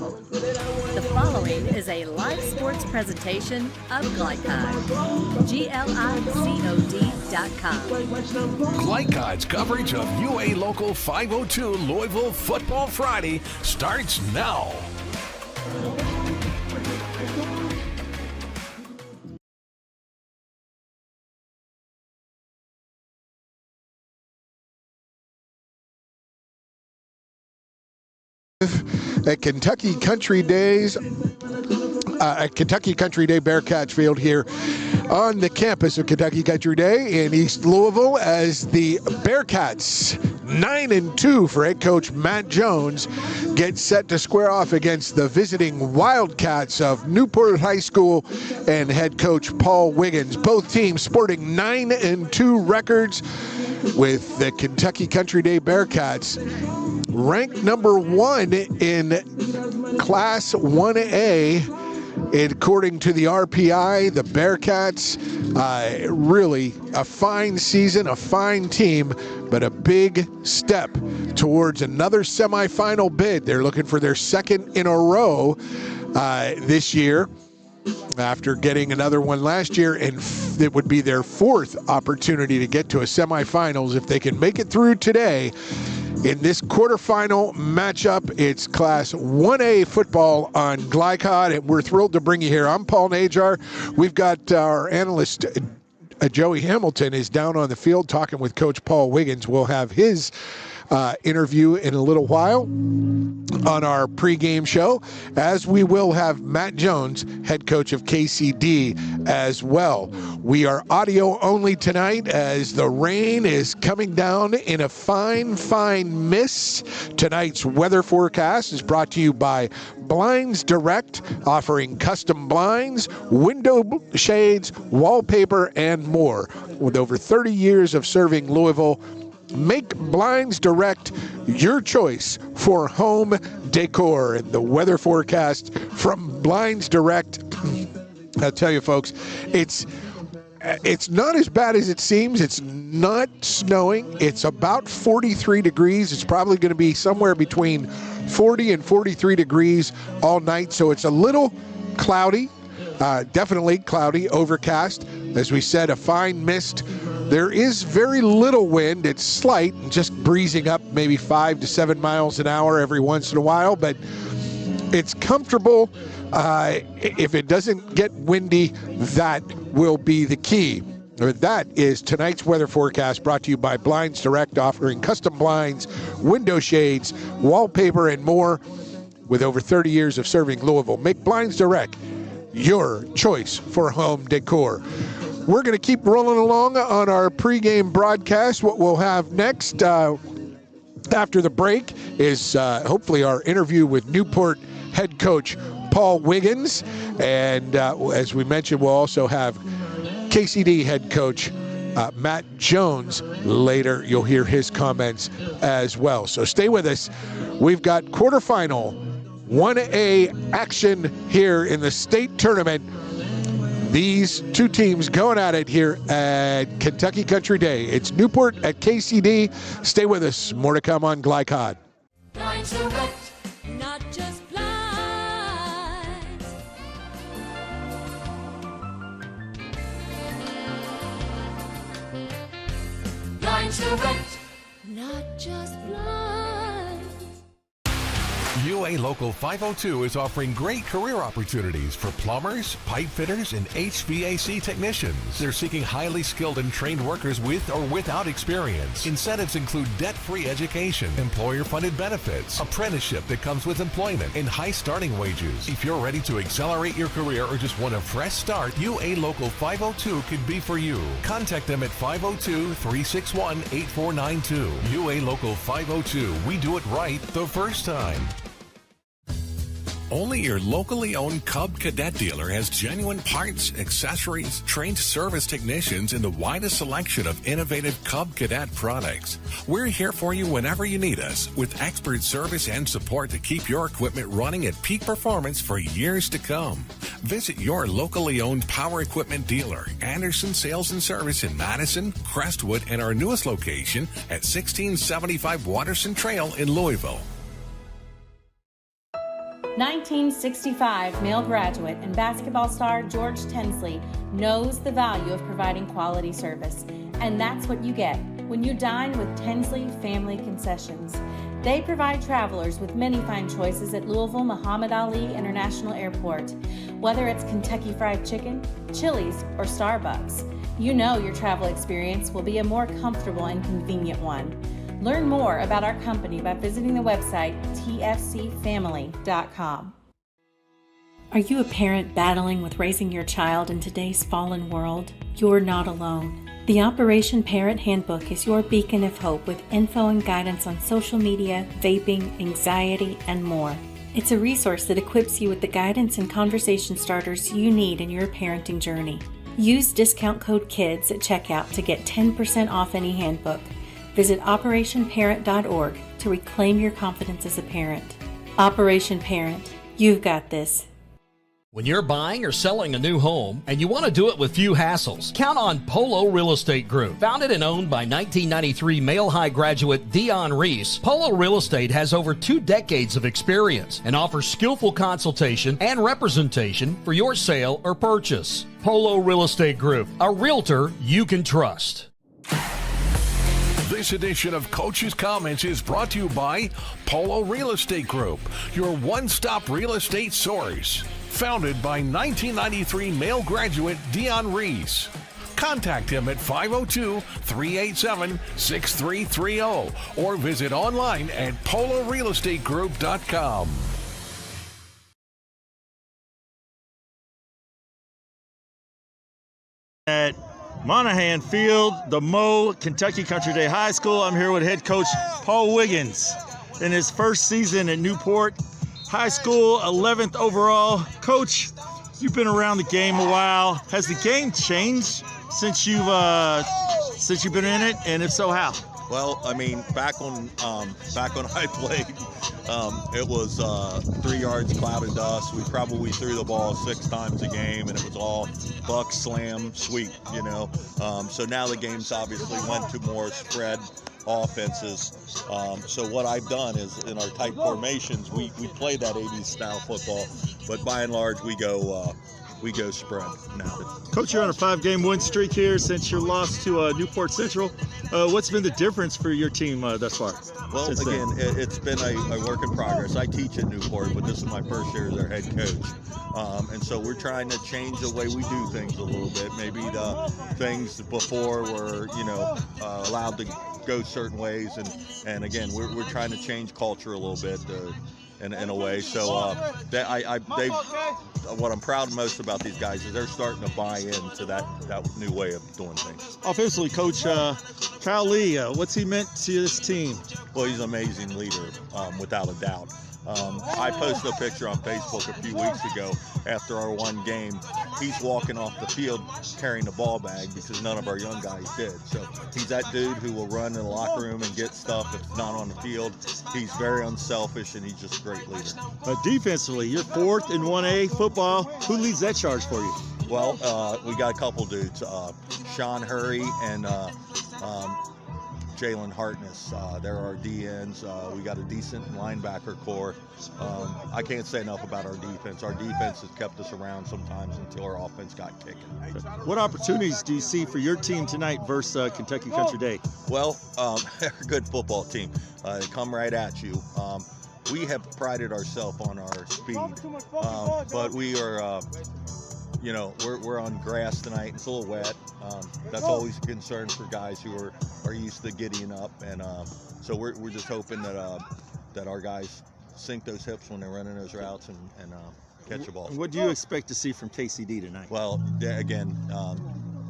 The following is a live sports presentation of Glycod. GLICOD.com. Glycod's coverage of UA Local 502 Louisville Football Friday starts now. At Kentucky Country Day Bearcats Field here on the campus of Kentucky Country Day in East Louisville as the Bearcats, 9-2 for head coach Matt Jones, get set to square off against the visiting Wildcats of Newport High School and head coach Paul Wiggins. Both teams sporting 9-2 records, with the Kentucky Country Day Bearcats ranked number 1 in Class 1A, according to the RPI. The Bearcats, really a fine season, a fine team, but a big step towards another semifinal bid. They're looking for their second in a row this year, after getting another one last year, and it would be their fourth opportunity to get to a semifinals if they can make it through today. In this quarterfinal matchup, it's Class 1A football on Glycod, and we're thrilled to bring you here. I'm Paul Najar. We've got our analyst, Joey Hamilton, is down on the field talking with Coach Paul Wiggins. We'll have his interview in a little while on our pregame show, as we will have Matt Jones, head coach of KCD, as well. We are audio only tonight as the rain is coming down in a fine mist. Tonight's weather forecast is brought to you by Blinds Direct, offering custom blinds, window shades, wallpaper, and more. With over 30 years of serving Louisville, make Blinds Direct your choice for home decor. And the weather forecast from Blinds Direct, I'll tell you folks, it's not as bad as it seems. It's not snowing. It's about 43 degrees. It's probably going to be somewhere between 40 and 43 degrees all night. So it's a little cloudy, definitely cloudy, overcast. As we said, a fine mist. There is very little wind. It's slight, just breezing up maybe 5 to 7 miles an hour every once in a while, but it's comfortable. If it doesn't get windy, that will be the key. That is tonight's weather forecast, brought to you by Blinds Direct, offering custom blinds, window shades, wallpaper, and more. With over 30 years of serving Louisville, make Blinds Direct your choice for home decor. We're going to keep rolling along on our pregame broadcast. What we'll have next after the break is hopefully our interview with Newport head coach Paul Wiggins. And as we mentioned, we'll also have KCD head coach Matt Jones later. You'll hear his comments as well. So stay with us. We've got quarterfinal 1A action here in the state tournament. These two teams going at it here at Kentucky Country Day. It's Newport at KCD. Stay with us. More to come on Glycod. Blinds Direct, not just blinds. Blinds Direct, not just blinds. UA Local 502 is offering great career opportunities for plumbers, pipe fitters, and HVAC technicians. They're seeking highly skilled and trained workers with or without experience. Incentives include debt-free education, employer-funded benefits, apprenticeship that comes with employment, and high starting wages. If you're ready to accelerate your career or just want a fresh start, UA Local 502 could be for you. Contact them at 502-361-8492. UA Local 502. We do it right the first time. Only your locally owned Cub Cadet dealer has genuine parts, accessories, trained service technicians, and the widest selection of innovative Cub Cadet products. We're here for you whenever you need us, with expert service and support to keep your equipment running at peak performance for years to come. Visit your locally owned power equipment dealer, Anderson Sales and Service in Madison, Crestwood, and our newest location at 1675 Waterson Trail in Louisville. 1965 male graduate and basketball star George Tensley knows the value of providing quality service, and that's what you get when you dine with Tensley Family Concessions. They provide travelers with many fine choices at Louisville Muhammad Ali International Airport. Whether it's Kentucky Fried Chicken, Chili's, or Starbucks, you know your travel experience will be a more comfortable and convenient one. Learn more about our company by visiting the website tfcfamily.com. Are you a parent battling with raising your child in today's fallen world? You're not alone. The Operation Parent Handbook is your beacon of hope with info and guidance on social media, vaping, anxiety, and more. It's a resource that equips you with the guidance and conversation starters you need in your parenting journey. Use discount code KIDS at checkout to get 10% off any handbook. Visit operationparent.org to reclaim your confidence as a parent. Operation Parent, you've got this. When you're buying or selling a new home and you want to do it with few hassles, count on Polo Real Estate Group. Founded and owned by 1993 Male High graduate Dion Reese, Polo Real Estate has over 2 decades of experience and offers skillful consultation and representation for your sale or purchase. Polo Real Estate Group, a realtor you can trust. This edition of Coach's Comments is brought to you by Polo Real Estate Group, your one-stop real estate source. Founded by 1993 male graduate Dion Reese. Contact him at 502-387-6330 or visit online at polorealestategroup.com. At Monahan Field, the Mo, Kentucky Country Day High School. I'm here with head coach Paul Wiggins in his first season at Newport High School, 11th overall. Coach, you've been around the game a while. Has the game changed since you've been in it, and if so, how? Well, I mean, back when I played, it was 3 yards, cloud of dust. We probably threw the ball 6 times a game, and it was all buck, slam, sweep, you know. So now the game's obviously went to more spread offenses. So what I've done is in our tight formations, we play that 80s style football, but by and large we go spread now. Coach, you're on a 5-game win streak here since your loss to Newport Central. What's been the difference for your team thus far? Well, again, it's been a work in progress. I teach at Newport, but this is my first year as their head coach. And so we're trying to change the way we do things a little bit. Maybe the things before were, allowed to go certain ways. And again, we're trying to change culture a little bit in a way. So what I'm proud most about these guys is they're starting to buy into that new way of doing things. Offensively, Coach Kyle Lee, what's he meant to this team? Well, he's an amazing leader, without a doubt. I posted a picture on Facebook a few weeks ago after our one game. He's walking off the field carrying the ball bag because none of our young guys did. So he's that dude who will run in the locker room and get stuff if it's not on the field. He's very unselfish, and he's just a great leader. Defensively, you're 4th in 1A football. Who leads that charge for you? Well, we got a couple dudes, Sean Hurry and Jalen Hartness. They're our DNs. We got a decent linebacker core. I can't say enough about our defense. Our defense has kept us around sometimes until our offense got kicking. What opportunities do you see for your team tonight versus Kentucky Country Day? Well, they're a good football team. They come right at you. We have prided ourselves on our speed, but we are we're on grass tonight. It's a little wet. That's always a concern for guys who are used to giddying up, and so we're just hoping that our guys sink those hips when they're running those routes and catch the ball. What do you expect to see from KCD tonight? Well, again,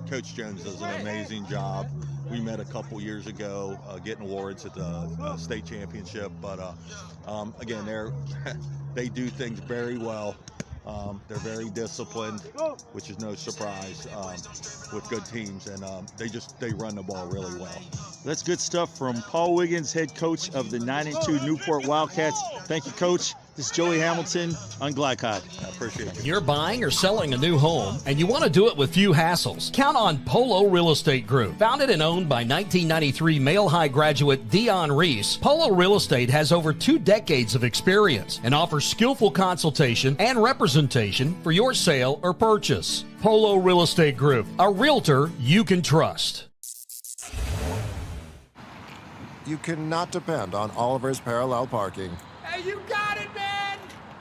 Coach Jones does an amazing job. We met a couple years ago, getting awards at the state championship, but again, they do things very well. They're very disciplined, which is no surprise with good teams, and they run the ball really well. That's good stuff from Paul Wiggins, head coach of the 9-2 Newport Wildcats. Thank you, Coach. This is Joey Hamilton on Glycod. I appreciate it. You're buying or selling a new home and you want to do it with few hassles. Count on Polo Real Estate Group. Founded and owned by 1993 Male High graduate Dion Reese, Polo Real Estate has over 2 decades of experience and offers skillful consultation and representation for your sale or purchase. Polo Real Estate Group, a realtor you can trust. You cannot depend on Oliver's parallel parking. Hey, you got it, man!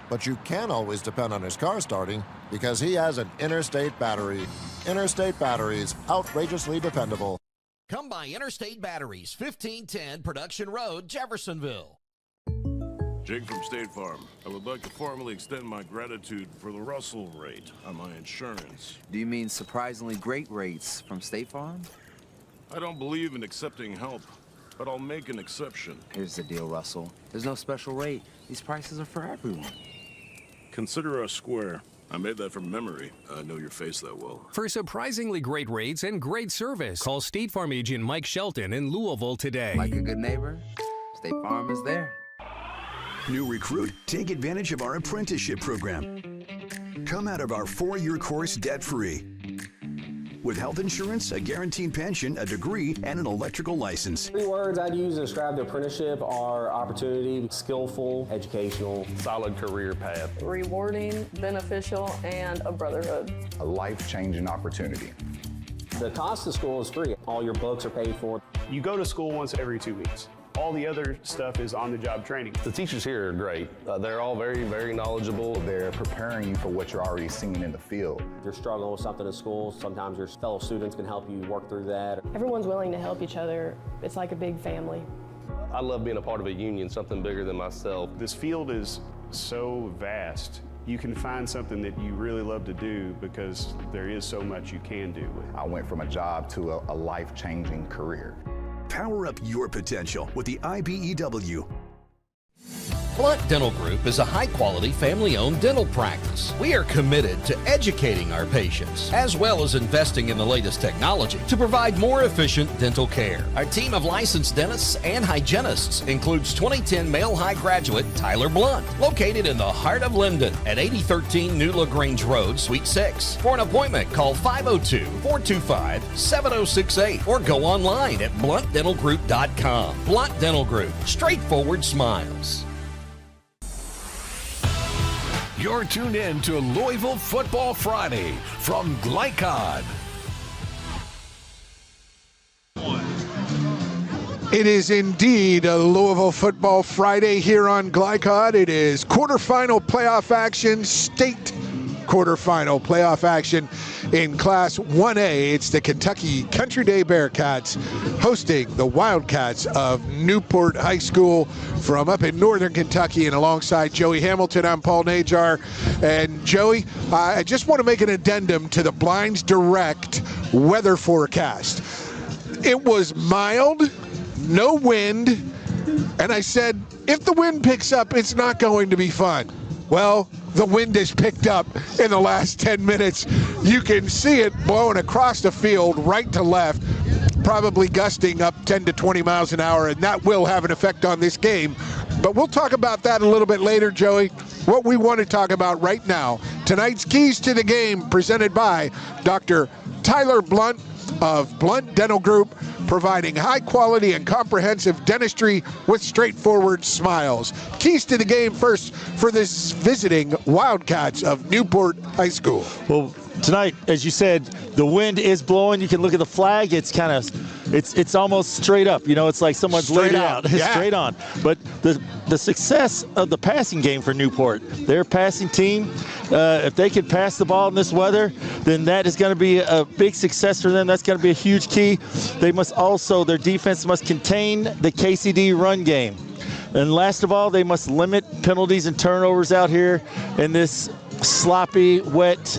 But you can always depend on his car starting because he has an Interstate battery. Interstate batteries, outrageously dependable. Come by Interstate Batteries, 1510 Production Road, Jeffersonville. Jake from State Farm. I would like to formally extend my gratitude for the Russell rate on my insurance. Do you mean surprisingly great rates from State Farm? I don't believe in accepting help, but I'll make an exception. Here's the deal, Russell. There's no special rate. These prices are for everyone. Consider us square. I made that from memory. I know your face that well. For surprisingly great rates and great service, call State Farm agent Mike Shelton in Louisville today. Like a good neighbor, State Farm is there. New recruit, take advantage of our apprenticeship program. Come out of our 4-year course debt-free. With health insurance, a guaranteed pension, a degree, and an electrical license. 3 words I'd use to describe the apprenticeship are opportunity, skillful, educational, solid career path, rewarding, beneficial, and a brotherhood. A life-changing opportunity. The cost of school is free. All your books are paid for. You go to school once every 2 weeks. All the other stuff is on-the-job training. The teachers here are great. They're all very, very knowledgeable. They're preparing you for what you're already seeing in the field. If you're struggling with something in school, sometimes your fellow students can help you work through that. Everyone's willing to help each other. It's like a big family. I love being a part of a union, something bigger than myself. This field is so vast. You can find something that you really love to do because there is so much you can do. I went from a job to a life-changing career. Power up your potential with the IBEW. Blunt Dental Group is a high-quality, family-owned dental practice. We are committed to educating our patients, as well as investing in the latest technology to provide more efficient dental care. Our team of licensed dentists and hygienists includes 2010 Male High graduate Tyler Blunt, located in the heart of Linden at 8013 New LaGrange Road, Suite 6. For an appointment, call 502-425-7068 or go online at bluntdentalgroup.com. Blunt Dental Group, straightforward smiles. You're tuned in to Louisville Football Friday from Glycod. It is indeed a Louisville Football Friday here on Glycod. It is quarterfinal playoff action, state quarterfinal playoff action in Class 1A. It's the Kentucky Country Day Bearcats hosting the Wildcats of Newport High School from up in northern Kentucky. And alongside Joey Hamilton, I'm Paul Najar. And Joey, I just want to make an addendum to the Blinds Direct weather forecast. It was mild, no wind, and I said, if the wind picks up, it's not going to be fun. Well, the wind has picked up in the last 10 minutes. You can see it blowing across the field right to left, probably gusting up 10 to 20 miles an hour, and that will have an effect on this game. But we'll talk about that a little bit later, Joey. What we want to talk about right now, tonight's Keys to the Game presented by Dr. Tyler Blunt of Blunt Dental Group, providing high quality and comprehensive dentistry with straightforward smiles. Keys to the game first for this visiting Wildcats of Newport High School. Well, tonight, as you said, the wind is blowing. You can look at the flag. It's kind of, it's almost straight up. You know, it's like someone's laid out. It's straight on. But the success of the passing game for Newport, their passing team, if they can pass the ball in this weather, then that is going to be a big success for them. That's going to be a huge key. They must also, their defense must contain the KCD run game. And last of all, they must limit penalties and turnovers out here in this sloppy, wet,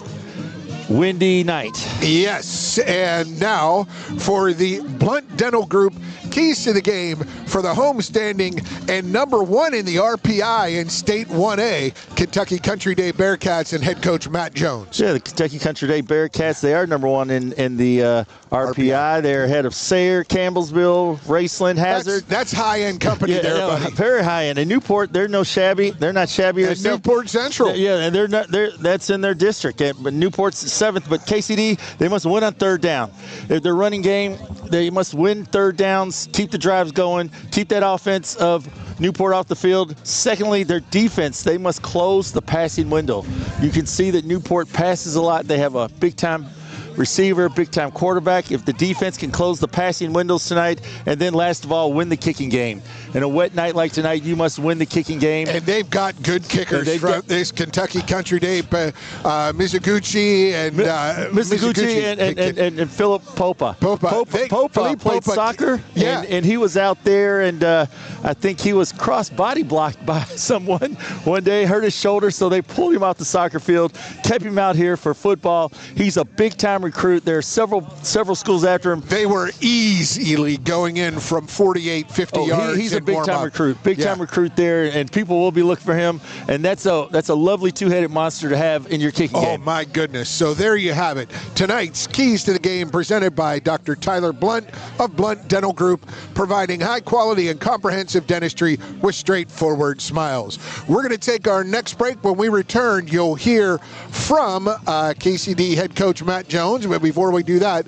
windy night. Yes, and now for the Blunt Dental Group keys to the game for the homestanding and number 1 in the RPI in State 1A, Kentucky Country Day Bearcats and head coach Matt Jones. Yeah, the Kentucky Country Day Bearcats, they are number 1 in the RPI. They're ahead of Sayre, Campbellsville, Raceland, Hazard. That's high-end company there, buddy. Very high-end. And Newport, they're not shabby. And Newport Central. Yeah, and they're not. That's in their district. But Newport's 7th. But KCD, they must win on third down. If their running game, they must win third downs, keep the drives going, keep that offense of Newport off the field. Secondly, their defense, they must close the passing window. You can see that Newport passes a lot. They have a big-time receiver, big-time quarterback. If the defense can close the passing windows tonight, and then last of all, win the kicking game. In a wet night like tonight, you must win the kicking game. And they've got good kickers from this Kentucky Country Day, Mizuguchi and and Philip Popa. Popa played soccer, and he was out there, and I think he was cross-body blocked by someone one day, hurt his shoulder, so they pulled him off the soccer field, kept him out here for football. He's a big-time recruit. There are several schools after him. They were easily going in from 48, 50 yards. He's a big-time recruit. Big-time recruit there, and people will be looking for him. And that's a lovely two-headed monster to have in your kicking game. Oh, my goodness. So there you have it. Tonight's Keys to the Game presented by Dr. Tyler Blunt of Blunt Dental Group, providing high-quality and comprehensive dentistry with straightforward smiles. We're going to take our next break. When we return, you'll hear from KCD head coach Matt Jones. But before we do that,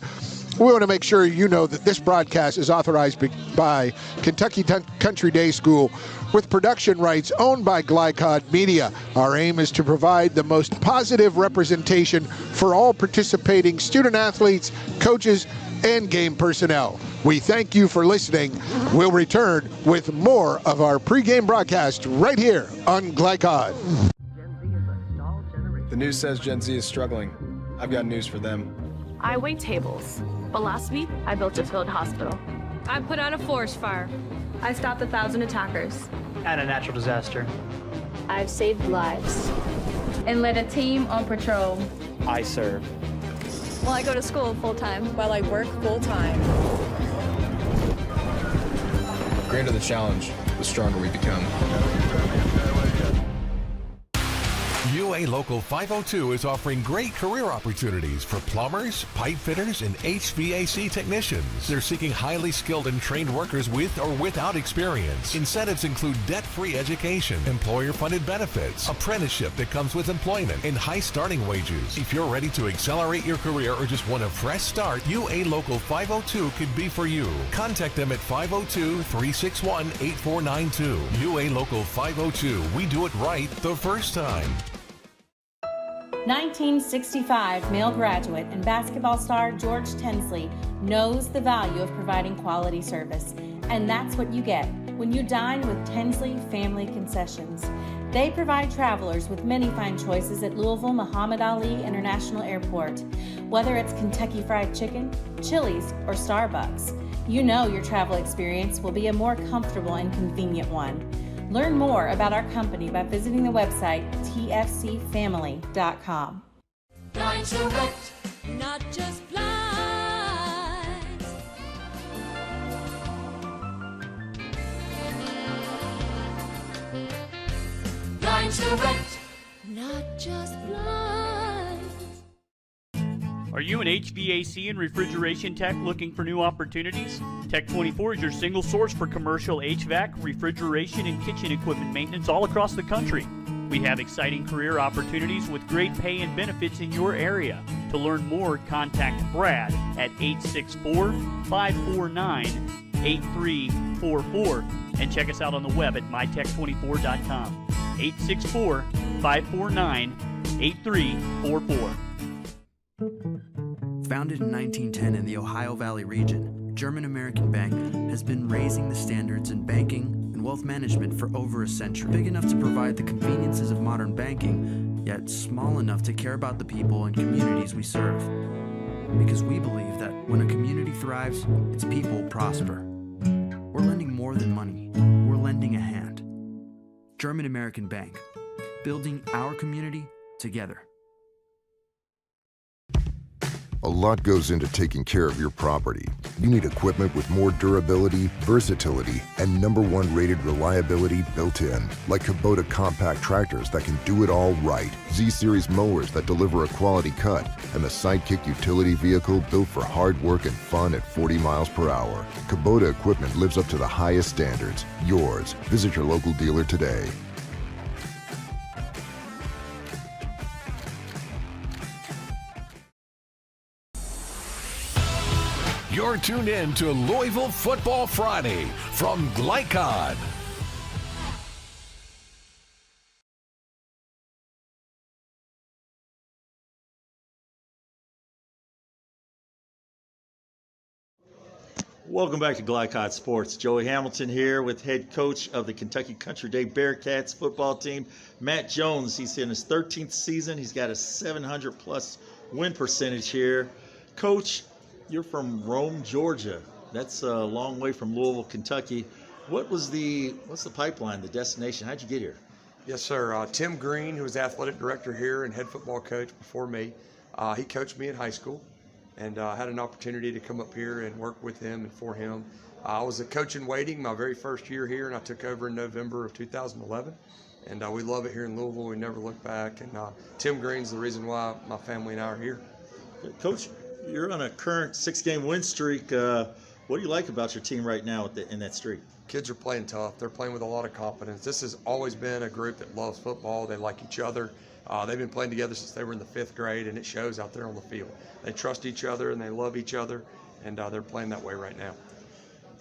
we want to make sure you know that this broadcast is authorized by Kentucky Country Day School with production rights owned by Glycod Media. Our aim is to provide the most positive representation for all participating student athletes, coaches, and game personnel. We thank you for listening. We'll return with more of our pregame broadcast right here on Glycod. The news says Gen Z is struggling. I've got news for them. I wait tables, but last week I built a field hospital. I put out a forest fire. I stopped 1,000 attackers. And a natural disaster. I've saved lives and led a team on patrol. I serve. Well, I go to school full-time. While I work full-time. The greater the challenge, the stronger we become. UA Local 502 is offering great career opportunities for plumbers, pipe fitters, and HVAC technicians. They're seeking highly skilled and trained workers with or without experience. Incentives include debt-free education, employer-funded benefits, apprenticeship that comes with employment, and high starting wages. If you're ready to accelerate your career or just want a fresh start, UA Local 502 could be for you. Contact them at 502-361-8492. UA Local 502. We do it right the first time. 1965 male graduate and basketball star George Tensley knows the value of providing quality service, and that's what you get when you dine with Tensley Family Concessions. They provide travelers with many fine choices at Louisville Muhammad Ali International Airport. Whether it's Kentucky Fried Chicken, Chili's, or Starbucks, you know your travel experience will be a more comfortable and convenient one. Learn more about our company by visiting the website tfcfamily.com. Dine Direct, not just blinds. Dine Direct, not just blinds. Are you an HVAC and refrigeration tech looking for new opportunities? Tech24 is your single source for commercial HVAC, refrigeration, and kitchen equipment maintenance all across the country. We have exciting career opportunities with great pay and benefits in your area. To learn more, contact Brad at 864-549-8344 and check us out on the web at mytech24.com. 864-549-8344. Founded in 1910 in the Ohio Valley region, German American Bank has been raising the standards in banking and wealth management for over a century. Big enough to provide the conveniences of modern banking, yet small enough to care about the people and communities we serve. Because we believe that when a community thrives, its people prosper. We're lending more than money. We're lending a hand. German American Bank, building our community together. A lot goes into taking care of your property. You need equipment with more durability, versatility, and #1 rated reliability built in, like Kubota compact tractors that can do it all right, Z-Series mowers that deliver a quality cut, and the Sidekick utility vehicle built for hard work and fun at 40 miles per hour. Kubota equipment lives up to the highest standards. Yours. Visit your local dealer today. You're tuned in to Louisville Football Friday from Glycod. Welcome back to Glycod Sports. Joey Hamilton here with head coach of the Kentucky Country Day Bearcats football team, Matt Jones. He's in his 13th season. He's got a 700-plus win percentage here. Coach, you're from Rome, Georgia. That's a long way from Louisville, Kentucky. What's the pipeline, the destination? How'd you get here? Yes, sir. Tim Green, who was athletic director here and head football coach before me, he coached me in high school, and had an opportunity to come up here and work with him and for him. I was a coach in waiting my very first year here, and I took over in November of 2011. And we love it here in Louisville. We never look back. And Tim Green's the reason why my family and I are here. Coach, you're on a current 6-game win streak. What do you like about your team right now in that streak? Kids are playing tough. They're playing with a lot of confidence. This has always been a group that loves football. They like each other. They've been playing together since they were in the 5th grade, and it shows out there on the field. They trust each other, and they love each other, and they're playing that way right now.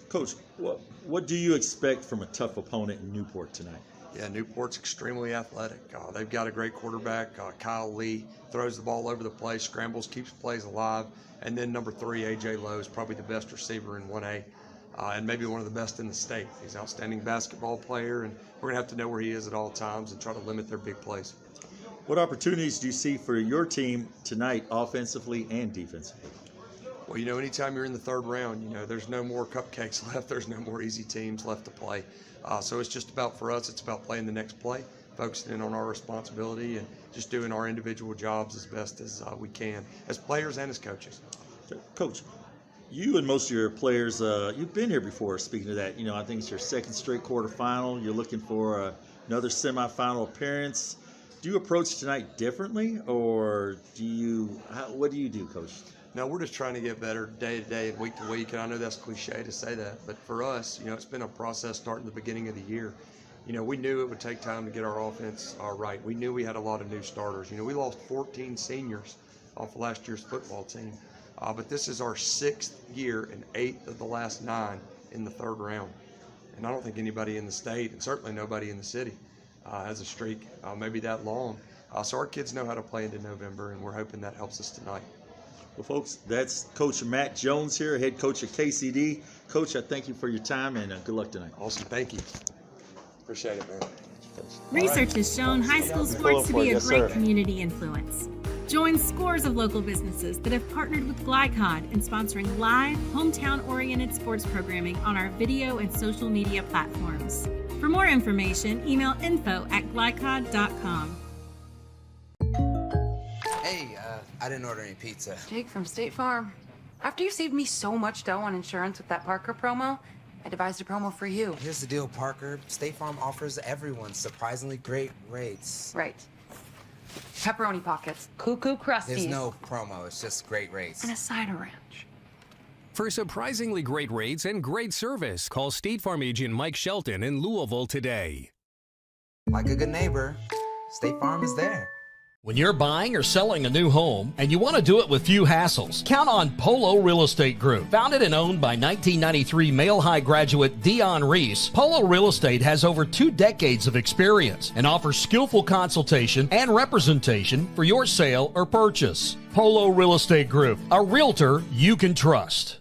Coach, what do you expect from a tough opponent in Newport tonight? Yeah, Newport's extremely athletic. They've got a great quarterback. Kyle Lee throws the ball over the place, scrambles, keeps plays alive. And then number 3, A.J. Lowe, is probably the best receiver in 1A, and maybe one of the best in the state. He's an outstanding basketball player, and we're going to have to know where he is at all times and try to limit their big plays. What opportunities do you see for your team tonight, offensively and defensively? Well, anytime you're in the 3rd round, there's no more cupcakes left. There's no more easy teams left to play. So it's just about, for us, it's about playing the next play, focusing in on our responsibility, and just doing our individual jobs as best as we can, as players and as coaches. Coach, you and most of your players, you've been here before, speaking of that. I think it's your 2nd straight quarterfinal. You're looking for another semifinal appearance. Do you approach tonight differently, or what do you do, Coach? No, we're just trying to get better day to day and week to week, and I know that's cliche to say that, but for us, it's been a process starting the beginning of the year. We knew it would take time to get our offense right. We knew we had a lot of new starters. We lost 14 seniors off last year's football team, but this is our 6th year and 8th of the last 9 in the 3rd round, and I don't think anybody in the state, and certainly nobody in the city, has a streak maybe that long. So our kids know how to play into November, and we're hoping that helps us tonight. Well, folks, that's Coach Matt Jones here, head coach of KCD. Coach, I thank you for your time, and good luck tonight. Awesome. Thank you. Appreciate it, man. Research has shown high school sports to be a great community influence. Join scores of local businesses that have partnered with Glycod in sponsoring live, hometown-oriented sports programming on our video and social media platforms. For more information, email info@glycod.com. Hey, I didn't order any pizza. Jake from State Farm. After you saved me so much dough on insurance with that Parker promo, I devised a promo for you. Here's the deal, Parker. State Farm offers everyone surprisingly great rates. Right. Pepperoni pockets, cuckoo crusties. There's no promo, it's just great rates. And a side of ranch. For surprisingly great rates and great service, call State Farm agent Mike Shelton in Louisville today. Like a good neighbor, State Farm is there. When you're buying or selling a new home and you want to do it with few hassles, count on Polo Real Estate Group. Founded and owned by 1993 Male High graduate Dion Reese, Polo Real Estate has over 2 decades of experience and offers skillful consultation and representation for your sale or purchase. Polo Real Estate Group, a realtor you can trust.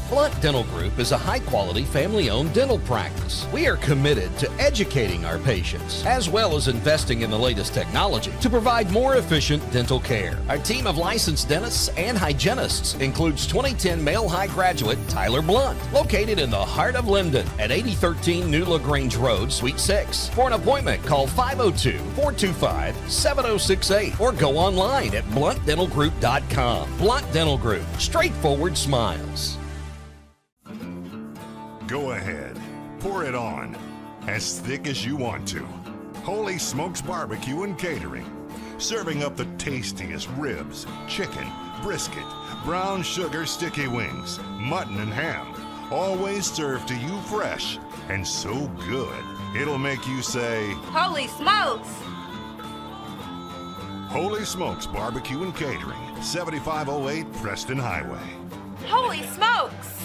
Blunt Dental Group is a high-quality, family-owned dental practice. We are committed to educating our patients, as well as investing in the latest technology to provide more efficient dental care. Our team of licensed dentists and hygienists includes 2010 Male High graduate Tyler Blunt, located in the heart of Linden at 8013 New LaGrange Road, Suite 6. For an appointment, call 502-425-7068 or go online at bluntdentalgroup.com. Blunt Dental Group, straightforward smiles. Go ahead, pour it on, as thick as you want to. Holy Smokes Barbecue and Catering, serving up the tastiest ribs, chicken, brisket, brown sugar sticky wings, mutton and ham, always served to you fresh and so good, it'll make you say, Holy smokes! Holy Smokes Barbecue and Catering, 7508 Preston Highway. Holy smokes!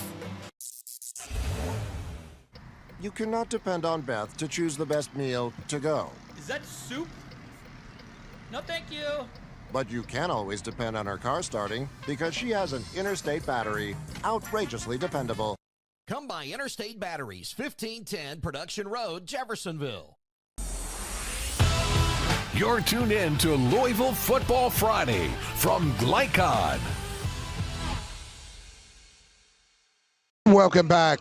You cannot depend on Beth to choose the best meal to go. Is that soup? No, thank you. But you can always depend on her car starting because she has an Interstate battery, outrageously dependable. Come by Interstate Batteries, 1510 Production Road, Jeffersonville. You're tuned in to Louisville Football Friday from Glycod. Welcome back.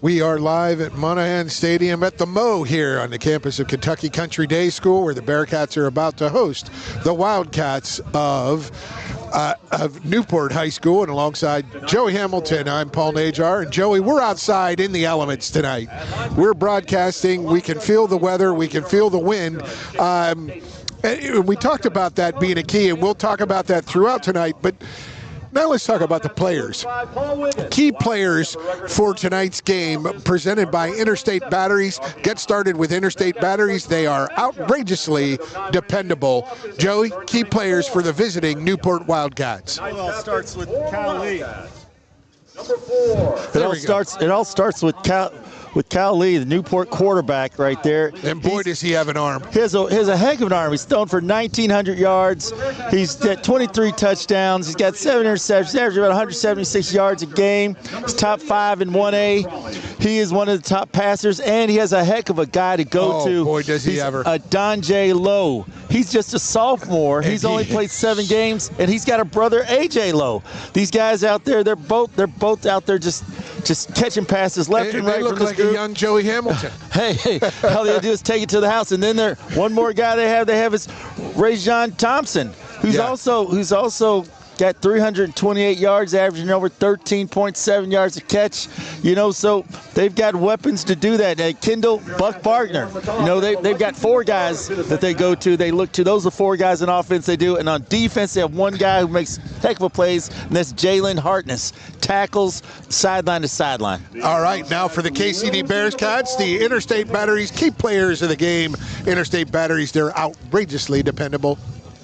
We are live at Monahan Stadium at the Mo here on the campus of Kentucky Country Day School, where the Bearcats are about to host the Wildcats of Newport High School. And alongside Joey Hamilton, I'm Paul Najar. And Joey, we're outside in the elements tonight. We're broadcasting. We can feel the weather. We can feel the wind. We talked about that being a key, and we'll talk about that throughout tonight. But now let's talk about the players. Key players for tonight's game presented by Interstate Batteries. Get started with Interstate Batteries. They are outrageously dependable. Joey, key players for the visiting Newport Wildcats. Well, it starts with Cal Lee. Number 4. It all starts with Cal Lee, the Newport quarterback right there. And boy, does he have an arm. He has a heck of an arm. He's thrown for 1,900 yards. He's got 23 touchdowns. He's got 7 interceptions, averaging about 176 yards a game. He's top 5 in 1A. He is one of the top passers, and he has a heck of a guy to go to. Oh, boy, does he ever. Donjay Lowe. He's just a sophomore. He's only played 7 games, and he's got a brother, AJ Lowe. These guys out there, they're both out there just catching passes left and right. They look like a young Joey Hamilton. Hey, all they do is take it to the house. And then one more guy they have is Rajon Thompson, who's also got 328 yards, averaging over 13.7 yards a catch. So they've got weapons to do that. Kendall, Buck Bargner. They've got 4 guys that they go to, they look to. Those are 4 guys in offense they do. And on defense, they have 1 guy who makes heck of a plays, and that's Jalen Hartness. Tackles sideline to sideline. All right, now for the KCD Bearcats, the Interstate Batteries, key players of the game. Interstate Batteries, they're outrageously dependable.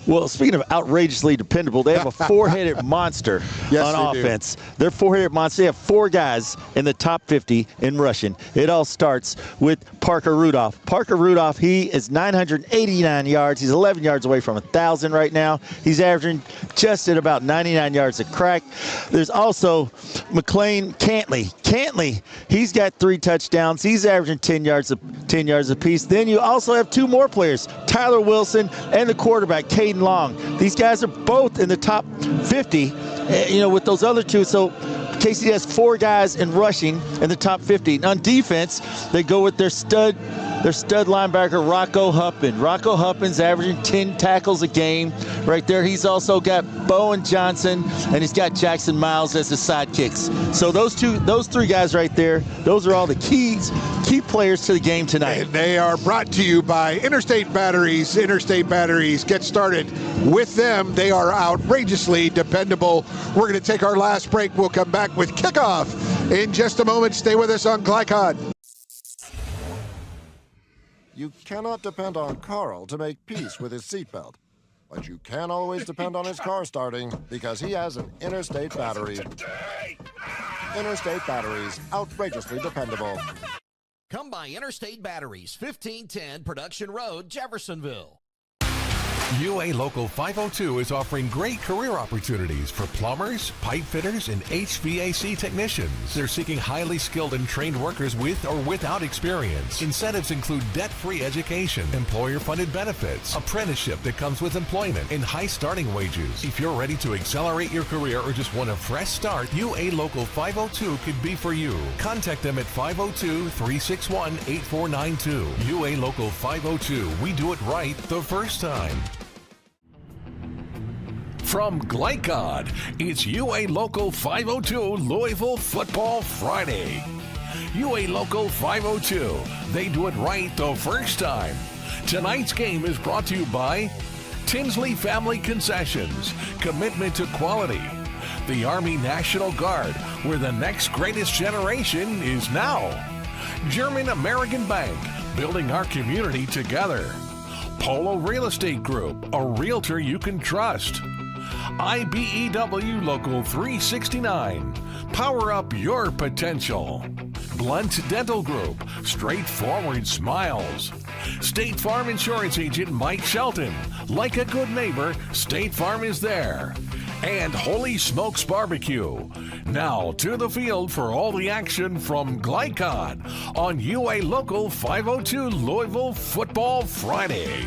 Well, speaking of outrageously dependable, they have a 4-headed monster on offense. They're 4-headed monster. They have 4 guys in the top 50 in rushing. It all starts with Parker Rudolph. Parker Rudolph, he is 989 yards. He's 11 yards away from 1,000 right now. He's averaging just at about 99 yards a crack. There's also McLean Cantley. Cantley, he's got 3 touchdowns. He's averaging 10 yards apiece. Then you also have 2 more players, Tyler Wilson and the quarterback, Caden Long. These guys are both in the top 50, with those other 2. So KCD has 4 guys in rushing in the top 50. On defense, they go with their stud linebacker, Rocco Huppin. Rocco Huppin's averaging 10 tackles a game right there. He's also got Bowen Johnson, and he's got Jackson Miles as his sidekicks. So those 3 guys right there, those are all the key players to the game tonight. And they are brought to you by Interstate Batteries. Interstate Batteries, get started with them. They are outrageously dependable. We're going to take our last break. We'll come back with kickoff in just a moment. Stay with us on Glycod. You cannot depend on Carl to make peace with his seatbelt, but you can always depend on his car starting because he has an Interstate battery. Interstate Batteries, outrageously dependable. Come by Interstate Batteries, 1510 Production Road, Jeffersonville. UA Local 502 is offering great career opportunities for plumbers, pipe fitters, and HVAC technicians. They're seeking highly skilled and trained workers with or without experience. Incentives include debt-free education, employer-funded benefits, apprenticeship that comes with employment, and high starting wages. If you're ready to accelerate your career or just want a fresh start, UA Local 502 could be for you. Contact them at 502-361-8492. UA Local 502. We do it right the first time. From Glycod, it's UA Local 502 Louisville Football Friday. UA Local 502, they do it right the first time. Tonight's game is brought to you by Tinsley Family Concessions, commitment to quality. The Army National Guard, where the next greatest generation is now. German American Bank, building our community together. Polo Real Estate Group, a realtor you can trust. IBEW Local 369, power up your potential. Blunt Dental Group, straightforward smiles. State Farm Insurance Agent Mike Shelton, like a good neighbor, State Farm is there. And Holy Smokes Barbecue. Now to the field for all the action from Glycod on UA Local 502 Louisville Football Friday.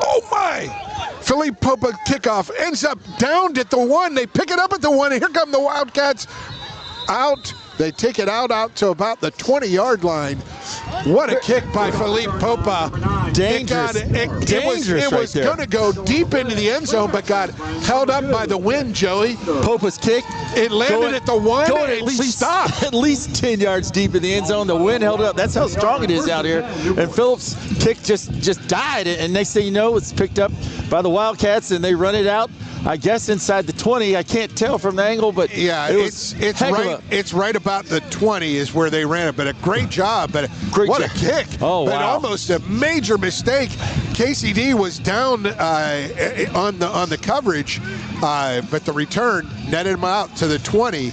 Oh my! Philippe Popa kickoff ends up downed at the 1. They pick it up at the 1, and here come the Wildcats out. They take it out to about the 20-yard line. What a kick by Philippe Popa. Dangerous. It was going to go deep into the end zone, but got held up by the wind, Joey. Popa's kick. It landed at the 1 and at least stopped. At least 10 yards deep in the end zone. The wind held it up. That's how strong it is out here. And Phillips' kick just died. And next thing you know, it's picked up by the Wildcats, and they run it out. I guess inside the 20. I can't tell from the angle, but yeah, it's right about the 20 is where they ran it. But a great job. But what a kick! Oh, but wow! Almost a major mistake. KCD was down on the coverage, but the return netted him out to the 20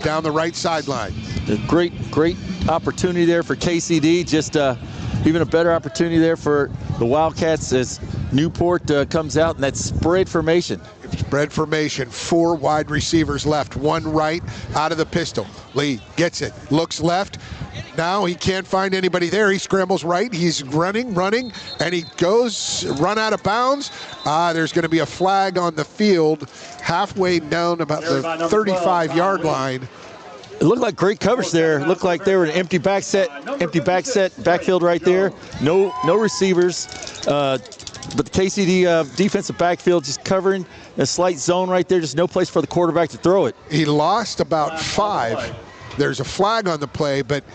down the right sideline. A great opportunity there for KCD. Just even a better opportunity there for the Wildcats as Newport comes out in that spread formation. Spread formation, 4 wide receivers left, 1 right out of the pistol. Lee gets it, looks left. Now he can't find anybody there. He scrambles right. He's running, and he goes run out of bounds. There's going to be a flag on the field halfway down about the 35-yard line. It looked like great coverage there. It looked like they were an empty backfield right there. No receivers. But the KCD defensive backfield just covering a slight zone right there. Just no place for the quarterback to throw it. He lost about 5. There's a flag on the play, but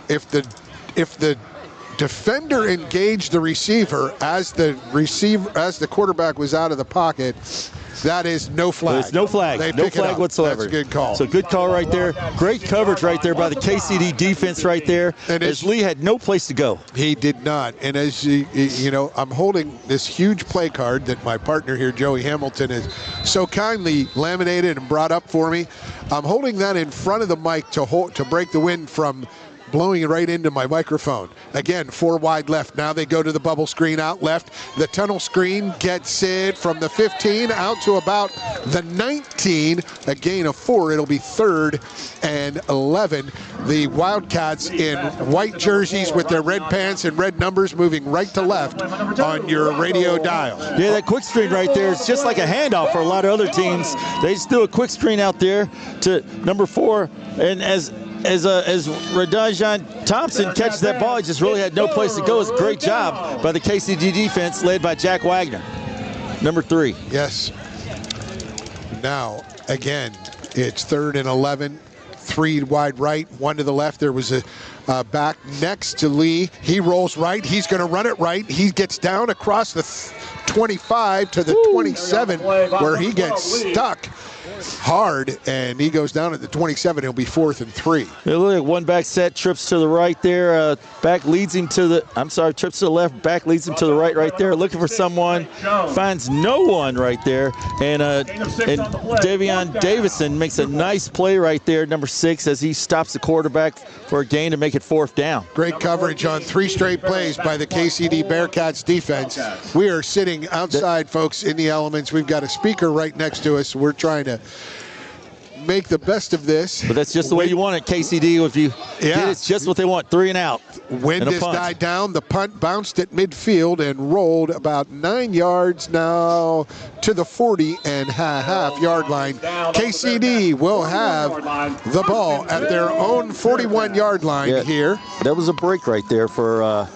if the defender engaged the receiver as the quarterback was out of the pocket, that is no flag. There's no flag. No flag whatsoever. That's a good call. So good call right there. Great coverage right there by the KCD defense right there. And as Lee had no place to go. He did not. And as you know, I'm holding this huge play card that my partner here, Joey Hamilton, has so kindly laminated and brought up for me. I'm holding that in front of the mic to break the wind from blowing it right into my microphone. Again, 4 wide left. Now they go to the bubble screen out left. The tunnel screen gets it from the 15 out to about the 19. A gain of 4. It'll be 3rd and 11. The Wildcats in white jerseys with their red pants and red numbers moving right to left on your radio dial. Yeah, that quick screen right there is just like a handoff for a lot of other teams. They just threw a quick screen out there to number 4, and as Radajan Thompson catches that ball, he just really had no place to go. It's a great job by the KCD defense led by Jack Wagner, number 3. Yes. Now, again, it's 3rd and 11. 3 wide right, 1 to the left. There was a back next to Lee. He rolls right. He's going to run it right. He gets down across the 25 to the 27 where he gets stuck. hard, and he goes down at the 27. He'll be 4th and 3. Look at one back set, trips to the right there. Back leads him to the, trips to the left, back leads him to the right there. Looking for someone, finds no one right there. And Davion Davison makes a nice play right there, number 6, as he stops the quarterback for a gain to make it 4th down. Great coverage on 3 straight plays by the KCD Bearcats defense. We are sitting outside, folks, in the elements. We've got a speaker right next to us. We're trying to make the best of this. But that's just the way you want it, KCD. If you get it's just what they want, 3 and out. Wind has died down. The punt bounced at midfield and rolled about 9 yards now to the 40.5 yard line. KCD will have the ball at their own 41 yard line here. That was a break right there for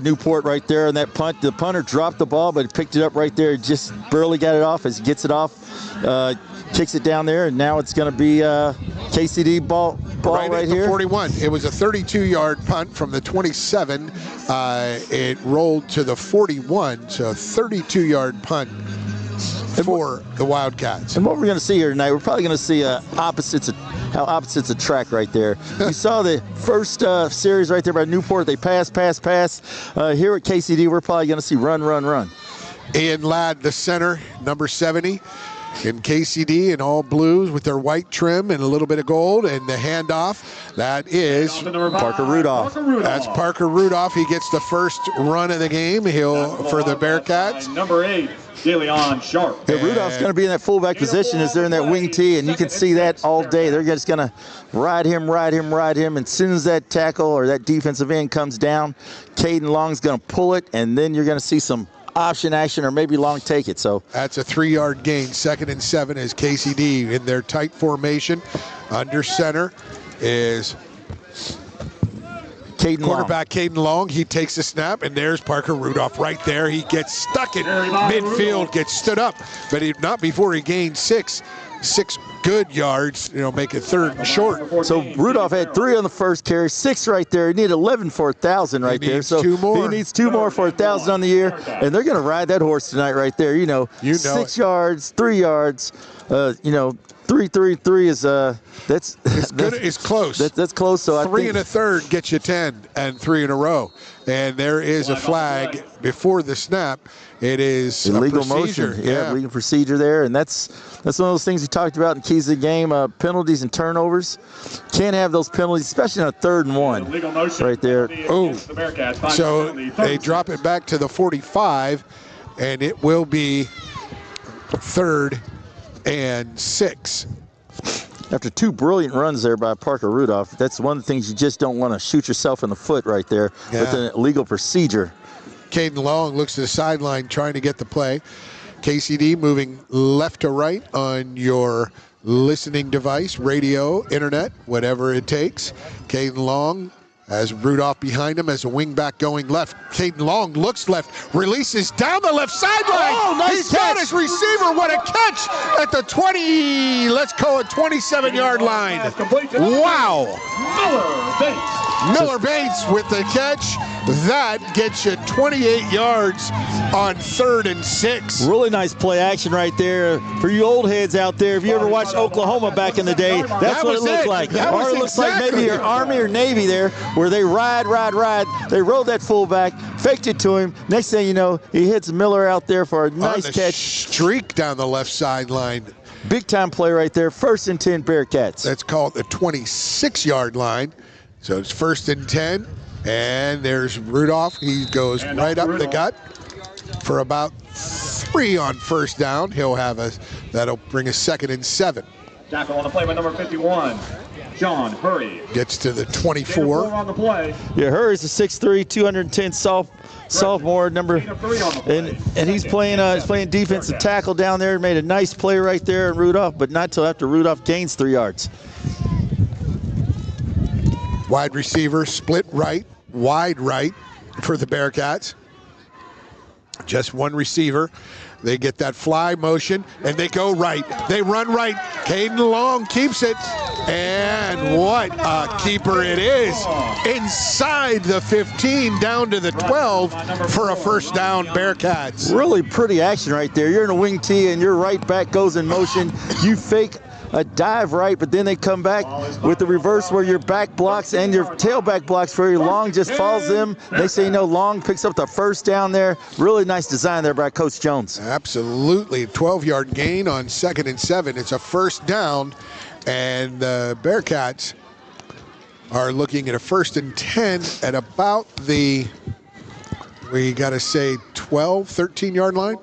Newport right there on that punt. The punter dropped the ball, but picked it up right there. Just barely got it off. As he gets it off, kicks it down there, and now it's going to be KCD ball right at here. The 41. It was a 32-yard punt from the 27. It rolled to the 41, so a 32-yard punt for the Wildcats. And what we're going to see here tonight, we're probably going to see opposites attract right there. You saw the first series right there by Newport. They pass. Here at KCD, we're probably going to see run. Ian Ladd, the center, number 70. In KCD in all blues with their white trim and a little bit of gold, and the handoff, that is Parker Rudolph. That's Parker Rudolph. He gets the first run of the game. For the Bearcats. Number 8, DeLeon Sharp. Hey, Rudolph's going to be in that fullback position as they're in that wing tee, and you can see that all day. They're just going to ride him. And as soon as that tackle or that defensive end comes down, Caden Long's going to pull it, and then you're going to see some option action or maybe long take it. So that's a 3-yard gain. 2nd and 7 is KCD in their tight formation. Under center is quarterback Caden Long. He takes the snap, and there's Parker Rudolph right there. He gets stuck in midfield, gets stood up, but not before he gained 6 good yards, make it 3rd and short. So Rudolph had 3 on the first carry, 6 right there. He needed 11 for 1,000 right there. So 2 more. He needs 2 more for 1,000 on the year, and they're going to ride that horse tonight right there. 6 yards, 3 yards. 3 is that's good. It's close. That's close. So 3 and a third gets you 10, and 3 in a row. And there is a flag before the snap. It is illegal a procedure. motion. Yeah, legal procedure there, and that's one of those things we talked about in keys of the game. Penalties and turnovers. Can't have those penalties, especially on a 3rd and 1. Legal motion right there. Oh, so they drop it back to the 45, and it will be 3rd and 6. After 2 brilliant runs there by Parker Rudolph, that's one of the things you just don't want to shoot yourself in the foot right there with an illegal procedure. Caden Long looks to the sideline trying to get the play. KCD moving left to right on your listening device, radio, internet, whatever it takes. Caden Long has Rudolph behind him as a wingback going left. Caden Long looks left, releases down the left sideline. Oh, nice He's catch. got his receiver. What a catch at the 27-yard line. Wow. Miller Bates with the catch. That gets you 28 yards on 3rd and 6. Really nice play action right there. For you old heads out there, if you ever watched Oklahoma back in the day, that's what it looked like. Or it looks like maybe your Army or Navy there, where they ride. They rode that fullback, faked it to him. Next thing you know, he hits Miller out there for a nice catch. Streak down the left sideline. Big time play right there. 1st and 10 Bearcats. That's called the 26-yard line. So it's 1st and 10. And there's Rudolph. He goes right up the gut for about 3 on 1st down. That'll bring us 2nd and 7. Tackle on the play by number 51, John Hurry. Gets to the 24. On the play. Yeah, Hurry's a 6'3", 210 sophomore number, and he's playing defensive tackle down there. Made a nice play right there in Rudolph, but not till after Rudolph gains 3 yards. Wide receiver, split right, wide right for the Bearcats. Just one receiver They get that fly motion, and they go right. They run right. Caden Long keeps it. And what a keeper it is. Inside the 15, down to the 12 for a first down, Bearcats. Really pretty action right there. You're in a wing tee, and your right back goes in motion. You fake a dive right, but then they come back with the reverse where your back blocks and your tailback blocks for your Long just follows them. They say no, Long picks up the first down there. Really nice design there by Coach Jones. Absolutely. 12-yard gain on 2nd and 7. It's a first down, and the Bearcats are looking at a 1st and 10 at about the, we got to say, 12, 13-yard line.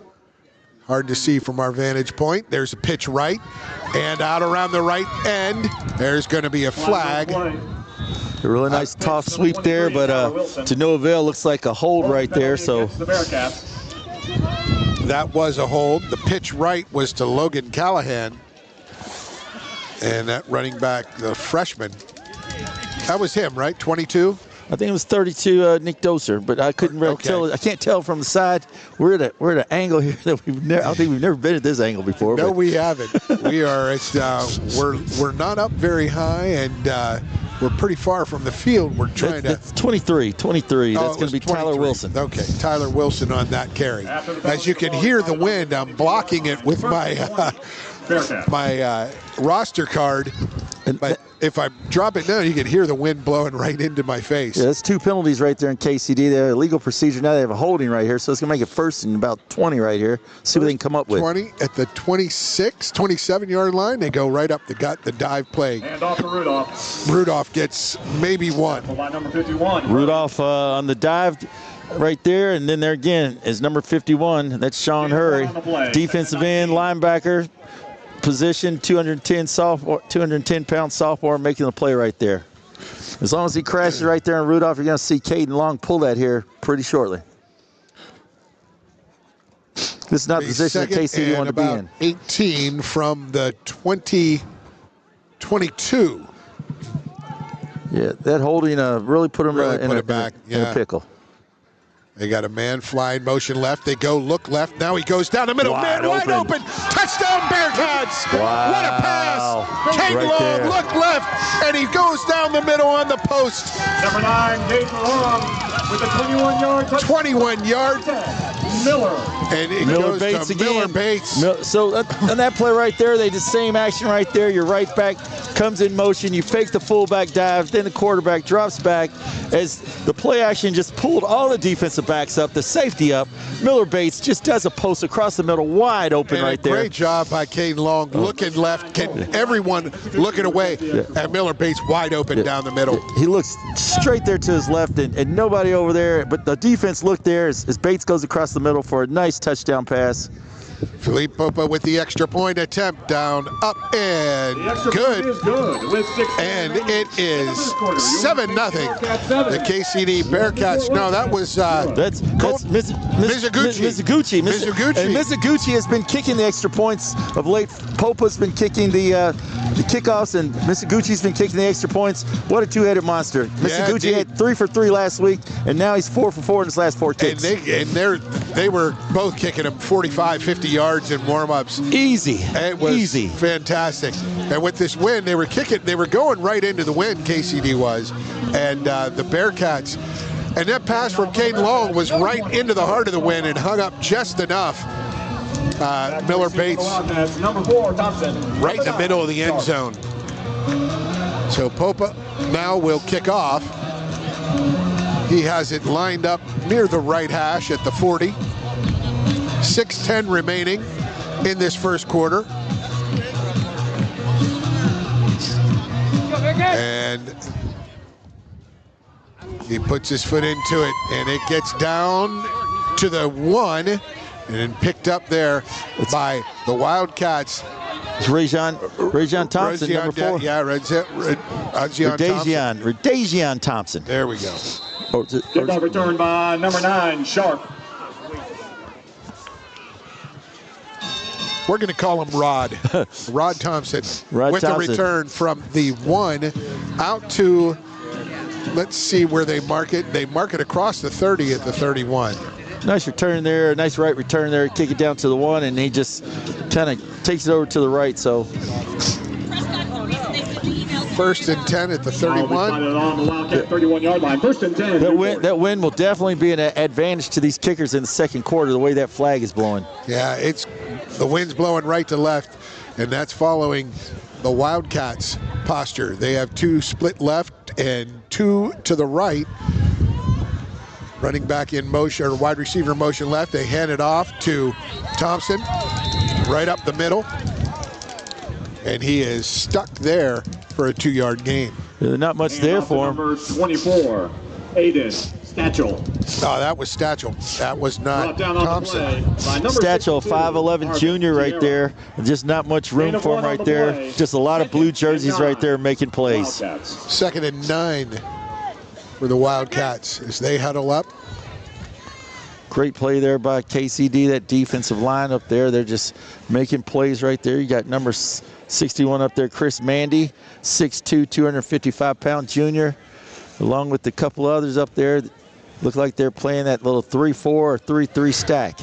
Hard to see from our vantage point. There's a pitch right, and out around the right end, there's going to be a flag. A really nice toss sweep there, but to no avail. Looks like a hold right there. So that was a hold. The pitch right was to Logan Callahan, and that running back, the freshman, that was him, right? 22. I think it was 32, Nick Doser, but I couldn't really tell. I can't tell from the side. We're at an angle here that I don't think we've never been at this angle before. No, we haven't. We are. We're not up very high, and we're pretty far from the field. We're trying to. It's 23. That's going to be 23. Tyler Wilson. Okay, Tyler Wilson on that carry. As you can hear the wind, I'm blocking it with my my roster card. But if I drop it down, you can hear the wind blowing right into my face. Yeah, that's 2 penalties right there in KCD. They have a legal procedure. Now they have a holding right here, so it's going to make it 1st and about 20 right here. See what they can come up with. 20 at the 26, 27-yard line. They go right up the dive play. Hand off to Rudolph. Rudolph gets maybe one. Line number 51. Rudolph on the dive right there, and then there again is number 51. That's Sean Hurry. Defensive end, linebacker. Position, 210-pound sophomore making the play right there. As long as he crashes right there on Rudolph, you're going to see Caden Long pull that here pretty shortly. This is not the position that KCD wanted to be in. 18 from the 22. Yeah, that holding really put him in a pickle. They got a man flying motion left. They go look left. Now he goes down the middle. Wide open. Touchdown Bearcats. Wow. What a pass. Kate Long look left, and he goes down the middle on the post. Number 9, Kate Long with a 21-yard touchdown. 21-yard. Miller. And it Miller goes Bates to again. Miller Bates. So on that play right there, they did the same action right there. Your right back comes in motion. You fake the fullback dive. Then the quarterback drops back. As the play action just pulled all the defensive backs up, the safety up. Miller Bates just does a post across the middle, wide open right there. Great job by Caden Long, looking left. Everyone looking away. And Miller Bates wide open down the middle. He looks straight there to his left, and nobody over there. But the defense looked there as Bates goes across the middle for a nice touchdown pass. Philippe Popa with the extra point attempt, down, up, and good. And it is 7-0. The KCD Bearcats. No, that was that's Mizuguchi. And Mizuguchi has been kicking the extra points of late. Popa's been kicking the kickoffs, and Mizuguchi's been kicking the extra points. What a two-headed monster! Mizuguchi had 3 for 3 last week, and now he's 4 for 4 in his last 4 kicks. And they were both kicking him 45, 50 yards in warm-ups. Easy. It was easy. Fantastic. And with this win, they were going right into the win, KCD was. And the Bearcats, and that pass from Caden Long was right into the heart of the win and hung up just enough. Miller Bates right in the middle of the end zone. So Popa now will kick off. He has it lined up near the right hash at the 40. 6:10 remaining in this first quarter. And he puts his foot into it, and it gets down to the 1 and then picked up there by the Wildcats. It's Rajon Thompson, number 4. Yeah, Radazian Thompson. There we go. Kickoff return by number 9, Sharp. We're going to call him Rod. Rod Thompson. With the return from the 1 out to, let's see where they mark it. They mark it across the 30 at the 31. Nice return there, nice right return there, kick it down to the 1, and he just kind of takes it over to the right. So 1st and 10 at the 31. On the Wildcat 31-yard line. 1st and 10. That win will definitely be an advantage to these kickers in the second quarter, the way that flag is blowing. Yeah, the wind's blowing right to left, and that's following the Wildcats' posture. They have 2 split left and 2 to the right. Running back in motion, or wide receiver motion left. They hand it off to Thompson, right up the middle. And he is stuck there for a 2-yard gain. Not much there for him. Number 24, Aiden Stachel. Oh, that was Stachel. That was not Thompson. Stachel, 5'11" junior right there. Just not much room for him right there. Just a lot of blue jerseys right there making plays. 2nd and 9 for the Wildcats as they huddle up. Great play there by KCD, that defensive line up there. They're just making plays right there. You got number 61 up there, Chris Mandy, 6'2", 255-pound junior, along with a couple others up there. Look like they're playing that little 3-4 or 3-3 stack.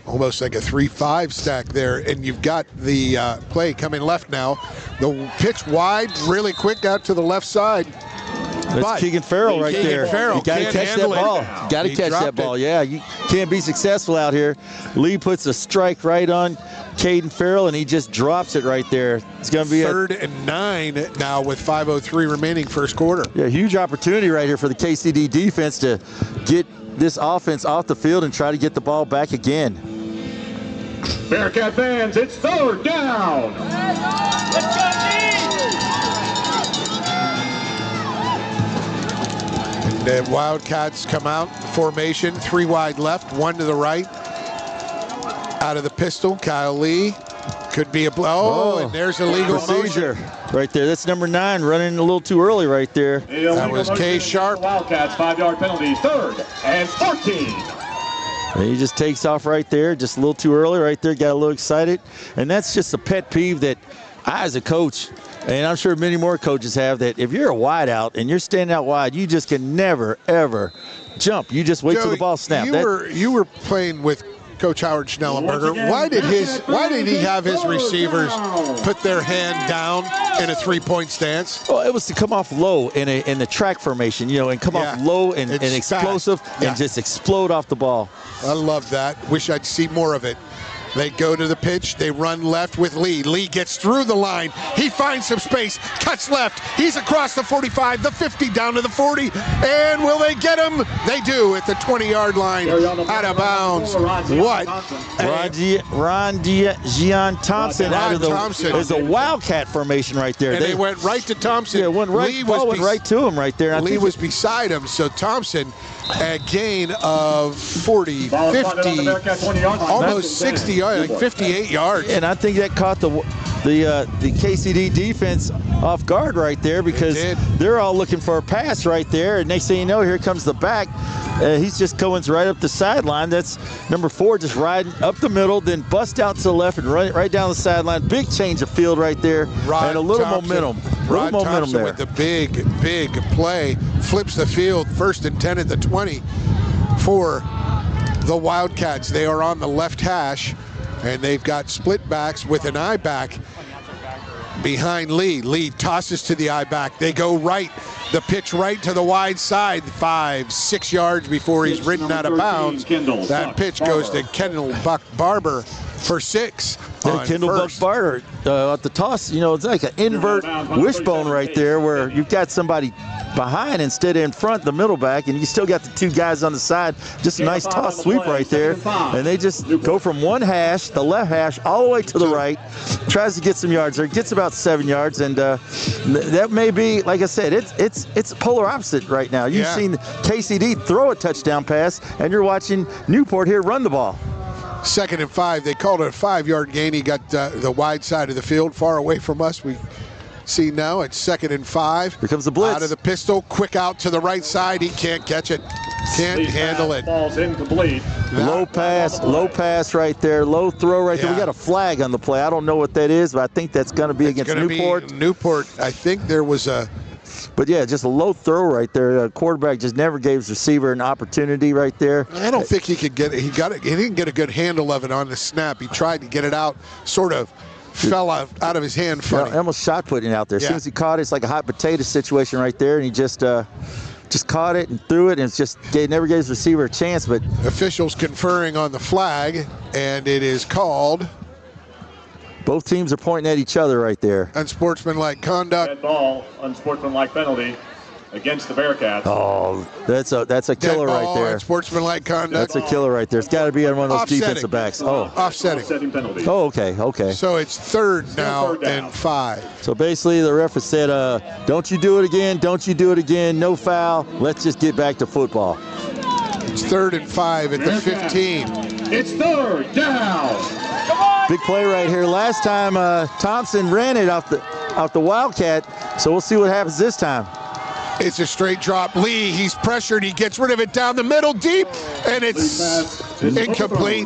Almost like a 3-5 stack there. And you've got the play coming left now. The pitch wide, really quick out to the left side. That's Keegan Farrell right there. Farrell, you got to catch that ball. You got to catch that ball. Yeah, you can't be successful out here. Lee puts a strike right on Caden Farrell, and he just drops it right there. It's going to be 3rd and 9 now with 5:03 remaining first quarter. Yeah, huge opportunity right here for the KCD defense to get this offense off the field and try to get the ball back again. Bearcat fans, it's 3rd down. Let's go, The Wildcats come out, formation, 3 wide left, 1 to the right. Out of the pistol, Kyle Lee. Could be a blow. And there's a legal procedure motion. Right there. That's number 9 running a little too early right there. That was K Sharp. Wildcats 5-yard penalty, 3rd and 14. And he just takes off right there, just a little too early right there, got a little excited. And that's just a pet peeve that I, as a coach, and I'm sure many more coaches have, that if you're a wide out and you're standing out wide, you just can never, ever jump. You just wait till the ball snaps. You were playing with Coach Howard Schnellenberger. Why did he have his receivers put their hand down in a 3-point stance? Well, it was to come off low in the track formation, and come off low and explosive and just explode off the ball. I love that. Wish I'd see more of it. They go to the pitch. They run left with Lee. Lee gets through the line. He finds some space. Cuts left. He's across the 45, the 50, down to the 40. And will they get him? They do at the 20-yard line. Out of bounds. What? Ron Gian Thompson There's a Wildcat formation right there. And they went right to Thompson. Yeah, went right to him right there. Lee was beside him, so Thompson a gain of 40, 50, almost 60 yards, like 58 yards. And I think that caught the KCD defense off guard right there, because they're all looking for a pass right there. And next thing you know, here comes the back. He's just going right up the sideline. That's number 4, just riding up the middle, then bust out to the left and run right down the sideline. Big change of field right there, and a little momentum. Rod Thompson there with the big play, flips the field, 1st and 10 at the 20 for the Wildcats. They are on the left hash, and they've got split backs with an eye back behind Lee. Lee tosses to the eye back. They go right. The pitch right to the wide side, 5-6 yards before he's ridden out of bounds. That pitch goes to Kendall Buck Barber for 6. Kendall Buck Barber at the toss, it's like an invert wishbone right there, where you've got somebody behind instead of in front, the middle back, and you still got the 2 guys on the side. Just a nice toss sweep right there. And they just go from one hash, the left hash, all the way to the right. Tries to get some yards there. Gets about 7 yards, and that may be, like I said, it's polar opposite right now. You've seen KCD throw a touchdown pass, and you're watching Newport here run the ball. 2nd and 5. They called it a 5-yard gain. He got the wide side of the field, far away from us. We see now it's 2nd and 5. Here comes the blitz. Out of the pistol, quick out to the right side. He can't catch it. Can't handle it. Ball's incomplete. Low pass right there. Low throw right there. We got a flag on the play. I don't know what that is, but I think that's going to be against Newport. Newport. I think there was a But yeah, just a low throw right there. Quarterback just never gave his receiver an opportunity right there. I don't think he could get it. He didn't get a good handle of it on the snap. He tried to get it out, sort of fell out of his hand funny. Yeah, almost shot putting it out there. As soon as he caught it, it's like a hot potato situation right there, and he just caught it and threw it, and it's just never gave his receiver a chance. But officials conferring on the flag, and it is called. Both teams are pointing at each other right there. Unsportsmanlike conduct. Dead ball, unsportsmanlike penalty against the Bearcats. Oh, that's a killer right there. Unsportsmanlike conduct. That's a killer right there. It's got to be on one of those defensive backs. Oh, offsetting penalty. Oh, okay. So it's third now and 5. So basically, the ref has said, "Don't you do it again? Don't you do it again? No foul. Let's just get back to football." It's 3rd and 5 at the 15. It's third down. Big play right here. Last time Thompson ran it off the Wildcat, so we'll see what happens this time. It's a straight drop. Lee, he's pressured. He gets rid of it down the middle deep, and it's incomplete.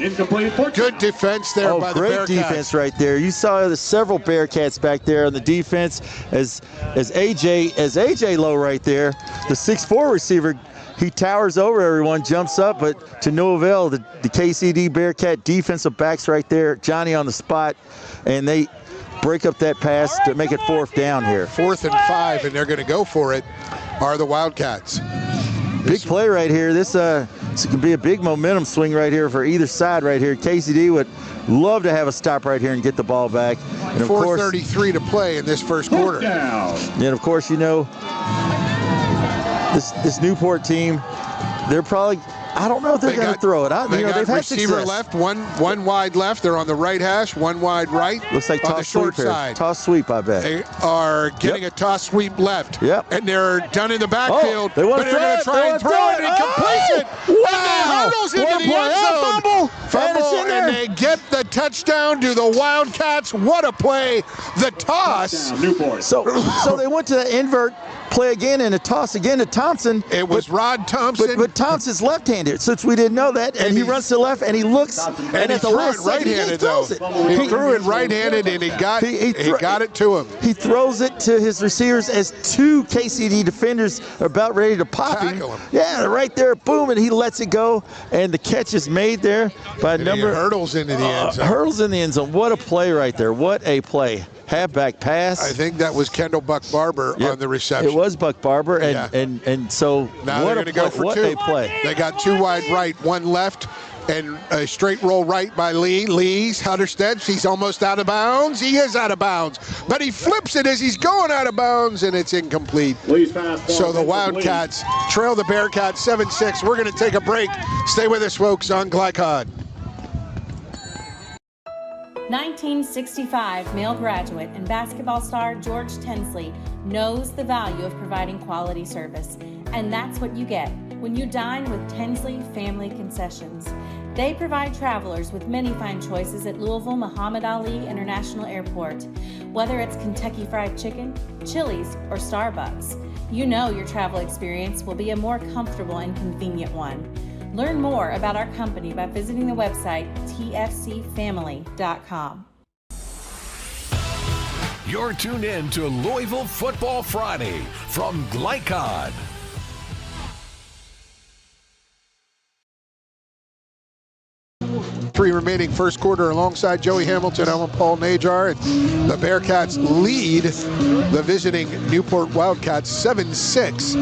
Good defense there by the Bearcats. Great defense right there. You saw the several Bearcats back there on the defense as AJ low right there. The 6'4" receiver, he towers over everyone, jumps up, but to no avail. The KCD Bearcat defensive backs right there, Johnny on the spot, and they break up that pass to make it 4th down here. 4th and 5, and they're going to go for it, are the Wildcats. Big play right here. This could be a big momentum swing right here for either side right here. KCD would love to have a stop right here and get the ball back. And of 4:33 to play in this first quarter. And of course, you know, this Newport team, they're probably, I don't know if they're going to throw it out. They've had receiver success. left, one wide left. They're on the right hash, one wide right. Looks like on toss the short sweep here. side. Toss sweep, I bet. They are getting a toss sweep left. Yep. And they're done in the backfield. They want but to they're going to try and throw it and complete it. Wow. And they hurdles into the end zone. Fumble, and they get the touchdown to the Wildcats. What a play. The toss. Newport. So they went to the invert play again and a toss again to Thompson. It was Rod Thompson. But Thompson's left-handed, since we didn't know that. And he runs to the left and he looks. And at the last right-handed though. He threw it right-handed and he got it to him. He throws it to his receivers as 2 KCD defenders are about ready to pop him. Yeah, right there, boom, and he lets it go. And the catch is made there by a number. Hurdles into the end zone. Hurdles in the end zone. What a play right there. What a play. Halfback pass. I think that was Kendall Buck Barber on the reception. It was Buck Barber, and so now they're going to go for what 2. A play. They got 2 wide right, 1 left, and a straight roll right by Lee. Lee's Hutterstead. He's almost out of bounds. He is out of bounds, but he flips it as he's going out of bounds, and it's incomplete. So the Wildcats trail the Bearcats 7-6. We're going to take a break. Stay with us, folks, on Glycod. 1965 male graduate and basketball star George Tensley knows the value of providing quality service, and that's what you get when you dine with Tensley Family Concessions. They provide travelers with many fine choices at Louisville Muhammad Ali International Airport. Whether it's Kentucky Fried Chicken, Chili's, or Starbucks, you know your travel experience will be a more comfortable and convenient one. Learn more about our company by visiting the website tfcfamily.com. You're tuned in to Louisville Football Friday from Glycod. Three remaining first quarter alongside Joey Hamilton, I'm Paul Najar, and the Bearcats lead the visiting Newport Wildcats 7-6.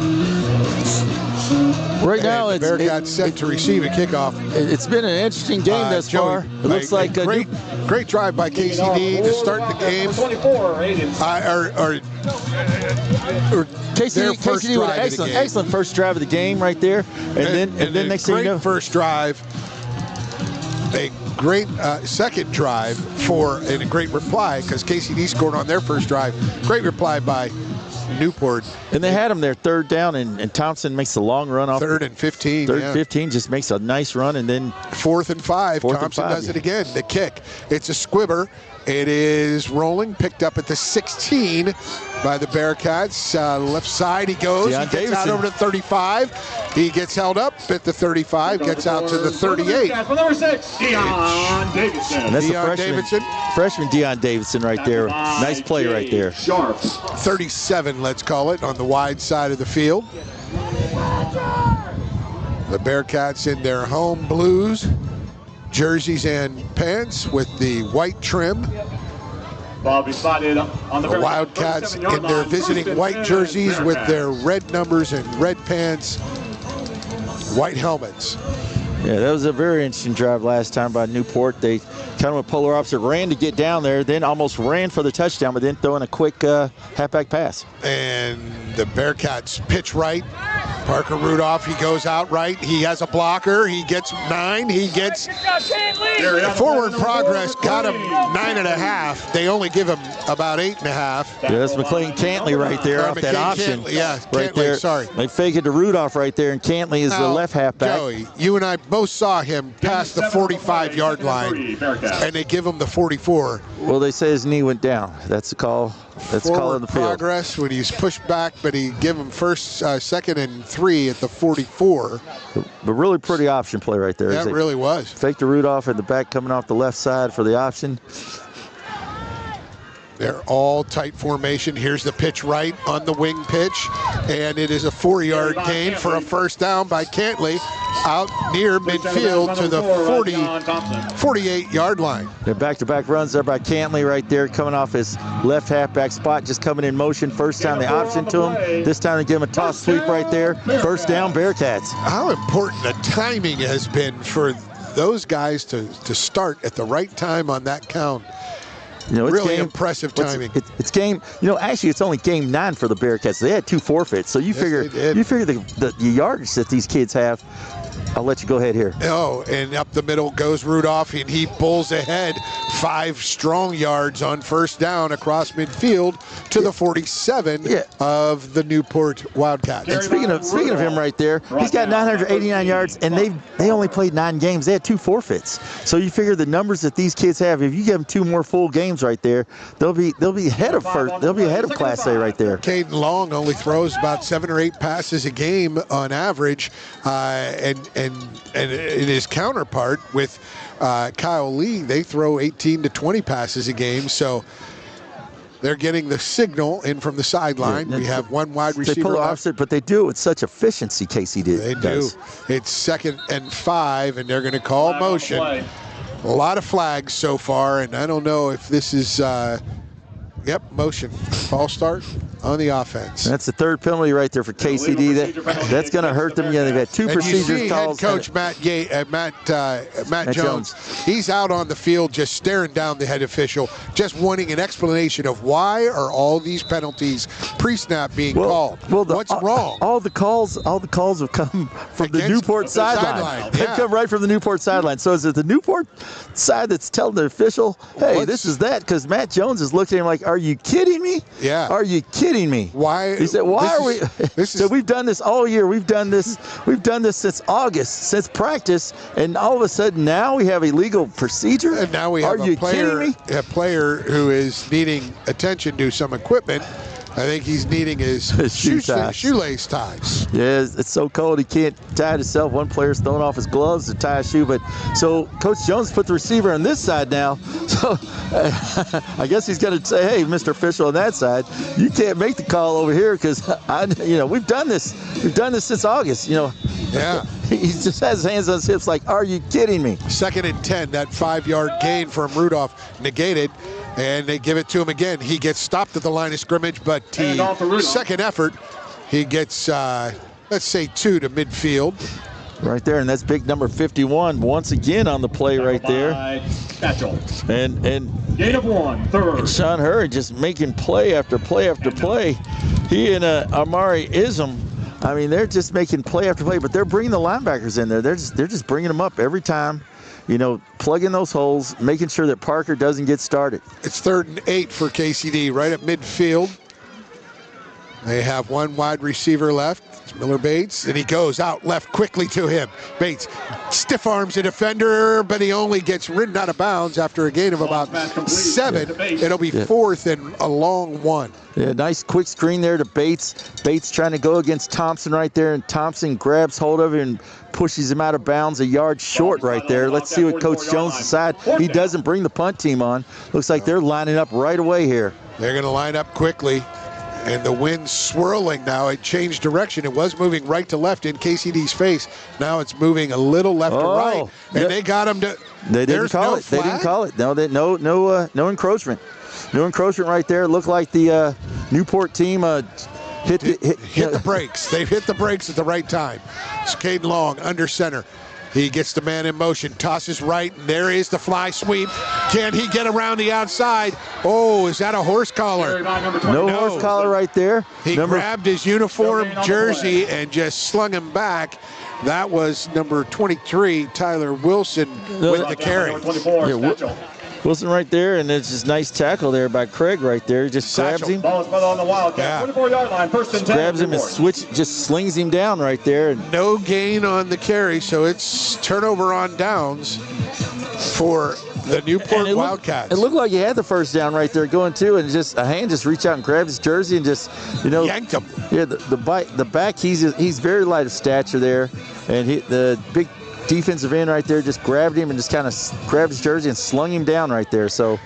Right now, the Bearcats set to receive a kickoff. It's been an interesting game thus far. It looks like a great drive by KCD to start the game. KCD with an excellent first drive of the game right there, and then next thing you know, first drive. A great second drive and a great reply because KCD scored on their first drive. Great reply by Newport. And they had him there 3rd down, and Thompson makes a long run off. 3rd and 15. 3rd and 15, just makes a nice run, and then 4th and 5. Thompson does it again. The kick. It's a squibber. It is rolling, picked up at the 16 by the Bearcats. Left side he goes. He gets out over to 35. He gets held up at the 35, gets out to the 38. Number 6, Deion Davidson. And that's freshman Deion Davidson right there. Nice play right there. 37 7, let's call it, on the wide side of the field. The Bearcats in their home blues jerseys and pants with the white trim. The Wildcats in their visiting white jerseys with their red numbers and red pants, white helmets. Yeah, that was a very interesting drive last time by Newport. They kind of went polar opposite, ran to get down there, then almost ran for the touchdown, but then throwing a quick halfback pass. And the Bearcats pitch right. Parker Rudolph, he goes out right. He has a blocker. He gets 9. He gets forward progress. Got him 9.5. They only give him about 8.5. Yeah, that's McLean Cantley right there off that option. Cantley, yeah, right Cantley, there. Sorry. They fake it to Rudolph right there, and Cantley is the left halfback. Joey, you and I both saw him pass the 45-yard line, and they give him the 44. Well, they say his knee went down. That's the call. That's the call on the field. Progress when he's pushed back, but he give him first, second, and 3 at the 44. But really pretty option play right there. That really was. Fake to Rudolph at the back coming off the left side for the option. They're all tight formation. Here's the pitch right on the wing pitch, and it is a 4-yard gain for a first down by Cantley out near midfield to the 48-yard line. They're back-to-back runs there by Cantley right there, coming off his left halfback spot, just coming in motion. First time they option to him. This time they give him a toss sweep right there. First down, Bearcats. How important the timing has been for those guys to start at the right time on that count. You know, it's really impressive timing. It's game. You know, actually, it's only game 9 for the Bearcats. They had 2 forfeits, so you figure the yardage that these kids have. I'll let you go ahead here. Oh, and up the middle goes Rudolph, and he pulls ahead 5 strong yards on first down across midfield to the 47 of the Newport Wildcats. And speaking of him right there, he's got 989 yards, and they only played 9 games. They had 2 forfeits. So you figure the numbers that these kids have, if you give them 2 more full games right there, they'll be ahead of first. They'll be ahead of Class A right there. Caden Long only throws about 7 or 8 passes a game on average, and in his counterpart with Kyle Lee, they throw 18 to 20 passes a game. So they're getting the signal in from the sideline. We have 1 wide receiver. They pull opposite, but they do it with such efficiency, KCD. They do. It's 2nd and 5, and they're going to call motion. A lot of flags so far, and I don't know if this is motion. False start on the offense. That's the 3rd penalty right there for KCD. That's going to hurt them. Yeah, they've had 2 procedures calls. Head coach Matt Jones, he's out on the field just staring down the head official, just wanting an explanation of why are all these penalties pre-snap being called. What's wrong? All the calls have come from the Newport sideline. They've come right from the Newport sideline. So is it the Newport side that's telling the official, hey, this is that? Because Matt Jones is looking at him like, are you kidding me? Yeah. Are you kidding me? Why? He said, so we've done this all year. We've done this since August, since practice, and all of a sudden now we have a legal procedure? And now we have a player who is needing attention to some equipment. I think he's needing his shoelace ties. Yeah, it's so cold he can't tie it himself. One player's throwing off his gloves to tie a shoe. But so Coach Jones put the receiver on this side now. So I guess he's going to say, hey, Mr. Official on that side, you can't make the call over here because we've done this. We've done this since August. Yeah. He just has his hands on his hips like, are you kidding me? 2nd and 10, that 5-yard gain from Rudolph negated. And they give it to him again. He gets stopped at the line of scrimmage, but second effort, he gets, let's say, 2 to midfield. Right there, and that's big number 51 once again on the play right there. And gain of 1, 3rd. And Sean Hurry just making play after play after play. He and Amari Ism, I mean, they're just making play after play, but they're bringing the linebackers in there. They're just bringing them up every time. Plugging those holes, making sure that Parker doesn't get started. It's 3rd and 8 for KCD, right at midfield. They have 1 wide receiver left. It's Miller Bates, and he goes out left quickly to him. Bates stiff arms a defender, but he only gets ridden out of bounds after a gain of about 7. It'll be 4th and a long 1. Yeah, nice quick screen there to Bates. Bates trying to go against Thompson right there, and Thompson grabs hold of him and pushes him out of bounds a yard short right there. Let's see what Coach Jones decides. He doesn't bring the punt team on. Looks like they're lining up right away here. They're going to line up quickly. And the wind swirling now. It changed direction. It was moving right to left in KCD's face. Now it's moving a little left to right. And they got him to. They didn't call it. They didn't call it. No, no encroachment. No encroachment right there. It looked like the Newport team hit the brakes. They've hit the brakes at the right time. It's Caden Long under center. He gets the man in motion, tosses right, and there is the fly sweep. Can he get around the outside? Oh, is that a horse collar? No horse collar right there. He grabbed his uniform jersey and just slung him back. That was number 23, Tyler Wilson, with the carry. Wilson right there, and it's just nice tackle there by Craig right there. He just grabs him. Ball is put on the Wildcat. 24-yard line, first and 10. Grabs him and just slings him down right there. No gain on the carry, so it's turnover on downs for the Newport Wildcats. It looked like he had the first down right there going too, and just a hand just reached out and grabbed his jersey and just, yanked him. Yeah, the back, he's very light of stature there, and the big defensive end right there just grabbed him and just kind of grabbed his jersey and slung him down right there. So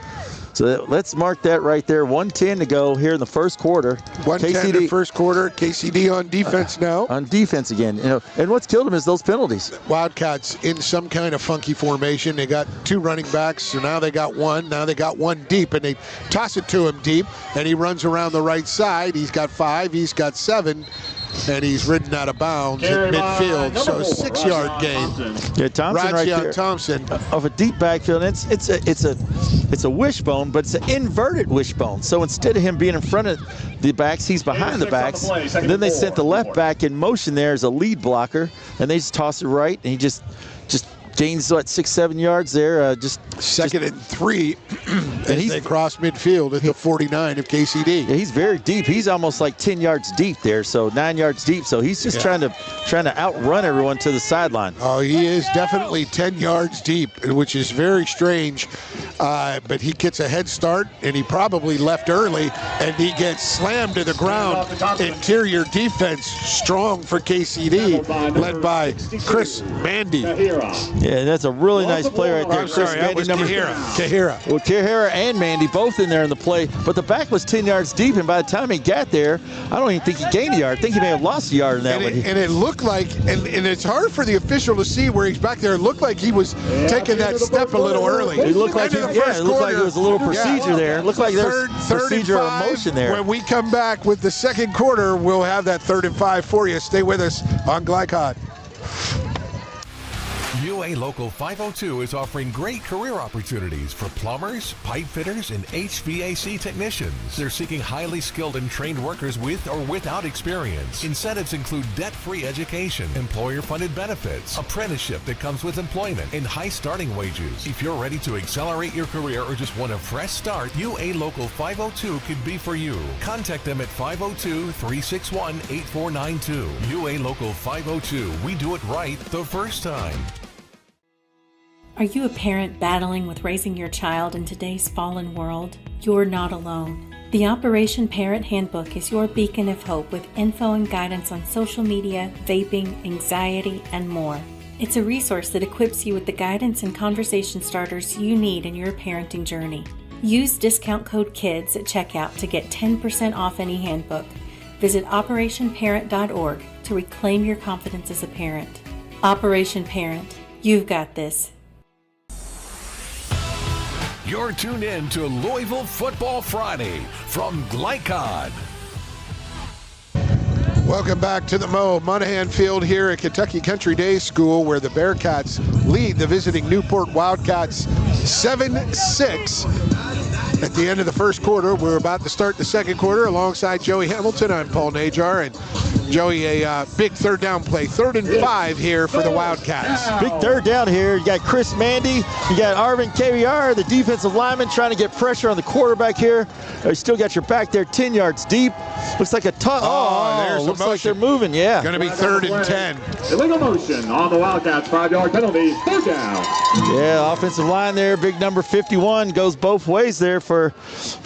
let's mark that right there. 1:10 to go here in the first quarter. 1:10 in the first quarter. KCD on defense now. On defense again. And what's killed him is those penalties. Wildcats in some kind of funky formation. They got 2 running backs, so now they got 1. Now they got 1 deep, and they toss it to him deep, and he runs around the right side. He's got 5. He's got 7. And he's ridden out of bounds at midfield, so a 6-yard gain. Yeah, Thompson right there. Thompson of a deep backfield. It's a wishbone, but it's an inverted wishbone. So instead of him being in front of the backs, he's behind the backs. And then they sent the left back in motion there as a lead blocker, and they just toss it right, and he just gains 6-7 yards there. Second and 3 as they cross midfield at the 49 of KCD. Yeah, he's very deep. He's almost like 10 yards deep there, so 9 yards deep. So he's just trying to outrun everyone to the sideline. Oh, he is definitely 10 yards deep, which is very strange. But he gets a head start, and he probably left early, and he gets slammed to the ground. Interior defense strong for KCD, led by Chris Mandy. Yeah, that's a really nice play right there. I'm sorry, that was Kahira. Well, Kahira and Mandy both in there in the play, but the back was 10 yards deep, and by the time he got there, I don't even think he gained a yard. I think he may have lost a yard in that one. And it looked like, and it's hard for the official to see where he's back there. It looked like he was taking that step a little early. It looked like it looked like there was a little procedure there. It looked like there was procedure or motion there. When we come back with the second quarter, we'll have that 3rd and 5 for you. Stay with us on Glycod. UA Local 502 is offering great career opportunities for plumbers, pipe fitters, and HVAC technicians. They're seeking highly skilled and trained workers with or without experience. Incentives include debt-free education, employer-funded benefits, apprenticeship that comes with employment, and high starting wages. If you're ready to accelerate your career or just want a fresh start, UA Local 502 could be for you. Contact them at 502-361-8492. UA Local 502. We do it right the first time. Are you a parent battling with raising your child in today's fallen world? You're not alone. The Operation Parent Handbook is your beacon of hope with info and guidance on social media, vaping, anxiety, and more. It's a resource that equips you with the guidance and conversation starters you need in your parenting journey. Use discount code KIDS at checkout to get 10% off any handbook. Visit operationparent.org to reclaim your confidence as a parent. Operation Parent, you've got this. You're tuned in to Louisville Football Friday from Glycod. Welcome back to the Monahan Field here at Kentucky Country Day School, where the Bearcats lead the visiting Newport Wildcats 7-6. At the end of the first quarter, we're about to start the second quarter. Alongside Joey Hamilton, I'm Paul Najar, and Joey, a big 3rd down play. 3rd and 5 here for the Wildcats. Big 3rd down here. You got Chris Mandy. You got Arvin KBR, the defensive lineman, trying to get pressure on the quarterback here. You still got your back there 10 yards deep. Looks like a ton. There's looks a motion. Like they're moving, yeah. Going to be 3rd and 10. Illegal motion on the Wildcats. 5-yard penalty. 3rd down. Yeah, offensive line there. Big number 51 goes both ways there for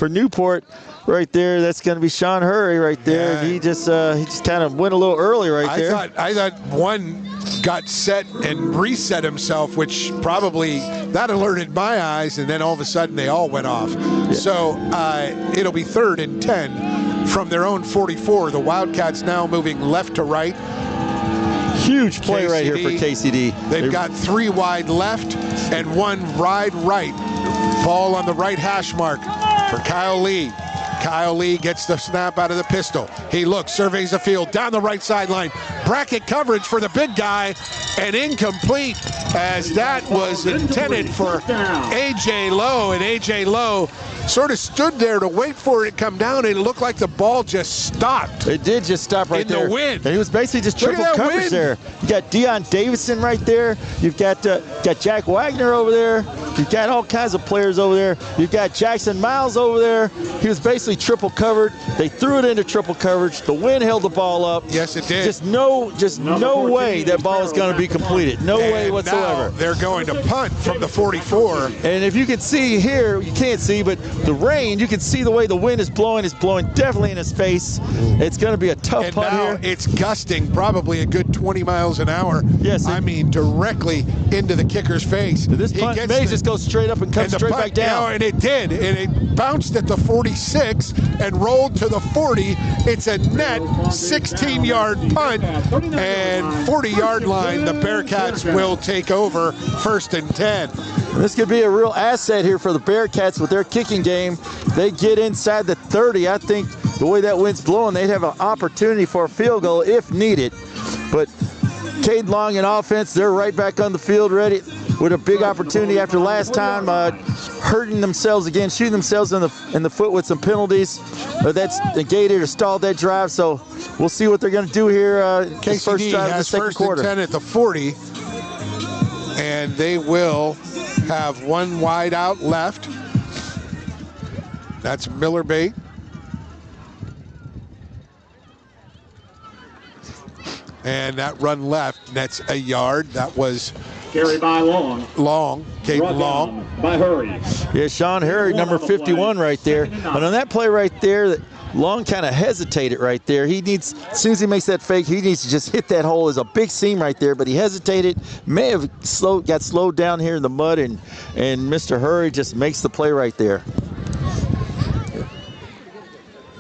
Newport. Right there, that's going to be Sean Hurry right there. Yeah. He just kind of went a little early there. I thought one got set and reset himself, which probably that alerted my eyes, and then all of a sudden they all went off. Yeah. So it'll be 3rd and 10 from their own 44. The Wildcats now moving left to right. Huge play right here for KCD. They've got 3 wide left and 1 wide right. Ball on the right hash mark for Kyle Lee. Kyle Lee gets the snap out of the pistol. He looks, surveys the field, down the right sideline. Bracket coverage for the big guy, and incomplete, as that was intended for A.J. Lowe, and A.J. Lowe sort of stood there to wait for it to come down, and it looked like the ball just stopped. It did just stop right there. In the wind. And he was basically just triple coverage there. You got Deion Davison right there. You've got Jack Wagner over there. You've got all kinds of players over there. You've got Jackson Miles over there. He was basically triple covered. They threw it into triple coverage. The wind held the ball up. Yes, it did. Just no way that ball is going to be completed. No way whatsoever. Now they're going to punt from the 44. And if you can see here, you can't see, but the rain, you can see the way the wind is blowing. It's blowing definitely in his face. It's going to be a tough punt here. It's gusting probably a good 20 miles an hour. Yes. I mean, directly into the kicker's face. This punt may just go straight up and come straight back down. And it did. And it bounced at the 46 and rolled to the 40. It's a net 16-yard punt, and 40-yard line. The Bearcats will take over 1st and 10. This could be a real asset here for the Bearcats with their kicking game. They get inside the 30. I think the way that wind's blowing, they'd have an opportunity for a field goal if needed. But Cade Long in offense, they're right back on the field ready with a big opportunity after last time hurting themselves again, shooting themselves in the foot with some penalties. That's negated or stalled that drive. So we'll see what they're going to do here. KCD first drive has of the second quarter. 1st and 10 at the 40, and they will have 1 wide out left. That's Miller Bate. And that run left, that's a yard. That was carried by Long. Caden Long. By Hurry. Yeah, Sean Hurry, number 51 right there. But on that play right there, Long kind of hesitated right there. He needs, as soon as he makes that fake, he needs to just hit that hole. There's a big seam right there, but he hesitated, may have got slowed down here in the mud, and Mr. Hurry just makes the play right there.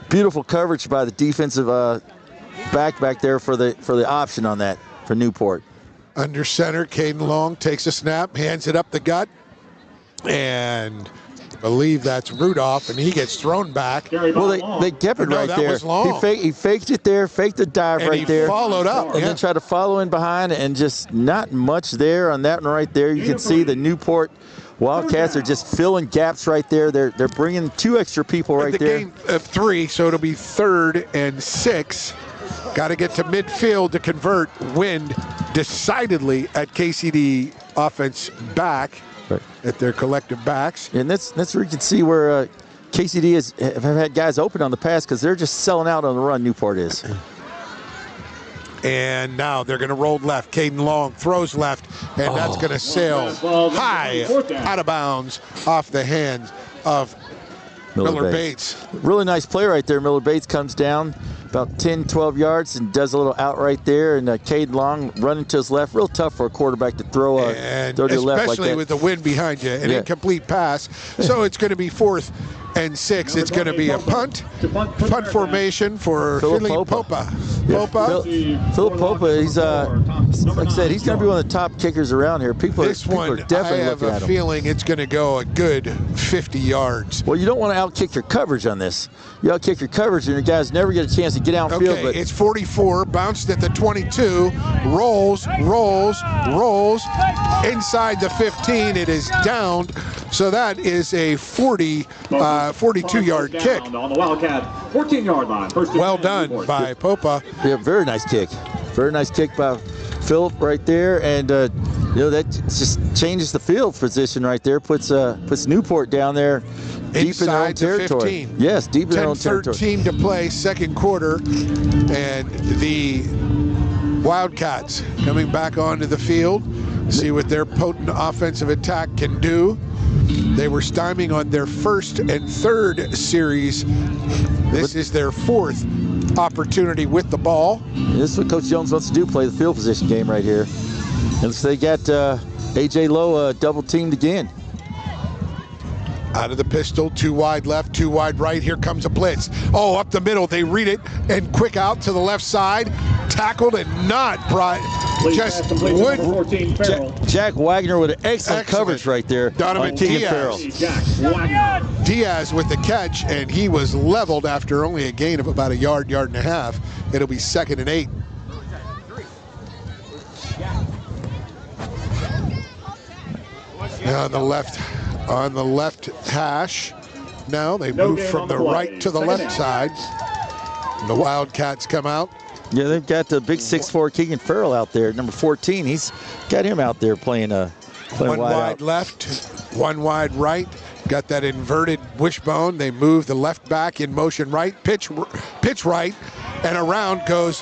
Beautiful coverage by the defensive back there for the option on that for Newport. Under center, Caden Long takes a snap, hands it up the gut, and I believe that's Rudolph, and he gets thrown back. Well, they kept it right there. Was Long. He faked it there, faked the dive and right there. Followed up. And then tried to follow in behind, and just not much there on that one right there. You can see the Newport Wildcats are just filling gaps right there. They're bringing 2 extra people right there. Game of 3, so it'll be 3rd and 6. Got to get to midfield to convert. Wind decidedly at KCD offense back at their collective backs. And that's where you can see where KCD have had guys open on the pass, because they're just selling out on the run, Newport is. And now they're going to roll left. Caden Long throws left, and that's going to sail high out of bounds off the hands of Miller Bates. Really nice play right there. Miller Bates comes down about 10, 12 yards and does a little out right there. And Cade Long running to his left. Real tough for a quarterback to throw to the left like that. Especially with the wind behind you. An incomplete pass. So it's going to be 4th and 6. It's going to be a punt formation for Philip Popa. Philip Popa, he's like I said, he's going to be one of the top kickers around here. People are definitely looking at him. I have a feeling it's going to go a good 50 yards. Well, you don't want to outkick your coverage on this. You outkick your coverage, and your guys never get a chance to get downfield. Okay, but it's 44, bounced at the 22, rolls inside the 15. It is downed, so that is a 42-yard kick. On the Wildcat 14-yard line. Well done by Popa. Yeah, very nice kick. Very nice kick by Philip right there, and that just changes the field position right there. Puts Newport down there deep in their own territory. 15. Yes, deep in their own territory. 10-13 to play, second quarter, and the Wildcats coming back onto the field. See what their potent offensive attack can do. They were stymieing on their 1st and 3rd series. This is their 4th opportunity with the ball. This is what Coach Jones wants to do, play the field position game right here. And so they got A.J. Lowe double teamed again. Out of the pistol, 2 wide left, 2 wide right. Here comes a blitz. Oh, up the middle. They read it and quick out to the left side. Tackled and not brought. Just would. Jack Wagner with an excellent coverage right there. Donovan Diaz with the catch, and he was leveled after only a gain of about a yard and a half. It'll be 2nd and 8. Now on the left hash. Now they move from the right to the left side. And the Wildcats come out. Yeah, they've got the big 6'4" Keegan Farrell out there, number 14. He's got him out there playing one wide left, 1 wide right. Got that inverted wishbone. They move the left back in motion right, pitch right, and around goes.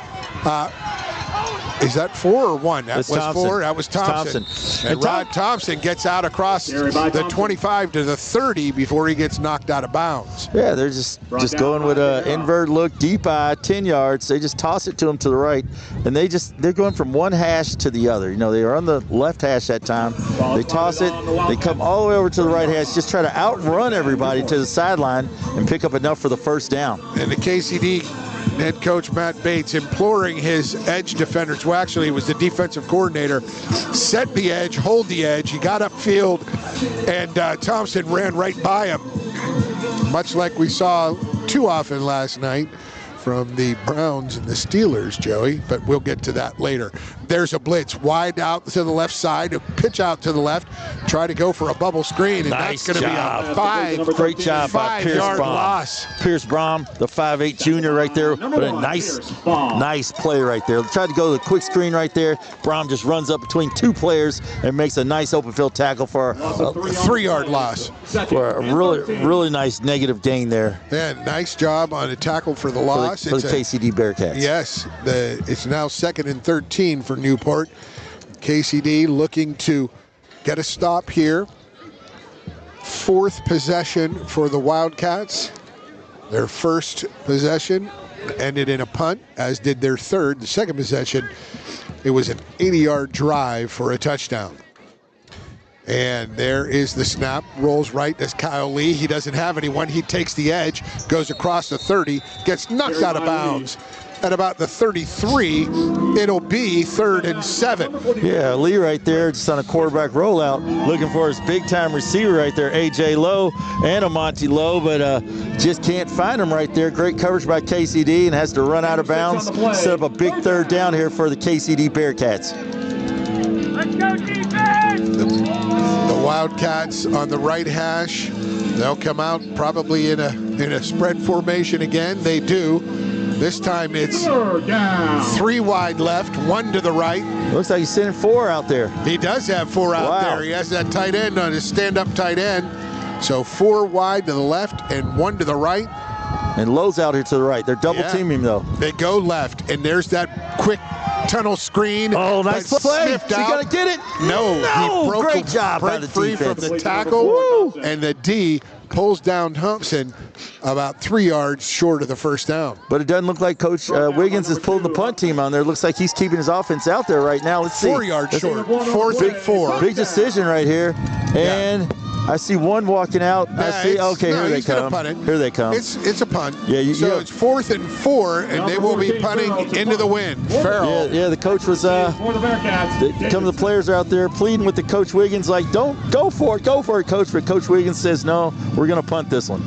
Is that 4 or 1? That was Thompson. 4. That was Thompson. And Rod Thompson gets out across the 25 to the 30 before he gets knocked out of bounds. Yeah, they're just going with an invert look, deep eye, 10 yards. They just toss it to him to the right, and they're going from one hash to the other. You know, they are on the left hash that time. They toss it. They come all the way over to the right hash, just try to outrun everybody to the sideline and pick up enough for the first down. And the KCD head coach Matt Bates imploring his edge defenders. Well, actually, it was the defensive coordinator. Set the edge, hold the edge. He got upfield, and Thompson ran right by him, much like we saw too often last night from the Browns and the Steelers, Joey, but we'll get to that later. There's a blitz wide out to the left side, a pitch out to the left, try to go for a bubble screen, and nice that's going to be a great job by Pierce yard Brom. loss. Pierce Brom, the 5'8" junior right there, but a nice play right there. Tried to go to the quick screen right there. Brom just runs up between 2 players and makes a nice open field tackle for a 3-yard loss. For a really nice negative gain there. Yeah, nice job on a tackle for the loss. For the KCD Bearcats. Yes, it's now 2nd and 13 for Newport. KCD looking to get a stop here. 4th possession for the Wildcats. Their first possession ended in a punt, as did their third. The second possession, it was an 80-yard drive for a touchdown. And there is the snap, rolls right. That's Kyle Lee. He doesn't have anyone. He takes the edge, goes across the 30, gets knocked out of bounds. At about the 33, it'll be 3rd and 7. Yeah, Lee right there just on a quarterback rollout, looking for his big-time receiver right there, A.J. Lowe and Amonte Lowe, but just can't find him right there. Great coverage by KCD and has to run out of bounds, set up a big 3rd down here for the KCD Bearcats. Let's go defense! The Wildcats on the right hash. They'll come out probably in a spread formation again. They do. This time it's 3 wide left, 1 to the right. Looks like he's sending 4 out there. He does have 4 out there. He has that tight end on his stand-up tight end. So 4 wide to the left and 1 to the right. And Lowe's out here to the right. They're double teaming him though. They go left, and there's that quick tunnel screen. Oh, nice play. Is he gonna get it? No. He broke great job by the free defense. from the tackle, and the D pulls down Thompson about 3 yards short of the first down. But it doesn't look like Coach Wiggins is pulling the punt team on there. It looks like he's keeping his offense out there right now. Let's see. 4 yards short. 4th and 4. Big decision right here. And I see one walking out. Here they come. Here they come. It's a punt. Yeah, so it's 4th and 4, and they will be punting into the wind. Farrell. Yeah, the coach was some of the players are out there pleading with the Coach Wiggins, like, don't go for it, coach. But Coach Wiggins says, no, we're going to punt this one.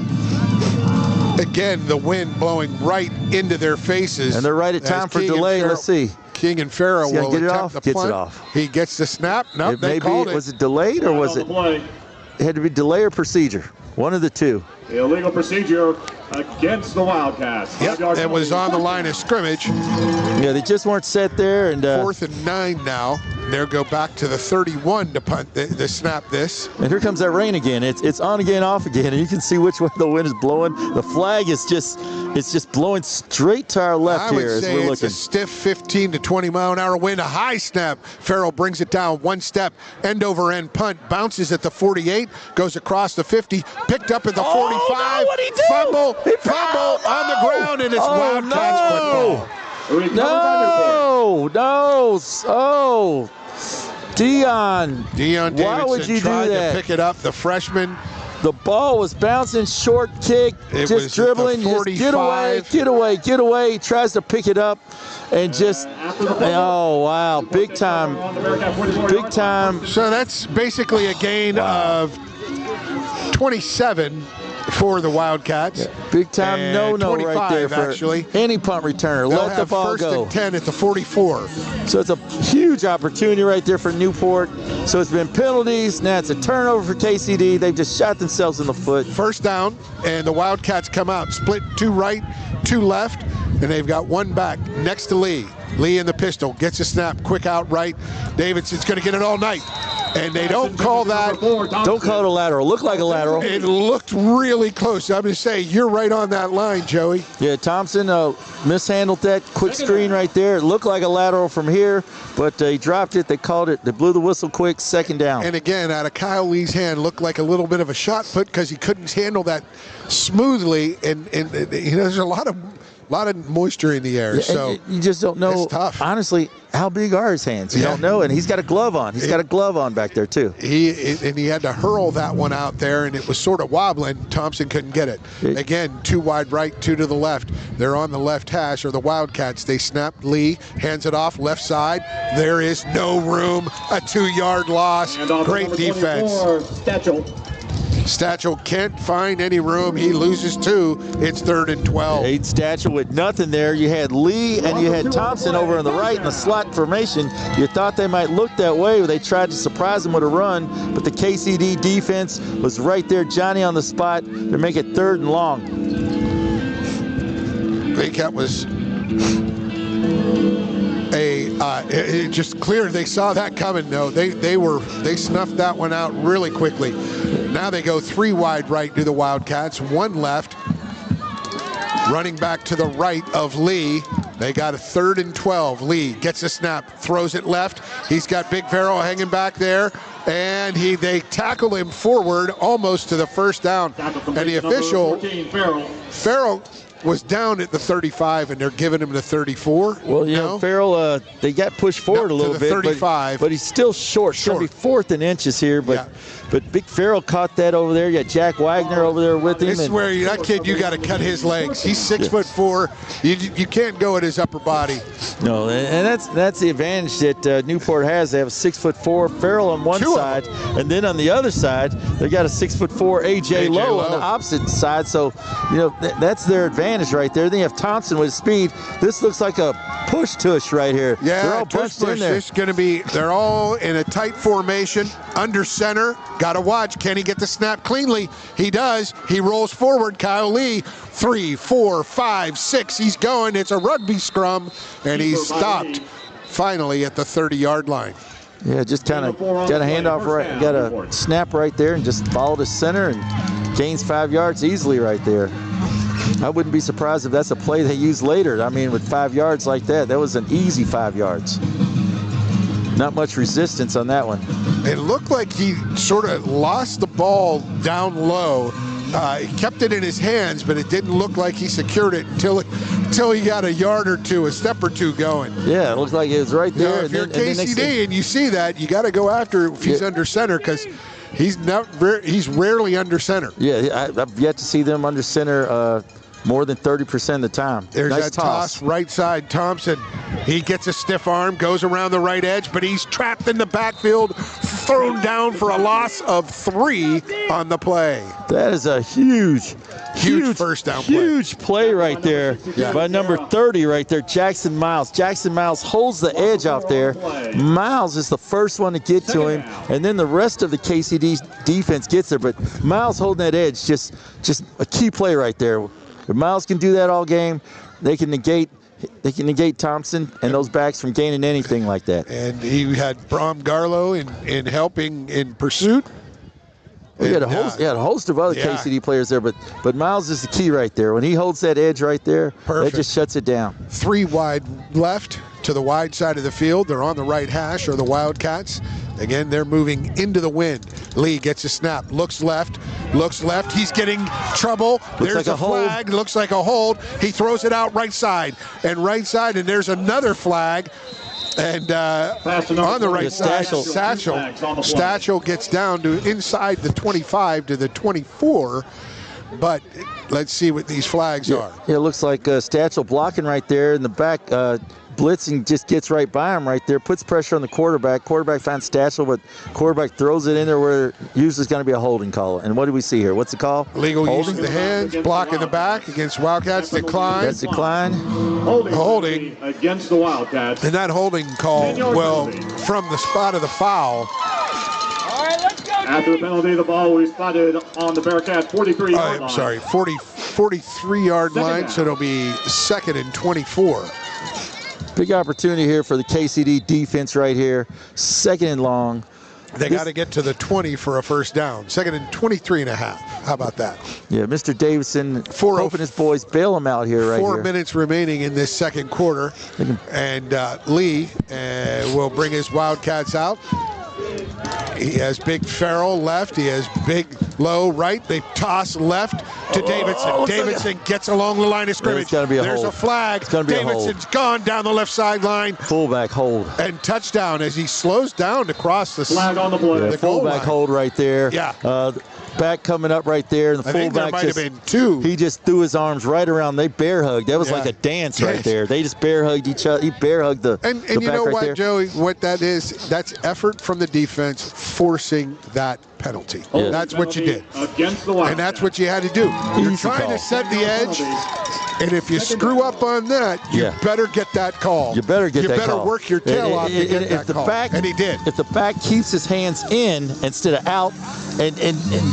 Again, the wind blowing right into their faces. And they're right at time for delay. Let's see. King and Farrell will get it attempt off. the Gets punt. it off. He gets the snap. No, they called it. Was it delayed or was it? It had to be delay or procedure. One of the two. Illegal procedure against the Wildcats. Yep, it was on the line of scrimmage. Yeah, they just weren't set there. And 4th and 9 now. There go back to the 31 to punt the snap this. And here comes that rain again. It's on again, off again, and you can see which way the wind is blowing. The flag is just blowing straight to our left here as we're looking. It's a stiff 15 to 20 mile an hour wind. A high snap. Farrell brings it down 1 step, end over end punt, bounces at the 48, goes across the 50, picked up at the 45. What'd he do? Fumble on the ground, and it's Wildcats football. No. Dion. Dion Davidson why would you tried do that? to pick it up. The freshman The ball was bouncing, short kick, just dribbling, just get away. He tries to pick it up and just, oh, wow, big time. So that's basically a gain of 27 for the Wildcats. Yeah, big time no right there for actually. Any punt returner. Let the ball go. First and 10 at the 44. So it's a huge opportunity right there for Newport. So it's been penalties. Now it's a turnover for KCD. They've just shot themselves in the foot. First down, and the Wildcats come out, split 2 right, 2 left, and they've got 1 back next to Lee. Lee in the pistol, gets a snap, quick out right. Davidson's going to get it all night. And they don't call that. Don't call it a lateral. Looked like a lateral. It looked really close. I'm going to say, you're right on that line, Joey. Yeah, Thompson mishandled that quick screen right there. It looked like a lateral from here, but he dropped it. They called it. They blew the whistle quick, second down. And again, out of Kyle Lee's hand, looked like a little bit of a shot put because he couldn't handle that smoothly. And there's a lot of moisture in the air, so you just don't know. It's tough. Honestly, how big are his hands? You don't know, and he's got a glove on. He's got a glove on back there too. He had to hurl that one out there, and it was sort of wobbling. Thompson couldn't get it. Again, 2 wide right, 2 to the left. They're on the left hash, or the Wildcats. They snapped. Lee hands it off left side. There is no room. A 2-yard loss. Great defense. Stachel can't find any room. He loses 2. It's 3rd and 12. Stachel with nothing there. You had Lee and you had Thompson over on the right in the slot formation. You thought they might look that way. They tried to surprise him with a run, but the KCD defense was right there. Johnny on the spot to make it 3rd and long. I think that was it just clear. They saw that coming. No, they snuffed that one out really quickly. Now they go 3 wide right to the Wildcats, 1 left. Running back to the right of Lee. They got a 3rd and 12. Lee gets a snap, throws it left. He's got Big Farrell hanging back there, and they tackle him forward almost to the first down. And the official, Farrell was down at the 35, and they're giving him the 34. Well, Farrell, they got pushed forward a little bit, 35. but he's still short. It's going to be 4th and inches here, but Big Farrell caught that over there. You got Jack Wagner over there with him. This is where that kid, you got to cut his legs. He's 6'4". You can't go at his upper body. No, and that's the advantage that Newport has. They have a 6'4" Farrell on one side, and then on the other side, they got a 6'4" AJ Lowe on the opposite side. So, that's their advantage right there. Then you have Thompson with speed. This looks like a push-tush right here. Yeah, they're all bunched in there. It's going to be, they're all in a tight formation, under center. Got to watch. Can he get the snap cleanly? He does. He rolls forward. Kyle Lee, 3, 4, 5, 6. He's going. It's a rugby scrum, and he's stopped finally at the 30-yard line. Yeah, just kind of got a handoff right, got a snap right there, and just followed the center and gains 5 yards easily right there. I wouldn't be surprised if that's a play they use later. I mean, with 5 yards like that was an easy 5 yards. Not much resistance on that one. It looked like he sort of lost the ball down low. He kept it in his hands, but it didn't look like he secured it until he got a yard or two, a step or two going. Yeah, it looked like it was right there. If you're KCD and you see that, you got to go after if he's under center, because he's rarely under center. Yeah, I've yet to see them under center more than 30% of the time. There's nice that toss right side. Thompson, he gets a stiff arm, goes around the right edge, but he's trapped in the backfield, thrown down for a loss of 3 on the play. That is a huge first down play. Huge play right there by number 30 right there, Jackson Miles. Jackson Miles holds the edge out there. Miles is the first one to get to him, and then the rest of the KCD defense gets there, but Miles holding that edge, just a key play right there. If Miles can do that all game, they can negate Thompson and those backs from gaining anything like that. And he had Brom Garlow in helping in pursuit. We had a host of other KCD players there, but Miles is the key right there. When he holds that edge right there, that just shuts it down. 3 wide left to the wide side of the field. They're on the right hash, or the Wildcats. Again, they're moving into the wind. Lee gets a snap, looks left. He's getting trouble. There's a flag. Looks like a hold. He throws it out right side, and there's another flag. And on the right side, Satchel gets down to inside the 25 to the 24. But let's see what these flags are. Yeah, it looks like Satchel blocking right there in the back. Blitzing just gets right by him right there, puts pressure on the quarterback. Quarterback finds Satchel, but quarterback throws it in there where usually it's going to be a holding call. And what do we see here? What's the call? Legal use of the hands, block in the back against Wildcats, decline. That's decline. Holding against the Wildcats. And that holding call, well, from the spot of the foul. After the penalty, the ball will be spotted on the Bearcats 43-yard line. 43-yard line, so it'll be 2nd and 24. Big opportunity here for the KCD defense right here. 2nd and long. They got to get to the 20 for a first down. 2nd and 23 and a half. How about that? Yeah, Mr. Davidson hoping his boys bail him out here right here. 4 minutes remaining in this second quarter. And Lee will bring his Wildcats out. He has Big Farrell left. He has Big Low right. They toss left to Davidson. Davidson gets along the line of scrimmage. There's a flag. Davidson's gone down the left sideline. Fullback hold. And touchdown as he slows down to cross the flag on the play. The fullback hold right there. Yeah. Back coming up right there. And the fullback might have been two. He just threw his arms right around. They bear hugged. That was like a dance right there. They just bear hugged each other. He bear hugged the And the you back know right what, there. Joey? What that is, that's effort from the defense forcing that penalty. Yeah. That's what you did. Against the And that's what you had to do. You're trying to set the edge. And if you screw up on that, you better get that call. You better get that call. You better work your tail off to get that call. And he did. If the back keeps his hands in instead of out, and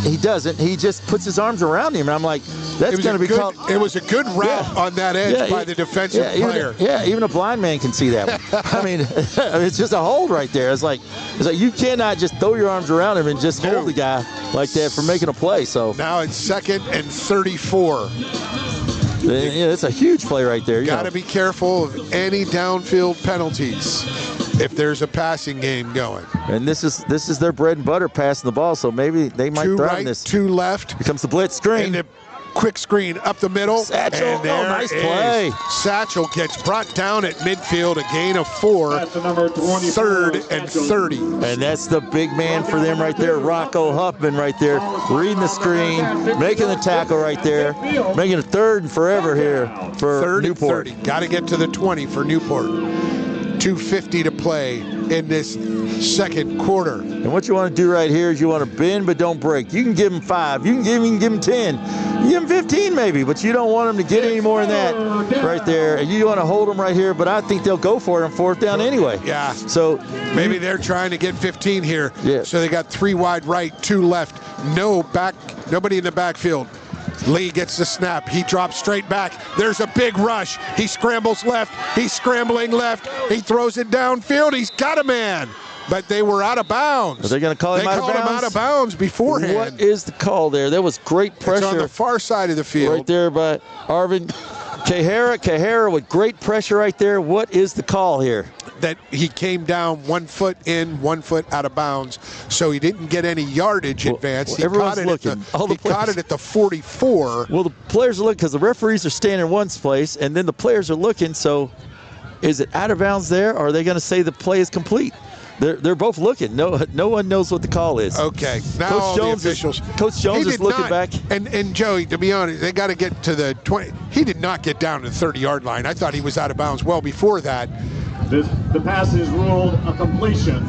he doesn't, he just puts his arms around him. And I'm like, that's going to be called. It was a good route on that edge by the defensive player. Even a blind man can see that one. I mean, it's just a hold right there. It's like you cannot just throw your arms around him and just hold the guy like that for making a play. So now it's 2nd and 34. Yeah, it's a huge play right there. Got to be careful of any downfield penalties if there's a passing game going. And this is their bread and butter, passing the ball. So maybe they might thrive in this. 2 left. Here comes the blitz screen. And quick screen up the middle. Satchel. And there nice play. Satchel gets brought down at midfield, a gain of 4. 3rd and 30. And that's the big man for them right there, Rocco Huffman right there, reading the screen, making the tackle right there, making a 3rd and forever here for 3rd Newport. And 30. Got to get to the 20 for Newport. 2:50 to play in this second quarter. And what you want to do right here is you want to bend but don't break. You can give them 5. You can give them 10. You give them 15 maybe, but you don't want them to get any more than that right there. And you want to hold them right here, but I think they'll go for it on 4th down anyway. Yeah. So maybe they're trying to get 15 here. Yeah. So they got 3 wide right, 2 left. Nobody in the backfield. Lee gets the snap. He drops straight back. There's a big rush. He scrambles left. He's scrambling left. He throws it downfield. He's got a man. But they were out of bounds. Are they going to call him out of bounds? They called him out of bounds beforehand. What is the call there? There was great pressure. It's on the far side of the field. Right there by Arvin Kahara with great pressure right there. What is the call here? That he came down 1 foot in, 1 foot out of bounds, so he didn't get any yardage advance. He everyone's caught looking. Caught it at the 44. Well, the players are looking because the referees are standing in one place, and then the players are looking. So, is it out of bounds there, or are they going to say the play is complete? They're both looking. No one knows what the call is. Okay, now Coach Jones is looking back. And Joey, to be honest, they got to get to the 20. He did not get down to the 30-yard line. I thought he was out of bounds well before that. The pass is ruled a completion.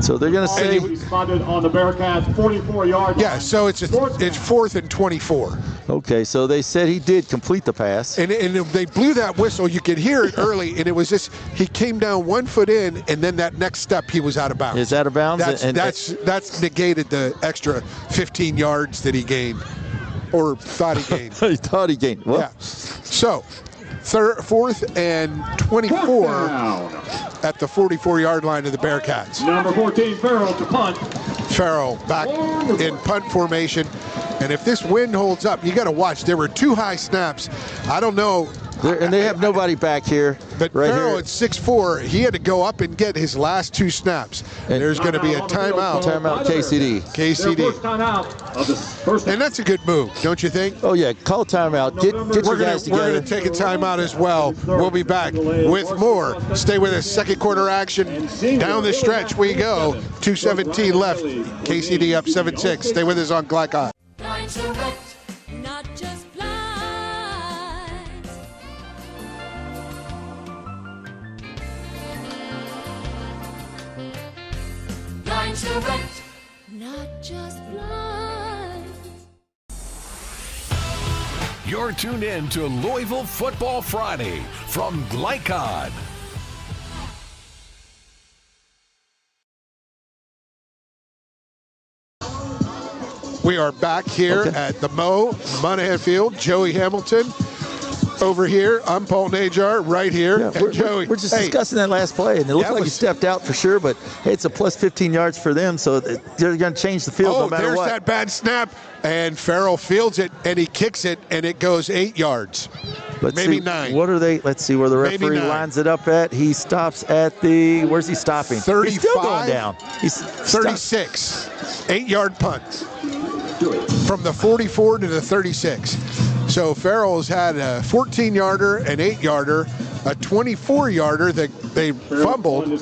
So they're going to say he spotted on the Bearcats 44-yard line. Yeah, so it's 4th and 24. Okay, so they said he did complete the pass. And they blew that whistle. You could hear it early, and it was just he came down 1 foot in, and then that next step he was out of bounds. Is out of bounds. That's negated the extra 15 yards that he gained, or thought he gained. He thought he gained. Well, yeah. So 4th and 24 at the 44-yard line of the Bearcats. Number 14, Farrell to punt. Farrell back in punt formation. And if this wind holds up, you got to watch. There were 2 high snaps. I don't know. And they have nobody back here. But right Farrell here. at 6'4", he had to go up and get his last 2 snaps. And there's going to be a timeout. Timeout, KCD. KCD. And that's a good move, don't you think? Oh, yeah. Call a timeout. Get your guys together. We're going to take a timeout as well. We'll be back with more. Stay with us. Second quarter action. Down the stretch we go. 2:17 left. KCD up 7-6. Stay with us on Glycod. Not just blinds. Blinds direct. Not just blinds. You're tuned in to Louisville Football Friday from Glycod. We are back here at the Monahan Field. Joey Hamilton over here. I'm Paul Najar right here. Yeah, we're just discussing that last play, and it looked like he stepped out for sure, but hey, it's a plus 15 yards for them, so they're going to change the field no matter what. There's that bad snap, and Farrell fields it, and he kicks it, and it goes 8 yards. Maybe 9. What are they? Let's see where the referee lines it up at. He stops at the, where's he stopping? 35. He's still going down. He's 36. 8-yard punt. From the 44 to the 36. So Farrell's had a 14-yarder, an 8-yarder, a 24-yarder that they fumbled.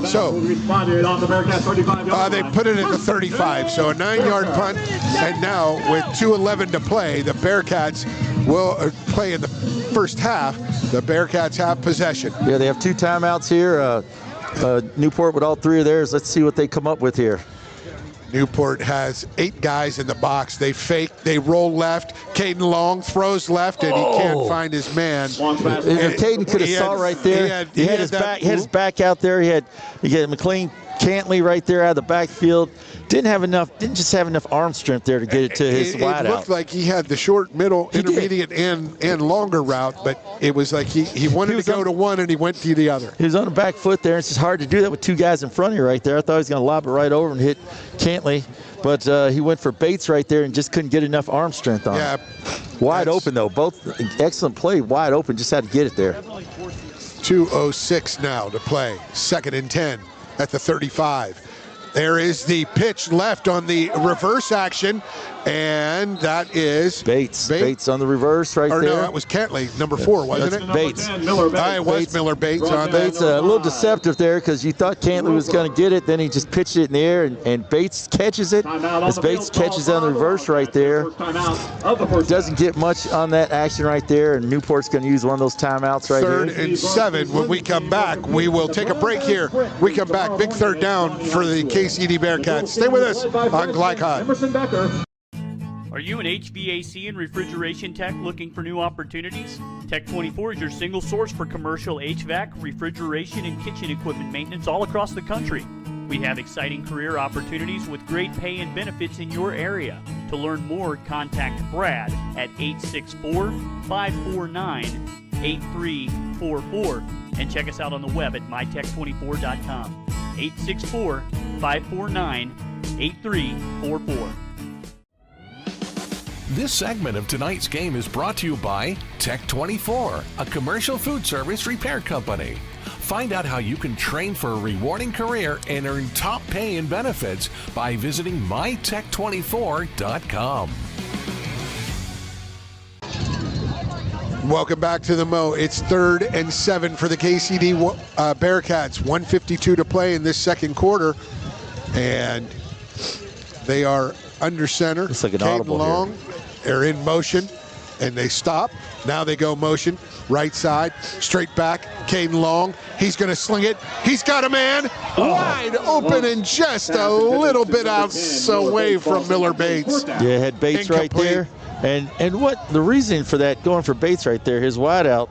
So they put it at the 35. So a 9-yard punt. And now with 2:11 to play, the Bearcats will play in the first half. The Bearcats have possession. Yeah, they have 2 timeouts here. Newport with all 3 of theirs. Let's see what they come up with here. Newport has 8 guys in the box. They fake, they roll left. Caden Long throws left, and he can't find his man. Caden could have saw right there. He had his back out there. He had McLean Cantley right there out of the backfield. Didn't just have enough arm strength there to get it to his wide out. It looked like he had the short, middle, intermediate, and longer route, but it was like he wanted to go to one and he went to the other. He was on the back foot there. It's just hard to do that with 2 guys in front of you right there. I thought he was going to lob it right over and hit Cantley, but he went for Bates right there and just couldn't get enough arm strength on it. Wide open, though. Both excellent play, wide open. Just had to get it there. 2:06 now to play. 2nd and 10 at the 35. There is the pitch left on the reverse action, and that is Bates. Bates on the reverse right there. No, that was Cantley, number 4, wasn't it? Bates. It was Miller Bates on Bates. A little deceptive there because you thought Cantley was going to get it. Then he just pitched it in the air, and Bates catches it. As Bates catches on the reverse right there. Doesn't get much on that action right there, and Newport's going to use one of those timeouts right here. 3rd and 7. When we come back, we will take a break here. We come back, big 3rd down for the KCD Bearcats. Stay with us on Glycod. Are you an HVAC and refrigeration tech looking for new opportunities? Tech 24 is your single source for commercial HVAC, refrigeration, and kitchen equipment maintenance all across the country. We have exciting career opportunities with great pay and benefits in your area. To learn more, contact Brad at 864-549-8344 and check us out on the web at mytech24.com. 864-549-8344. This segment of tonight's game is brought to you by Tech 24, a commercial food service repair company. Find out how you can train for a rewarding career and earn top pay and benefits by visiting mytech24.com. Welcome back to the Mo. It's 3rd and 7 for the KCD Bearcats. 1:52 to play in this second quarter, and they are under center. It's like an Caden audible Long. here. They're in motion, and they stop. Now they go motion, right side, straight back. Caden Long, he's going to sling it. He's got a man wide open and just a little bit out away from Miller Bates. Yeah, had Bates right there. And what the reason for that, going for Bates right there, his wide out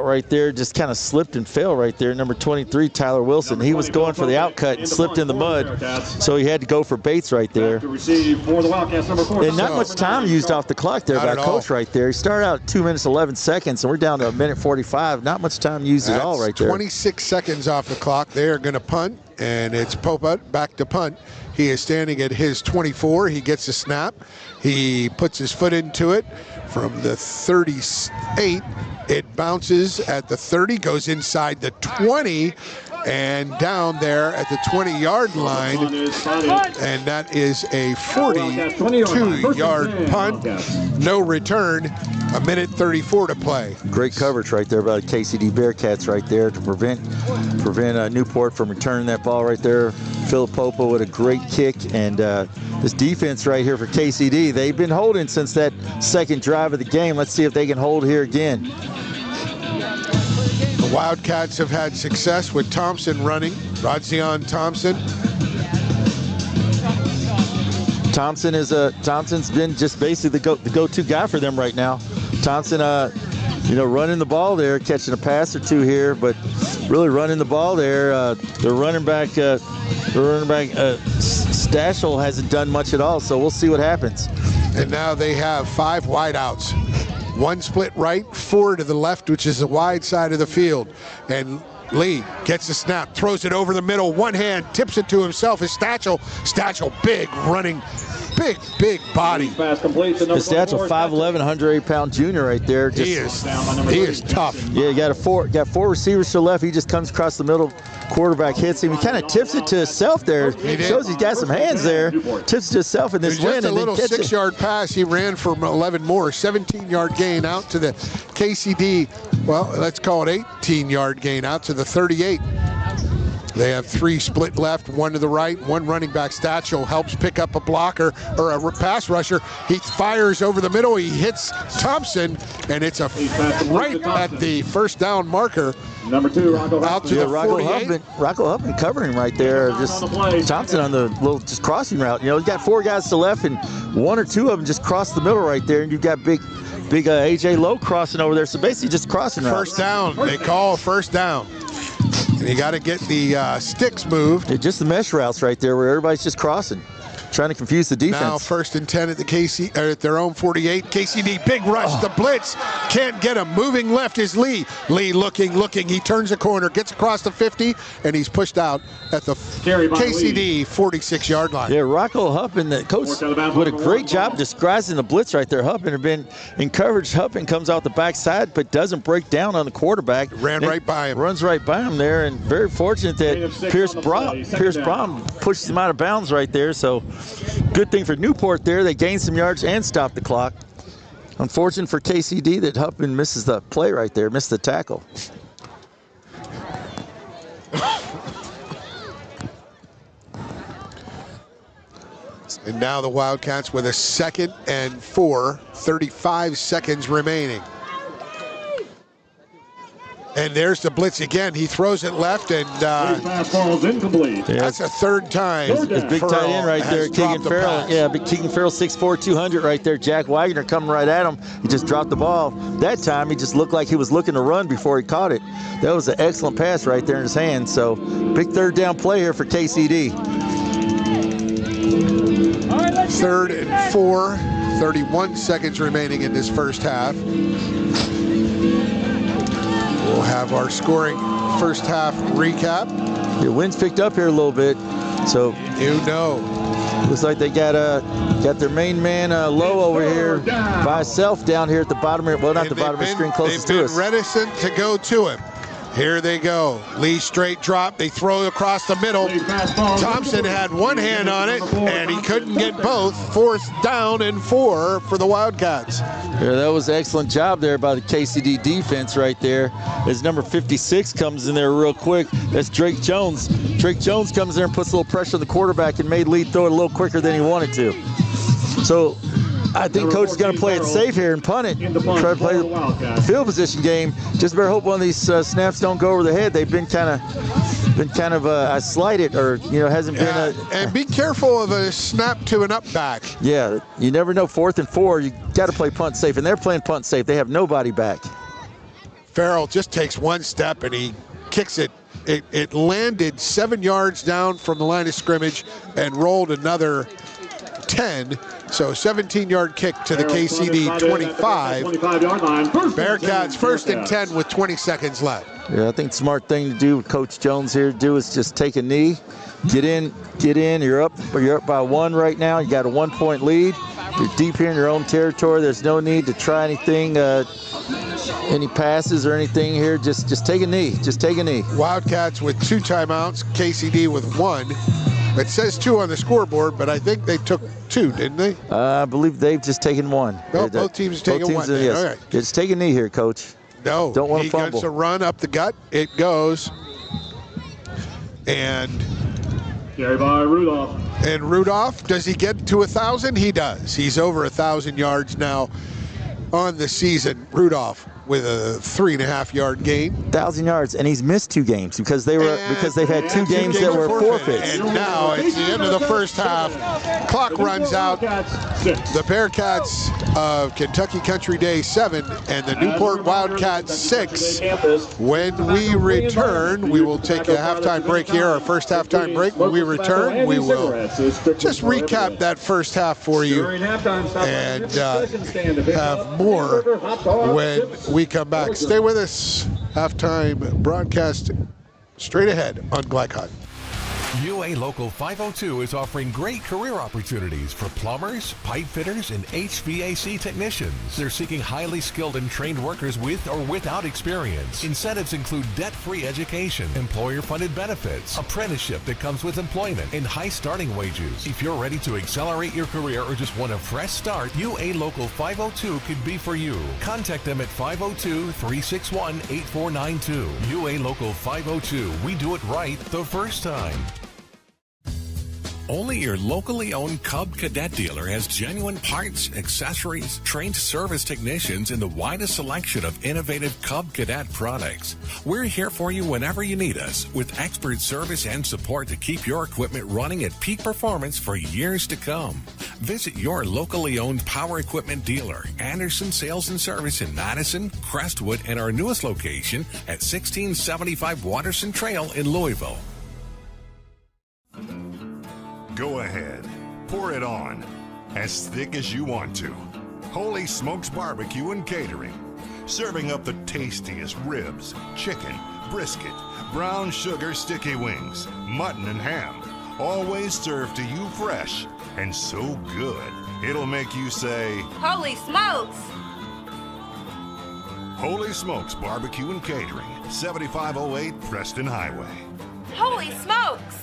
right there just kind of slipped and fell right there. Number 23, Tyler Wilson. He was going for the outcut and slipped in the mud, so he had to go for Bates right there. And not much time used off the clock there by Coach right there. He started out 2 minutes 11 seconds, and we're down to 1:45. Not much time used at all right there. 26 seconds off the clock. They are going to punt, and it's Popa back to punt. He is standing at his 24. He gets a snap. He puts his foot into it from the 38. It bounces at the 30, goes inside the 20, and down there at the 20-yard line, and that is a 42-yard punt. No return. A minute 34 to play. Great coverage right there by the KCD Bearcats right there to prevent Newport from returning that ball right there. Philip Popa with a great kick, and this defense right here for KCD, they've been holding since that second drive of the game. Let's see if they can hold here again. The Wildcats have had success with Thompson running. Rodzion Thompson. Thompson's been just basically the go-to guy for them right now. Thompson, running the ball there, catching a pass or two here, but really running the ball there. Their running back, Stachel hasn't done much at all, so we'll see what happens. And now they have 5 wideouts. 1 split right, 4 to the left, which is the wide side of the field. And Lee gets the snap, throws it over the middle, one hand, tips it to himself. Is Stachel. Stachel, big running, big body. Stachel, 5'11", 108-pound junior right there. He is tough. Yeah, you got 4 receivers to the left. He just comes across the middle. Quarterback hits him. He kind of tips it to himself there. Shows he's got some hands there. Tips it to himself in this win. Just a little 6-yard pass. He ran for 11 more. 17-yard gain out to the KCD. Well, let's call it 18-yard gain out to the 38. They have 3 split left, 1 to the right, 1 running back. Stachel helps pick up a blocker or a pass rusher. He fires over the middle. He hits Thompson, and it's right at the first down marker. Number 2, Rocco. Out to the 48. Rocco Huffman covering right there. Just Thompson on the little just crossing route. He's got 4 guys to the left, and 1 or 2 of them just cross the middle right there, and you've got big AJ Lowe crossing over there. So basically just crossing route. First down. They call first down. And you got to get the sticks moved. Yeah, just the mesh routes right there where everybody's just crossing, trying to confuse the defense. Now 1st and 10 at the at their own 48. KCD, big rush, the blitz, can't get him. Moving left is Lee. Lee looking. He turns a corner, gets across the 50, and he's pushed out at the KCD 46-yard line. Yeah, Rocco Huffman, the coach, did a great job disguising the blitz right there. Huffman had been in coverage. Huffman comes out the backside, but doesn't break down on the quarterback. Runs right by him there, and very fortunate that Pierce Braun pushed him out of bounds right there. So good thing for Newport there. They gained some yards and stopped the clock. Unfortunate for KCD that Huffman misses the play right there, missed the tackle. And now the Wildcats with a 2nd and 4, 35 seconds remaining. And there's the blitz again. He throws it left, and fastball's incomplete. That's a 3rd time. It's big tight end right there, Keegan Farrell. Yeah, big Keegan Farrell, 6'4", 200 right there. Jack Wagner coming right at him. He just dropped the ball. That time, he just looked like he was looking to run before he caught it. That was an excellent pass right there in his hand. So, big 3rd down play here for KCD. 3rd and 4, 31 seconds remaining in this first half. We'll have our scoring first half recap. The wind's picked up here a little bit, so looks like they got their main man Lowe over here by himself down here at the bottom here. Well, not the bottom of the screen, closest to us. They've been reticent to go to him. Here they go. Lee straight drop. They throw across the middle. Thompson had 1 hand on it, and he couldn't get both. 4th down and 4 for the Wildcats. Yeah, that was an excellent job there by the KCD defense right there. As number 56 comes in there real quick, that's Drake Jones. Drake Jones comes there and puts a little pressure on the quarterback and made Lee throw it a little quicker than he wanted to. So I think Coach is going to play it safe here and punt it. Try to play the field position game. Just better hope one of these snaps don't go over the head. They've been kind of slighted, or hasn't been a. And be careful of a snap to an up back. Yeah, you never know. 4th and 4, you got to play punt safe, and they're playing punt safe. They have nobody back. Farrell just takes 1 step and he kicks it. It landed 7 yards down from the line of scrimmage and rolled another 10. So 17-yard kick to the KCD 25. Bearcats 1st and 10 with 20 seconds left. Yeah, I think the smart thing to do with Coach Jones here is just take a knee, get in. You're up by 1 right now. You got a 1-point lead. You're deep here in your own territory. There's no need to try anything, any passes or anything here. Just take a knee. Just take a knee. Wildcats with 2 timeouts. KCD with 1. It says 2 on the scoreboard, but I think they took 2, didn't they? I believe they've just taken 1. No, both teams have taken 1. Yes. All right. Just take a knee here, Coach. No, don't want to fumble. He gets a run up the gut. It goes. And carried by Rudolph. And Rudolph, does he get to 1,000? He does. He's over 1,000 yards now on the season. Rudolph with a 3.5-yard gain. 1,000 yards, and he's missed 2 games because they've had 2 games that were forfeits. And now it's the end of the first half. Clock runs out. The Bearcats of Kentucky Country Day 7 and the Newport Wildcats 6. When we return, we will take a halftime break here, our first halftime break. When we return, we will just recap that first half for you and have more when we come back. Stay with us. Halftime broadcast straight ahead on Glycod. UA Local 502 is offering great career opportunities for plumbers, pipe fitters, and HVAC technicians. They're seeking highly skilled and trained workers with or without experience. Incentives include debt-free education, employer-funded benefits, apprenticeship that comes with employment, and high starting wages. If you're ready to accelerate your career or just want a fresh start, UA Local 502 could be for you. Contact them at 502-361-8492. UA Local 502. We do it right the first time. Only your locally owned Cub Cadet dealer has genuine parts, accessories, trained service technicians, and the widest selection of innovative Cub Cadet products. We're here for you whenever you need us, with expert service and support to keep your equipment running at peak performance for years to come. Visit your locally owned power equipment dealer, Anderson Sales and Service in Madison, Crestwood, and our newest location at 1675 Watterson Trail in Louisville. Go ahead, pour it on, as thick as you want to. Holy Smokes Barbecue and Catering, serving up the tastiest ribs, chicken, brisket, brown sugar sticky wings, mutton and ham, always served to you fresh and so good, it'll make you say, Holy smokes! Holy Smokes Barbecue and Catering, 7508 Preston Highway. Holy smokes!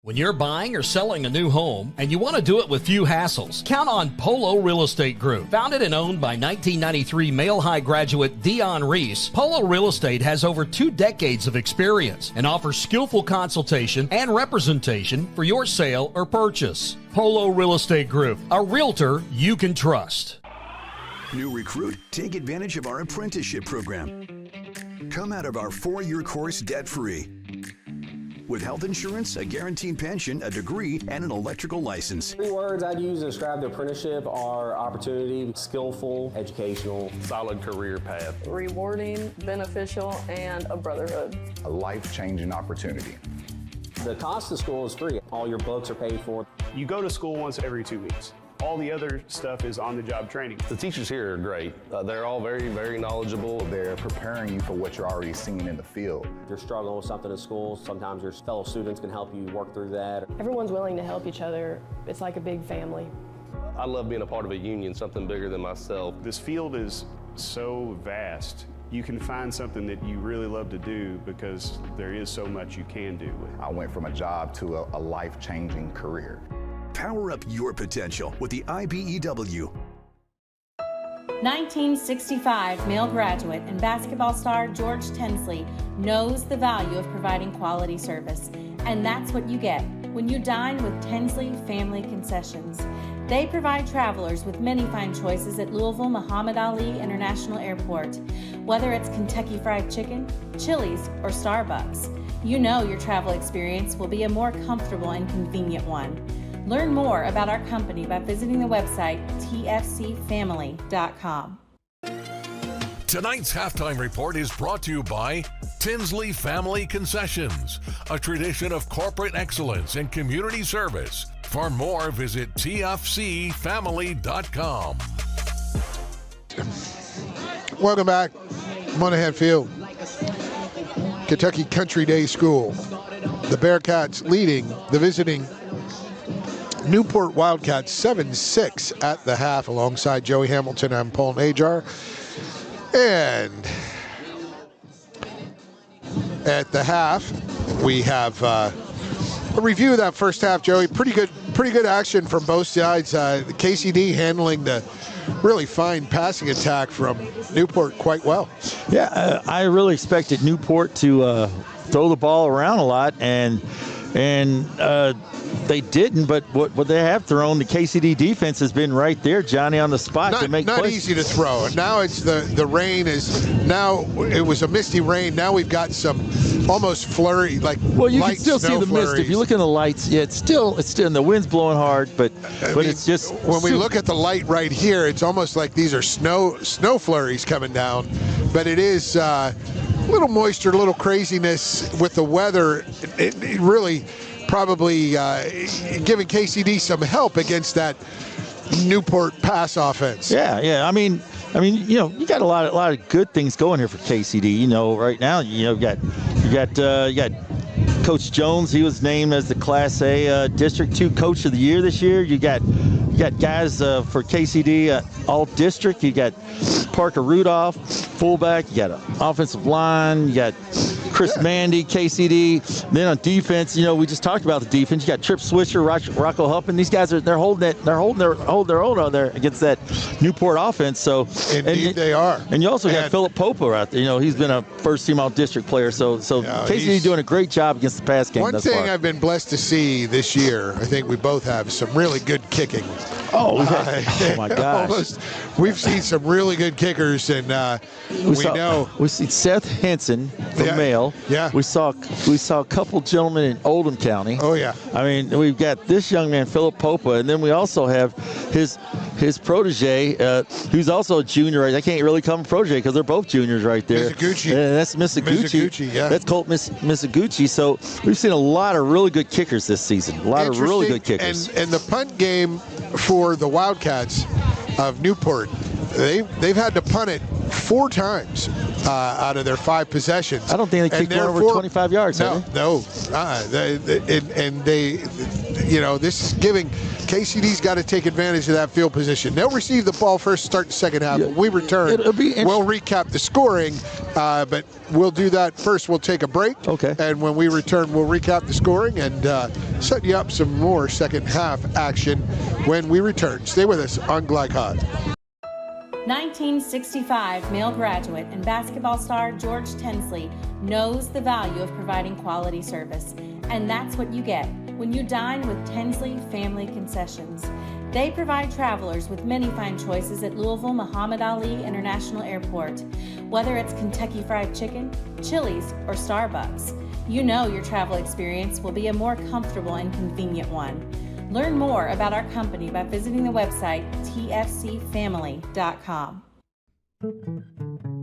When you're buying or selling a new home and you want to do it with few hassles, count on Polo Real Estate Group. Founded and owned by 1993 Male High graduate Dion Reese, Polo Real Estate has over 2 decades of experience and offers skillful consultation and representation for your sale or purchase. Polo Real Estate Group, a realtor you can trust. New recruit, take advantage of our apprenticeship program. Come out of our 4-year course debt-free. With health insurance, a guaranteed pension, a degree, and an electrical license. 3 words I'd use to describe the apprenticeship are opportunity, skillful, educational, solid career path, rewarding, beneficial, and a brotherhood. A life-changing opportunity. The cost of school is free. All your books are paid for. You go to school once every 2 weeks. All the other stuff is on-the-job training. The teachers here are great. They're all very, very knowledgeable. They're preparing you for what you're already seeing in the field. If you're struggling with something at school, sometimes your fellow students can help you work through that. Everyone's willing to help each other. It's like a big family. I love being a part of a union, something bigger than myself. This field is so vast. You can find something that you really love to do because there is so much you can do. I went from a job to a life-changing career. Power up your potential with the IBEW. 1965 male graduate and basketball star George Tensley knows the value of providing quality service. And that's what you get when you dine with Tensley Family Concessions. They provide travelers with many fine choices at Louisville Muhammad Ali International Airport. Whether it's Kentucky Fried Chicken, Chili's, or Starbucks, you know your travel experience will be a more comfortable and convenient one. Learn more about our company by visiting the website tfcfamily.com. Tonight's halftime report is brought to you by Tinsley Family Concessions, a tradition of corporate excellence and community service. For more, visit tfcfamily.com. Welcome back, Monahan Field. Kentucky Country Day School. The Bearcats leading the visiting Newport Wildcats 7-6 at the half. Alongside Joey Hamilton, I'm Paul Najar. And at the half, we have a review of that first half, Joey. Pretty good action from both sides. The KCD handling the really fine passing attack from Newport quite well. Yeah, I really expected Newport to throw the ball around a lot, and they didn't, but what they have thrown, the KCD defense has been right there, Johnny, on the spot to make plays. Not easy to throw. And now it's the rain is now. It was a misty rain. Now we've got some almost flurry, like well, you light can still see the flurries. mist if you look in the lights. Yeah, it's still and the wind's blowing hard, but it's just when we look at the light right here, it's almost like these are snow flurries coming down. But it is a little moisture, a little craziness with the weather. It really. Probably giving KCD some help against that Newport pass offense. Yeah. I mean, you got a lot of good things going here for KCD. Right now, you got Coach Jones. He was named as the Class A District 2 Coach of the Year this year. You got guys for KCD all district. You got Parker Rudolph, fullback. You got an offensive line. You got Chris Mandy, KCD. Then on defense, we just talked about the defense. You got Trip Swisher, Rocco Huppin. These guys they're holding their own on there against that Newport offense. So indeed they are. And you also got Philip Popo out there. He's been a first-team All-District player. So KCD doing a great job against the pass game. One thing I've been blessed to see this year, I think we both have, some really good kicking. Oh my gosh. We've seen some really good kickers, and we see Seth Henson from Mail. Yeah. We saw a couple gentlemen in Oldham County. Oh yeah. I mean, we've got this young man, Philip Popa, and then we also have his protege, who's also a junior. I can't really call him protege because they're both juniors right there. Mizuguchi. That's Mizuguchi. Yeah. That's Colt Mizuguchi. So we've seen a lot of really good kickers this season. A lot of really good kickers. And the punt game for the Wildcats of Newport, they've had to punt it 4 times out of their 5 possessions. I don't think they kicked one over 25 yards. No. This is giving KCD's got to take advantage of that field position. They'll receive the ball first, start the second half. When we return, we'll recap the scoring, but we'll do that first. We'll take a break. Okay. And when we return, we'll recap the scoring and set you up some more second half action when we return. Stay with us on Glycod. 1965 male graduate and basketball star George Tensley knows the value of providing quality service, and that's what you get when you dine with Tensley Family Concessions. They provide travelers with many fine choices at Louisville Muhammad Ali International Airport. Whether it's Kentucky Fried Chicken, Chili's, or Starbucks, you know your travel experience will be a more comfortable and convenient one. Learn more about our company by visiting the website tfcfamily.com.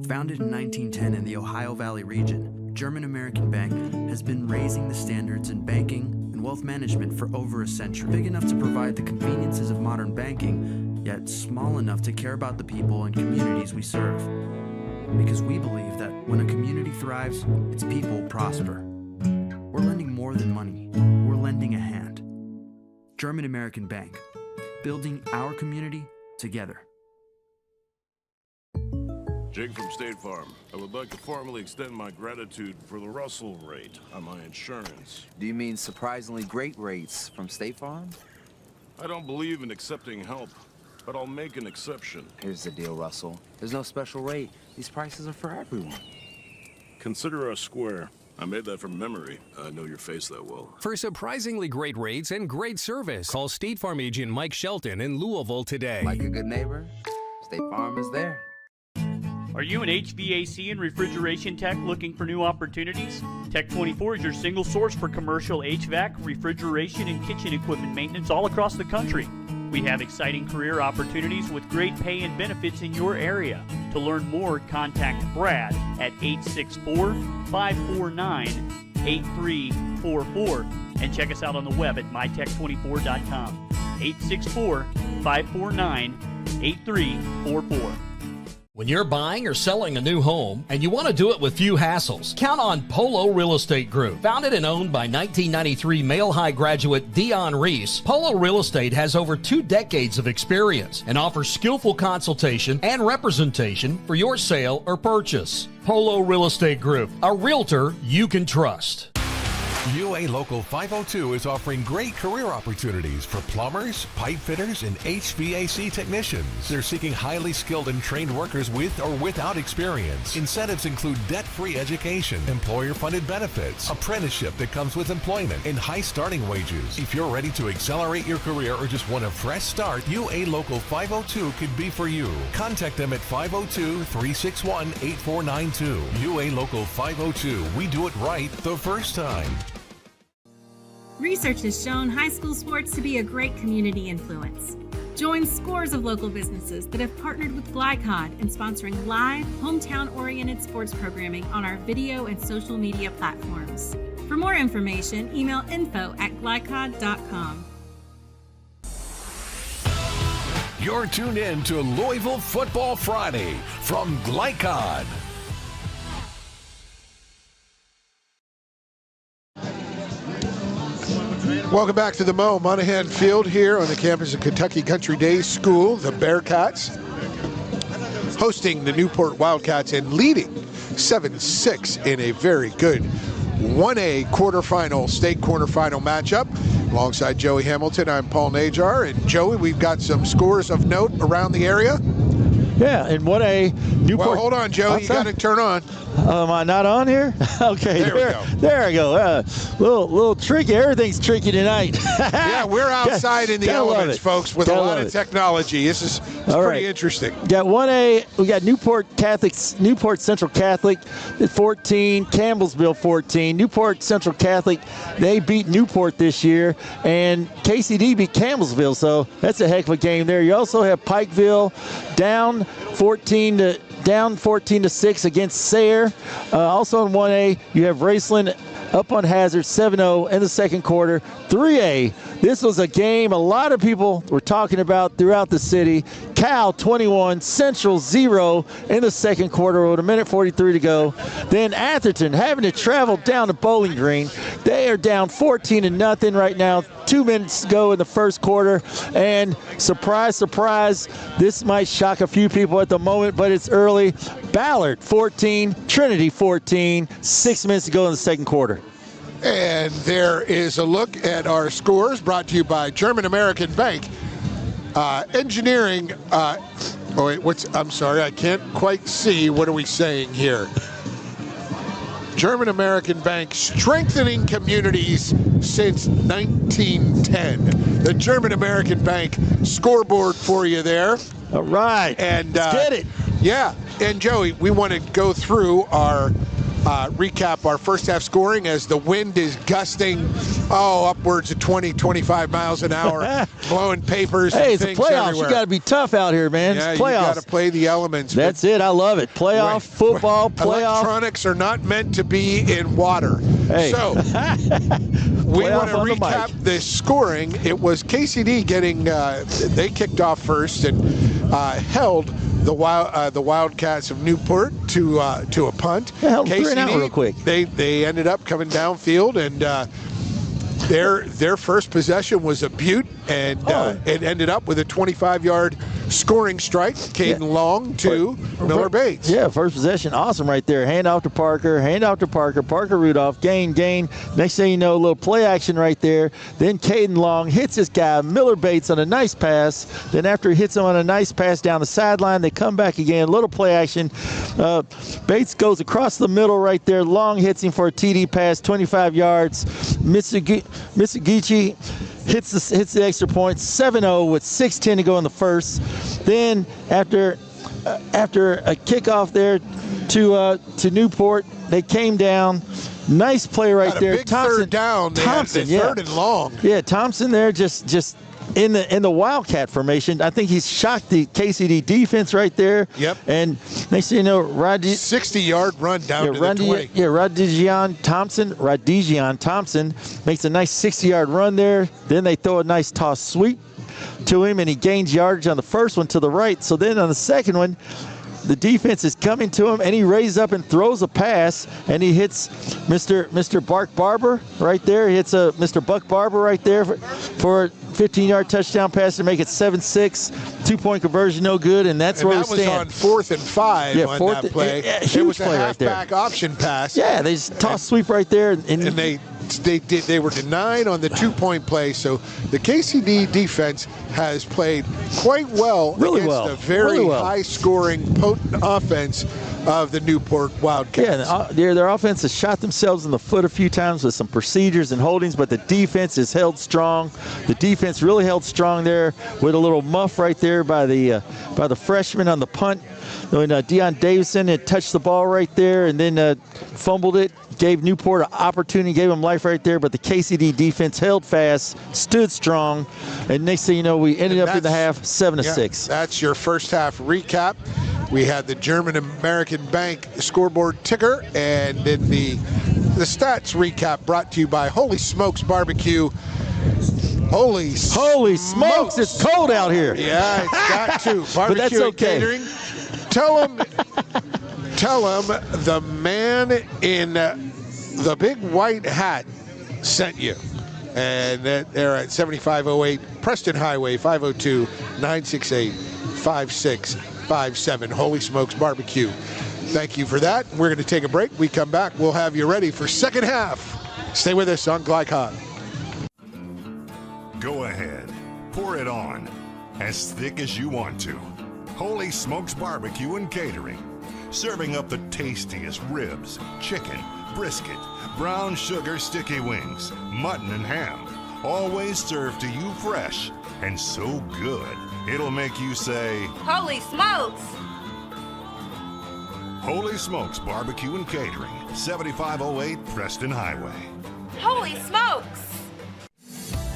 Founded in 1910 in the Ohio Valley region, German American Bank has been raising the standards in banking and wealth management for over a century. Big enough to provide the conveniences of modern banking, yet small enough to care about the people and communities we serve. Because we believe that when a community thrives, its people prosper. We're lending more than money. We're lending a hand. German American Bank, building our community together. Jake from State Farm. I would like to formally extend my gratitude for the Russell rate on my insurance. Do you mean surprisingly great rates from State Farm? I don't believe in accepting help, but I'll make an exception. Here's the deal, Russell. There's no special rate. These prices are for everyone. Consider us square. I made that from memory. I know your face that well. For surprisingly great rates and great service, call State Farm agent Mike Shelton in Louisville today. Like a good neighbor, State Farm is there. Are you an HVAC and refrigeration tech looking for new opportunities? Tech24 is your single source for commercial HVAC, refrigeration, and kitchen equipment maintenance all across the country. We have exciting career opportunities with great pay and benefits in your area. To learn more, contact Brad at 864-549-8344 and check us out on the web at mytech24.com. 864-549-8344. When you're buying or selling a new home and you want to do it with few hassles, count on Polo Real Estate Group. Founded and owned by 1993 Male High graduate Dion Reese, Polo Real Estate has over 2 decades of experience and offers skillful consultation and representation for your sale or purchase. Polo Real Estate Group, a realtor you can trust. UA Local 502 is offering great career opportunities for plumbers, pipe fitters, and HVAC technicians. They're seeking highly skilled and trained workers with or without experience. Incentives include debt-free education, employer-funded benefits, apprenticeship that comes with employment, and high starting wages. If you're ready to accelerate your career or just want a fresh start, UA Local 502 could be for you. Contact them at 502-361-8492. UA Local 502. We do it right the first time. Research has shown high school sports to be a great community influence. Join scores of local businesses that have partnered with Glycod in sponsoring live, hometown-oriented sports programming on our video and social media platforms. For more information, email info@glycod.com. You're tuned in to Louisville Football Friday from Glycod. Welcome back to the Monahan Field here on the campus of Kentucky Country Day School. The Bearcats hosting the Newport Wildcats and leading 7-6 in a very good 1A state quarterfinal matchup. Alongside Joey Hamilton, I'm Paul Najar. And Joey, we've got some scores of note around the area. Yeah, in 1A, Newport. Well, hold on, Joey. You got to turn on. Am I not on here? Okay, there we go. There I go. Little tricky. Everything's tricky tonight. Yeah, we're outside in the elements, folks, with a lot of technology. This is pretty interesting. Got 1A. We got Newport Central Catholic at 14, Campbellsville 14. Newport Central Catholic, they beat Newport this year, and KCD beat Campbellsville, so that's a heck of a game there. You also have Pikeville down 14-6 against Sayre. Also in 1A, you have Raceland up on Hazard 7-0 in the second quarter. 3A, this was a game a lot of people were talking about throughout the city. Cal 21, Central 0 in the second quarter with 1:43 to go. Then Atherton having to travel down to Bowling Green. They are down 14-0 right now. 2 minutes to go in the first quarter. And surprise, surprise, this might shock a few people at the moment, but it's early. Ballard 14, Trinity 14, 6 minutes to go in the second quarter. And there is a look at our scores brought to you by German American Bank. Engineering, I'm sorry, I can't quite see. What are we saying here? German American Bank, strengthening communities since 1910. The German American Bank scoreboard for you there. All right, and let's get it. Yeah, and Joey, we want to go through our recap our first half scoring as the wind is gusting, upwards of 20, 25 miles an hour, blowing papers and things it's playoffs. everywhere. You got to be tough out here, man. Yeah, it's playoffs. You got to play the elements. That's it. I love it. Playoff football, playoff. Electronics are not meant to be in water. Hey. So we want to recap the scoring. It was KCD getting, they kicked off first and held the Wildcats of Newport to a punt. KCD, real quick. They ended up coming downfield, and their first possession was a beaut, and it ended up with a 25-yard scoring strike. Caden Long to Miller Bates. Yeah, first possession, awesome right there. Hand off to Parker, Parker Rudolph, gain. Next thing you know, a little play action right there. Then Caden Long hits this guy, Miller Bates, on a nice pass. Then after he hits him on a nice pass down the sideline, they come back again, little play action. Bates goes across the middle right there. Long hits him for a TD pass, 25 yards. Mitsugichi hits the extra point, 7-0 with 6:10 to go in the first. Then after a kickoff there to Newport, they came down. Nice play right there. Big third down. Thompson, third and long. Yeah, Thompson there just in the Wildcat formation. I think he's shocked the KCD defense right there. Yep. And next thing you know, 60-yard run down to the 20. Yeah, Radigian Thompson makes a nice 60-yard run there. Then they throw a nice toss sweep to him, and he gains yardage on the first one to the right. So then on the second one, the defense is coming to him, and he raises up and throws a pass, and he hits Mr. Bark Barber right there. He hits Mr. Buck Barber right there for a 15-yard touchdown pass to make it 7-6. 2-point conversion, no good, and that's where we stand. That was on 4th and 5 on that play. It was a halfback option pass. Yeah, they just toss sweep right there, and they were denied on the 2-point play. So the KCD defense has played quite well against a very high-scoring, potent offense of the Newport Wildcats. Yeah, their offense has shot themselves in the foot a few times with some procedures and holdings, but the defense has held strong. The defense really held strong there with a little muff right there by the freshman on the punt. When Deion Davison had touched the ball right there and then fumbled it, gave Newport an opportunity, gave them life right there, but the KCD defense held fast, stood strong, and next thing you know, we ended up in the half 7-6. That's your first half recap. We had the German American Bank scoreboard ticker, and then the stats recap brought to you by Holy Smokes Barbecue. Holy smokes, it's cold out here. Yeah, it's got to. Barbecue but that's okay. And catering. Tell him the man in the big white hat sent you. And they're at 7508 Preston Highway, 502-968-5657. Holy Smokes Barbecue. Thank you for that. We're going to take a break. We come back. We'll have you ready for second half. Stay with us on Glycon. Go ahead. Pour it on. As thick as you want to. Holy Smokes Barbecue and Catering. Serving up the tastiest ribs, chicken, brisket, brown sugar sticky wings, mutton and ham. Always served to you fresh and so good, it'll make you say, Holy smokes! Holy Smokes Barbecue and Catering, 7508 Preston Highway. Holy smokes!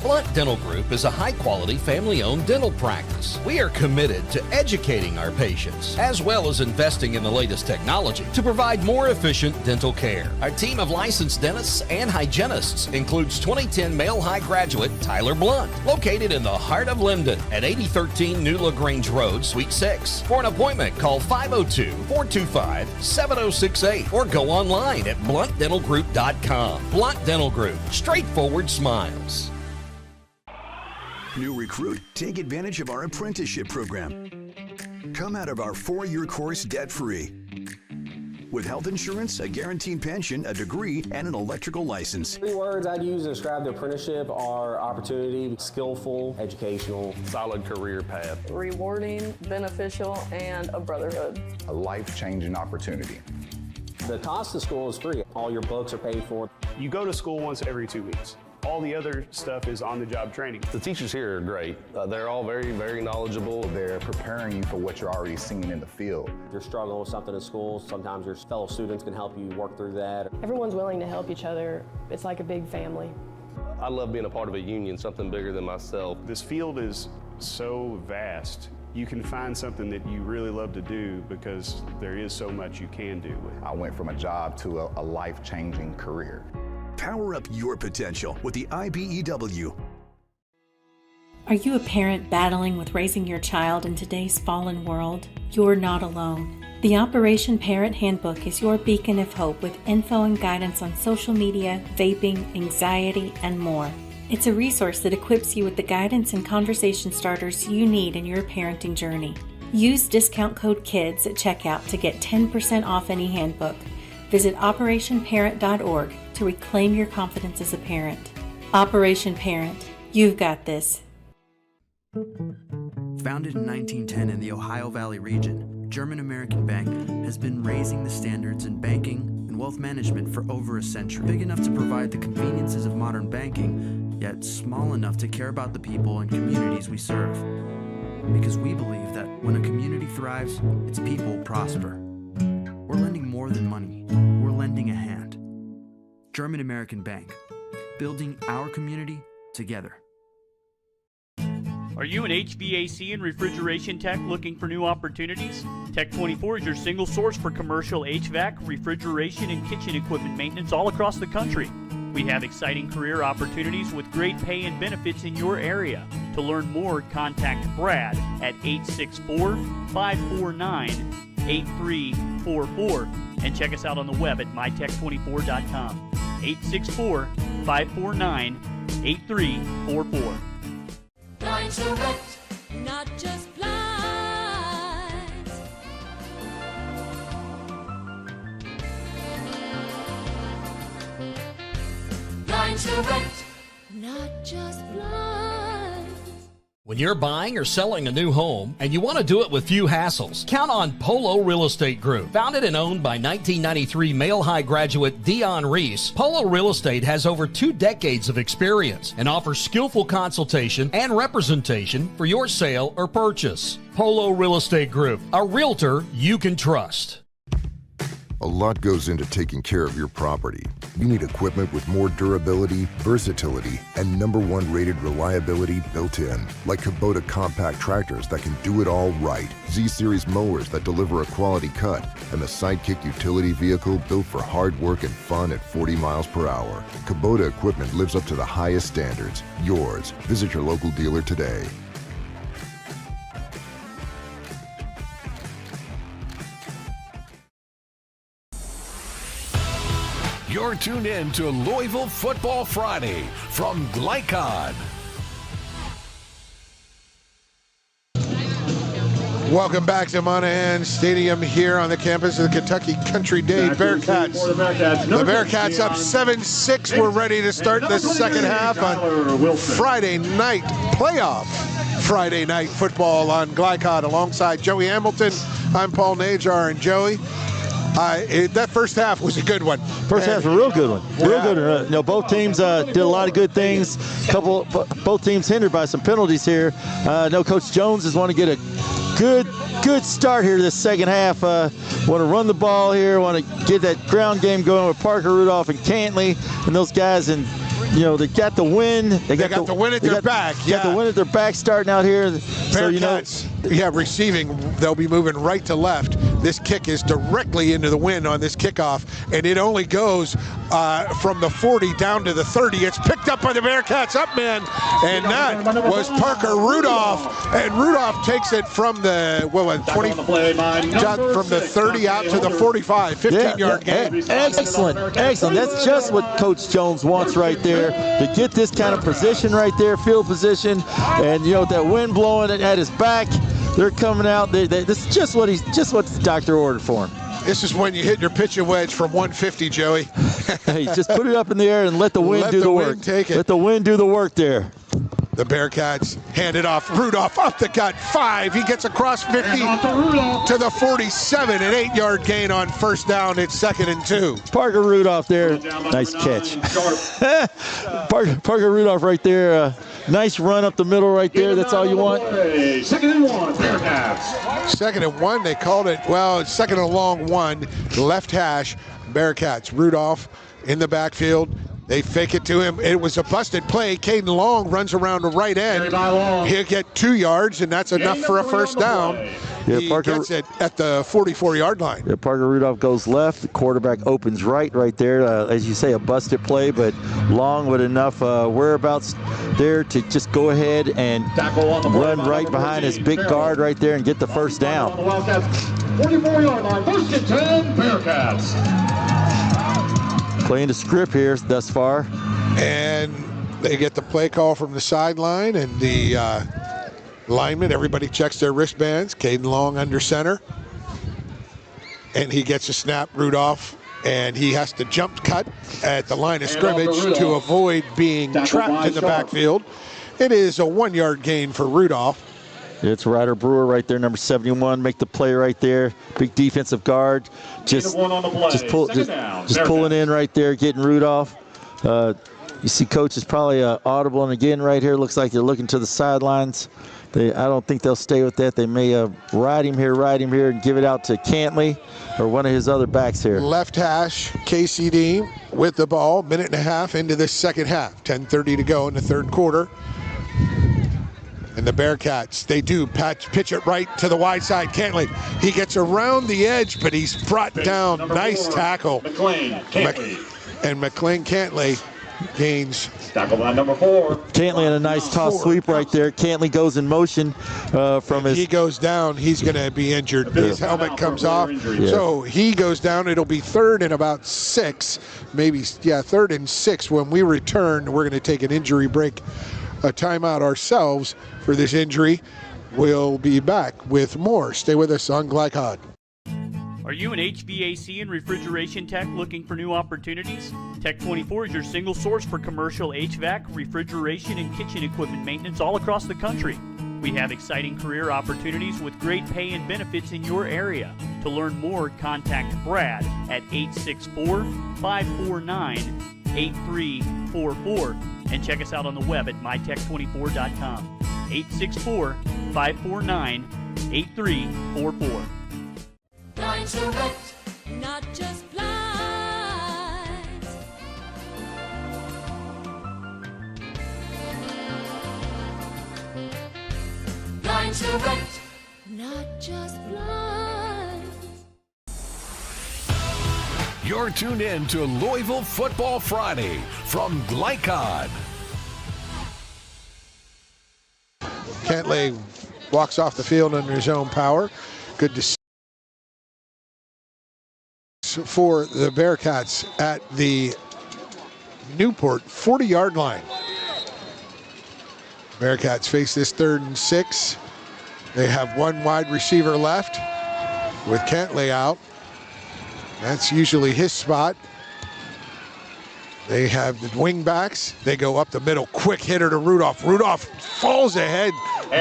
Blunt Dental Group is a high-quality, family-owned dental practice. We are committed to educating our patients, as well as investing in the latest technology to provide more efficient dental care. Our team of licensed dentists and hygienists includes 2010 male high graduate Tyler Blunt, located in the heart of Linden at 8013 New LaGrange Road, Suite 6. For an appointment, call 502-425-7068 or go online at bluntdentalgroup.com. Blunt Dental Group, straightforward smiles. New recruit, take advantage of our apprenticeship program. Come out of our 4-year course debt-free. With health insurance, a guaranteed pension, a degree, and an electrical license. 3 words I'd use to describe the apprenticeship are opportunity, skillful, educational, solid career path, rewarding, beneficial, and a brotherhood. A life-changing opportunity. The cost of school is free. All your books are paid for. You go to school once every 2 weeks. All the other stuff is on-the-job training. The teachers here are great. They're all very, very knowledgeable. They're preparing you for what you're already seeing in the field. If you're struggling with something in school, sometimes your fellow students can help you work through that. Everyone's willing to help each other. It's like a big family. I love being a part of a union, something bigger than myself. This field is so vast. You can find something that you really love to do because there is so much you can do. I went from a job to a life-changing career. Power up your potential with the IBEW. Are you a parent battling with raising your child in today's fallen world? You're not alone. The Operation Parent Handbook is your beacon of hope with info and guidance on social media, vaping, anxiety, and more. It's a resource that equips you with the guidance and conversation starters you need in your parenting journey. Use discount code KIDS at checkout to get 10% off any handbook. Visit operationparent.org to reclaim your confidence as a parent. Operation Parent, you've got this. Founded in 1910 in the Ohio Valley region, German American Bank has been raising the standards in banking and wealth management for over a century. Big enough to provide the conveniences of modern banking, yet small enough to care about the people and communities we serve. Because we believe that when a community thrives, its people prosper. We're lending more than money. We're lending a hand. German American Bank, building our community together. Are you an HVAC and refrigeration tech looking for new opportunities? Tech24 is your single source for commercial HVAC, refrigeration, and kitchen equipment maintenance all across the country. We have exciting career opportunities with great pay and benefits in your area. To learn more, contact Brad at 864-549-5555. 834-8344 and check us out on the web at mytech24.com. 864-549-8344. Blinds Direct, not just blinds. Blinds Direct, not just blinds. When you're buying or selling a new home and you want to do it with few hassles, count on Polo Real Estate Group. Founded and owned by 1993 Male High graduate Dion Reese, Polo Real Estate has over 2 decades of experience and offers skillful consultation and representation for your sale or purchase. Polo Real Estate Group, a realtor you can trust. A lot goes into taking care of your property. You need equipment with more durability, versatility, and #1 rated reliability built in, like Kubota compact tractors that can do it all right, Z-Series mowers that deliver a quality cut, and the Sidekick utility vehicle built for hard work and fun at 40 miles per hour. Kubota equipment lives up to the highest standards. Yours. Visit your local dealer today. You're tuned in to Louisville Football Friday from Glycod. Welcome back to Monahan Stadium here on the campus of the Kentucky Country Day Bearcats. The Bearcats up 7-6. We're ready to start the second half on Friday night playoff. Friday night football on Glycod alongside Joey Hamilton. I'm Paul Najar, and Joey, that first half was a good one. First half was a real good one. Real good. Both teams did a lot of good things. Both teams hindered by some penalties here. Coach Jones has want to get a good start here this second half. Want to run the ball here. Want to get that ground game going with Parker Rudolph and Cantley and those guys. And they got the win. They got the win at their back. Got the win at their back starting out here. Bearcats, receiving. They'll be moving right to left. This kick is directly into the wind on this kickoff, and it only goes from the 40 down to the 30. It's picked up by the Bearcats up man, and that was Parker Rudolph. And Rudolph takes it from the 20, from the 30 out to the 45, 15-yard gain. Excellent. That's just what Coach Jones wants right there, to get this kind of position right there, field position, and with that wind blowing at his back. They're coming out. This is just what the doctor ordered for him. This is when you hit your pitch and wedge from 150, Joey. Hey, just put it up in the air and let the wind do the work. Take it. Let the wind do the work there. The Bearcats hand it off. Rudolph up the gut, 5. He gets across 50 to the 47. An 8-yard gain on first down. It's 2nd and 2. Parker Rudolph there. Nice catch. Parker Rudolph right there. Nice run up the middle right there. That's all you want. 2nd and 1, Bearcats. 2nd and 1. They called it, it's 2nd and long 1. Left hash, Bearcats. Rudolph in the backfield. They fake it to him. It was a busted play. Caden Long runs around the right end. He'll get 2 yards, and that's enough for a first down. He gets it at the 44-yard line. Yeah, Parker Rudolph goes left. The quarterback opens right there. As you say, a busted play, but Long with enough whereabouts there to just go ahead and run right behind his big guard right there and get the first down. 44-yard line, 1st and 10, Bearcats. Playing the script here thus far. And they get the play call from the sideline, and the lineman, everybody checks their wristbands. Caden Long under center. And he gets a snap, Rudolph, and he has to jump cut at the line of scrimmage to avoid being trapped in the backfield. It is a 1-yard gain for Rudolph. It's Ryder Brewer right there, number 71. Make the play right there. Big defensive guard. Just pulling in right there, getting Rudolph. You see Coach is probably audible, and again right here looks like they're looking to the sidelines. I don't think they'll stay with that. They may ride him here, and give it out to Cantley or one of his other backs here. Left hash, KCD with the ball. 1.5 minutes into this second half. 10:30 to go in the third quarter. And the Bearcats, they do pitch it right to the wide side. Cantley, he gets around the edge, but he's brought down. Nice tackle. McLean Cantley. And McLean Cantley gains. Tackle by number 4. Cantley had a nice toss sweep right there. Cantley goes in motion from his. He goes down, he's going to be injured. His helmet comes off. Yeah. So he goes down. It'll be 3rd and about 6. Maybe, 3rd and 6. When we return, we're going to take an injury break, a timeout ourselves for this injury. We'll be back with more. Stay with us on Glycod. Are you an HVAC and refrigeration tech looking for new opportunities? Tech24 is your single source for commercial HVAC, refrigeration, and kitchen equipment maintenance all across the country. We have exciting career opportunities with great pay and benefits in your area. To learn more, contact Brad at 864-549-8344 and check us out on the web at mytech24.com. 864-549-8344. Blinds Direct, not just blinds. Blinds Direct, not just blinds. You're tuned in to Louisville Football Friday from Glycod. Cantley walks off the field under his own power. Good to see for the Bearcats at the Newport 40-yard line. Bearcats face this 3rd and 6. They have one wide receiver left with Cantley out. That's usually his spot. They have the wing backs. They go up the middle. Quick hitter to Rudolph. Rudolph falls ahead,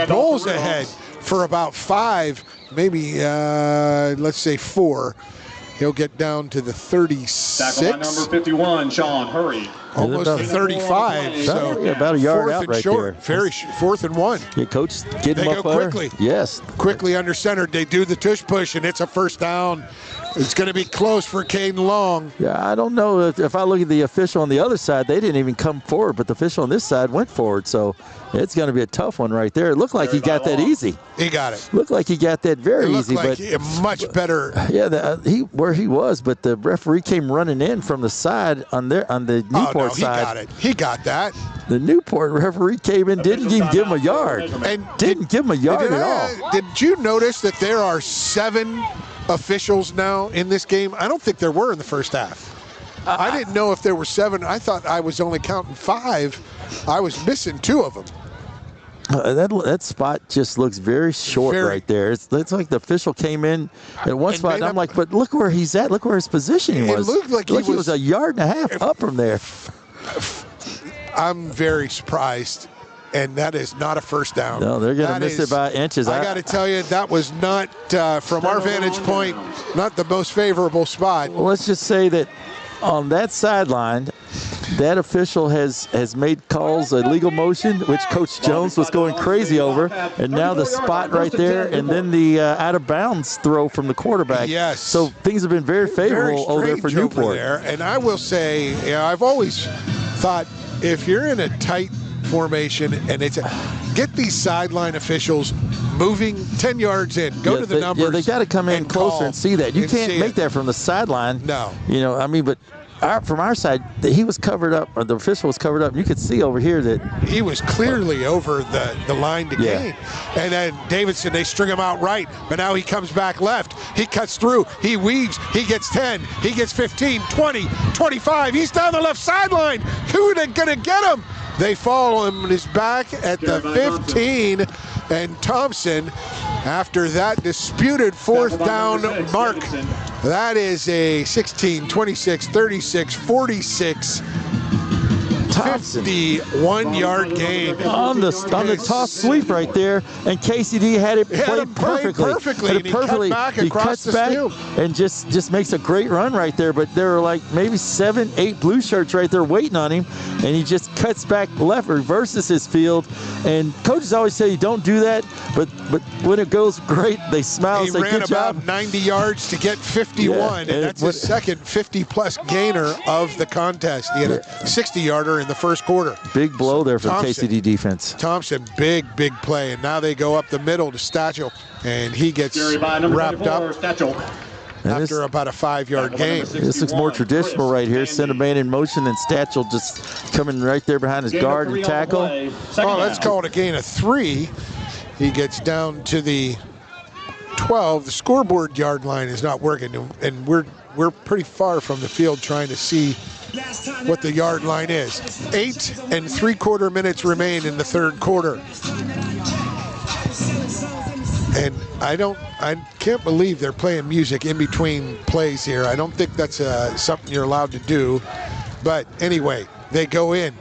bowls ahead for about 5, maybe, let's say 4. He'll get down to the 36. Tackle by number 51, Sean Hurry. Almost 35. So about a yard out right short, there. Very 4th and 1. Yeah, coach, get him They up go there. quickly. Yes. Quickly under center. They do the tush push, and it's a 1st down. It's going to be close for Caden Long. Yeah, I don't know if I look at the official on the other side, they didn't even come forward, but the official on this side went forward. So it's going to be a tough one right there. It looked like he got that easy. He got it. Looked like he got that very easy. Like but much better. Yeah, where he was, but the referee came running in from the side on the Newport side. He got it. He got that. The Newport referee came in, didn't even give him a yard. And didn't give him a yard at all. Did you notice that there are 7 officials now in this game? I don't think there were in the first half. I didn't know if there were 7. I thought I was only counting 5. I was missing 2 of them. That spot just looks very short right there. It's like the official came in at one spot, and I'm like, but look where he's at. Look where his position was. It looked like he was a yard and a half up from there. I'm very surprised, and that is not a 1st down. No, they're going to miss it by inches. I got to tell you, that was not, from our vantage point, not the most favorable spot. Well, let's just say that on that sideline, that official has made calls a legal motion, which Coach Jones was going crazy over, and now the spot right there, and then the out of bounds throw from the quarterback. Yes. So things have been very favorable over there for Newport. And I will say, I've always thought if you're in a tight formation and get these sideline officials moving 10 yards in, go to the numbers. Yeah, they got to come in closer and see that. You can't make that from the sideline. No. But from our side, he was covered up, or the official was covered up, and you could see over here that he was clearly over the line to gain. And then Davidson, they string him out right, but now he comes back left. He cuts through, he weaves, he gets 10, he gets 15, 20, 25. He's down the left sideline. Who are they going to get him? They follow him, and he's back at the 15. And Thompson, after that disputed 4th down mark, that is a 16, 26, 36, 46 51-yard gain. On the toss sweep right there, and KCD had it played perfectly. He cuts back and just makes a great run right there, but there were like maybe 7, 8 blue shirts right there waiting on him, and he just cuts back left, reverses his field, and coaches always say, don't do that, but when it goes great, they smile and say, good job. He ran about 90 yards to get 51, and that's his second 50-plus gainer of the contest. He had a 60-yarder in the first quarter. Big blow there from KCD defense. Thompson, big play, and now they go up the middle to Stachel, and he gets wrapped up. after about a 5-yard gain. This looks more traditional right here. Send a man in motion, and Statchel just coming right there behind his guard and tackle. Oh, let's call it a gain of 3. He gets down to the 12. The scoreboard yard line is not working, and we're pretty far from the field trying to see what the yard line is. 8 3/4 minutes remain in the third quarter. And I can't believe they're playing music in between plays here. I don't think that's something you're allowed to do. But anyway, they go in.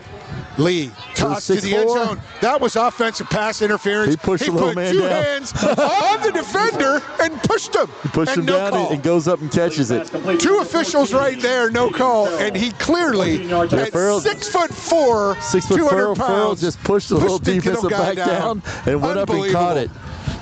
Lee tossed to the end zone. That was offensive pass interference. He pushed the little man down. down. 2 hands on the defender and pushed him. He pushed him down and goes up and catches it. 2 officials right there, no call, and he clearly, at 6'4", 200 pounds, Farrell just pushed the little defensive back down and went up and caught it.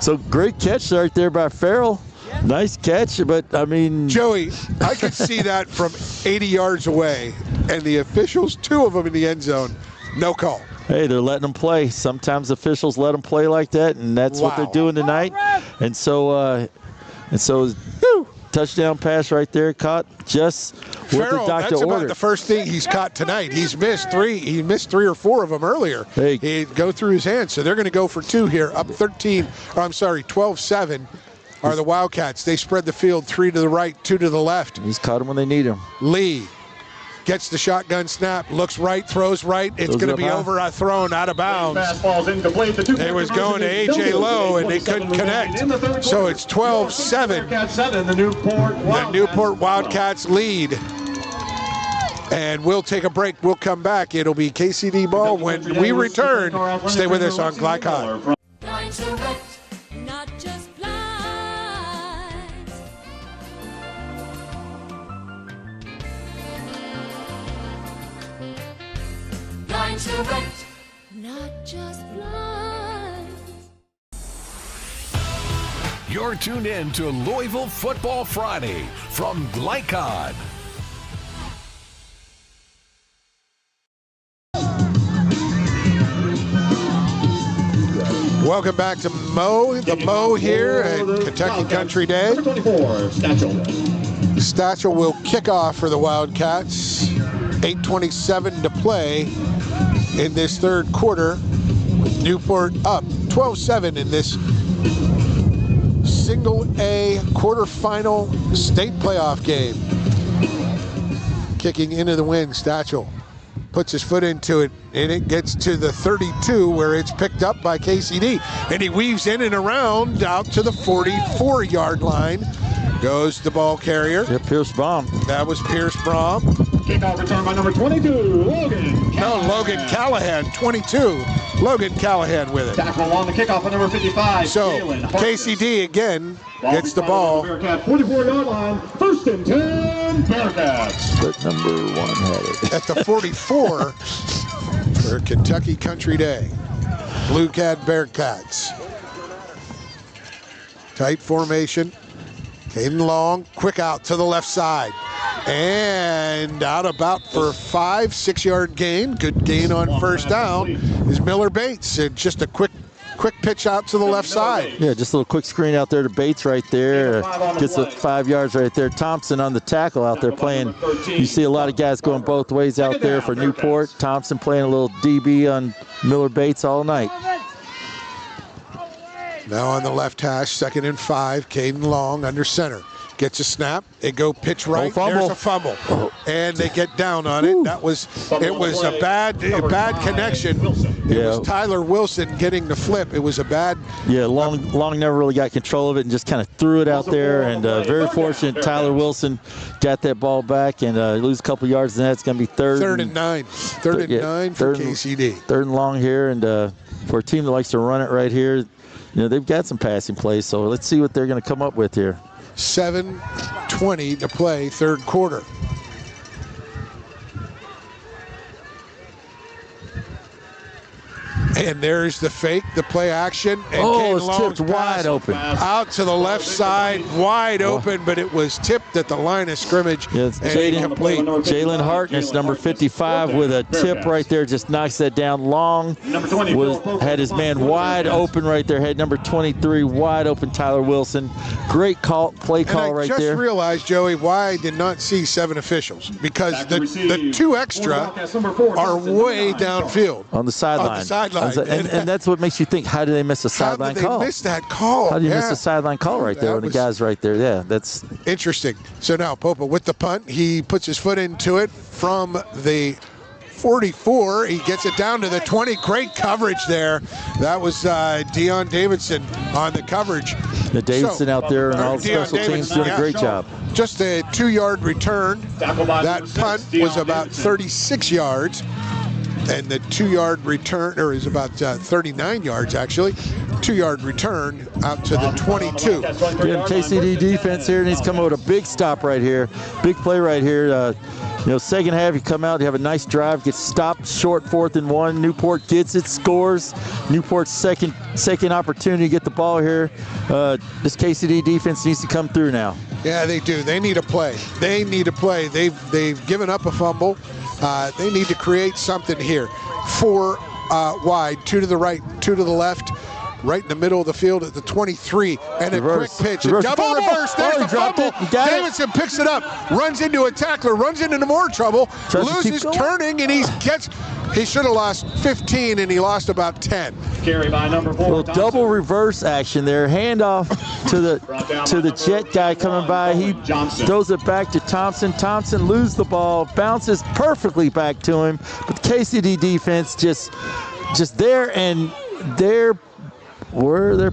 So great catch right there by Farrell. Nice catch, but I mean... Joey, I could see that from 80 yards away, and the officials, 2 of them in the end zone, no call. Hey, they're letting them play. Sometimes officials let them play like that, and that's what they're doing tonight. And so, touchdown pass right there, caught just what the doctor that's ordered. About the first thing he's caught tonight. He's missed 3. He missed 3 or 4 of them earlier. Hey. He'd go through his hands. So they're going to go for 2 here. Up 12-7 are the Wildcats. They spread the field 3 to the right, 2 to the left. He's caught them when they need him. Lee gets the shotgun snap, looks right, throws right. It's going to be thrown out of bounds. It was going to A.J. Lowe, and they couldn't connect. So it's 12-7. The Newport Wildcats lead. And we'll take a break. We'll come back. It'll be KCD ball when we return. Stay with us on Glycod. Not just blinds. Blinds Direct. Not just blinds. You're tuned in to Louisville Football Friday from Glycod. Welcome back to the Mo here at Kentucky Country Day. Statchel will kick off for the Wildcats. 8:27 to play in this third quarter. With Newport up 12-7 in this single A quarterfinal state playoff game. Kicking into the wind, Statchel puts his foot into it, and it gets to the 32 where it's picked up by KCD. And he weaves in and around out to the 44-yard line. Goes the ball carrier. Yeah, Pierce Baum. That was Pierce Baum. Kickoff return by number 22, Logan. No, Logan Callahan, 22. Logan Callahan with it. Tackle on the kickoff by number 55. So KCD again gets the ball. 44-yard line, 1st and 10, Bearcats. But number 1 had it. At the 44 for Kentucky Country Day. Blue Cat Bearcats. Tight formation. Caden Long, quick out to the left side. And out about for a 5-6 yard gain. Good gain on first down is Miller Bates. And just a quick pitch out to the left side. Yeah, just a little quick screen out there to Bates right there. Gets the 5 yards right there. Thompson on the tackle out there playing. You see a lot of guys going both ways out there for Newport. Thompson playing a little DB on Miller Bates all night. Now on the left hash, 2nd and 5. Caden Long under center. Gets a snap. They go pitch right. There's a fumble. And they get down on it. It was a bad connection. It was Tyler Wilson getting the flip. It was a bad. Yeah, Long never really got control of it and just kind of threw it out there. And very fortunate Tyler Wilson got that ball back and lose a couple yards. And that's going to be third and 9. Third and 9 for KCD. 3rd and long here. And for a team that likes to run it right here, they've got some passing plays. So let's see what they're going to come up with here. 7:20 to play, third quarter. And there's the fake, the play action. And oh, it's tipped wide open. Out to the left side, wide open, but it was tipped at the line of scrimmage. Yeah, it's Jalen Hartness, number 55, with a tip right there, just knocks that down long. Had his man wide open right there. Had number 23 wide open, Tyler Wilson. Great play call right there. I just realized, Joey, why I did not see 7 officials. Because the 2 extra are way downfield. On the sideline. And that's what makes you think, how do they miss a sideline call? How did they miss that call? How do you miss a sideline call right there when the guy's right there? Yeah, that's interesting. So now Popa with the punt. He puts his foot into it from the 44. He gets it down to the 20. Great coverage there. That was Deion Davidson on the coverage. The Davidson out there and all the special teams doing a great job. Just a 2-yard return. That punt was about 36 yards. And the 2-yard return, or is about 39 yards actually. 2-yard return out to the 22. We have KCD defense here, and he's coming with a big stop right here. Big play right here. Second half, you come out, you have a nice drive, gets stopped short, 4th and 1. Newport gets it, scores. Newport's second opportunity to get the ball here. This KCD defense needs to come through now. Yeah, they do. They need a play. They've given up a fumble. They need to create something here. 4 wide, 2 to the right, 2 to the left. Right in the middle of the field at the 23, and reverse. A quick pitch, a double reverse. There's the fumble. Davidson picks it up, runs into a tackler, runs into more trouble, loses turning, and he should have lost 15, and he lost about 10. Carry by number 4. Well, double reverse action there. Handoff to the jet guy coming by. He throws it back to Thompson. Thompson loses the ball, bounces perfectly back to him, but the KCD defense just there, and they're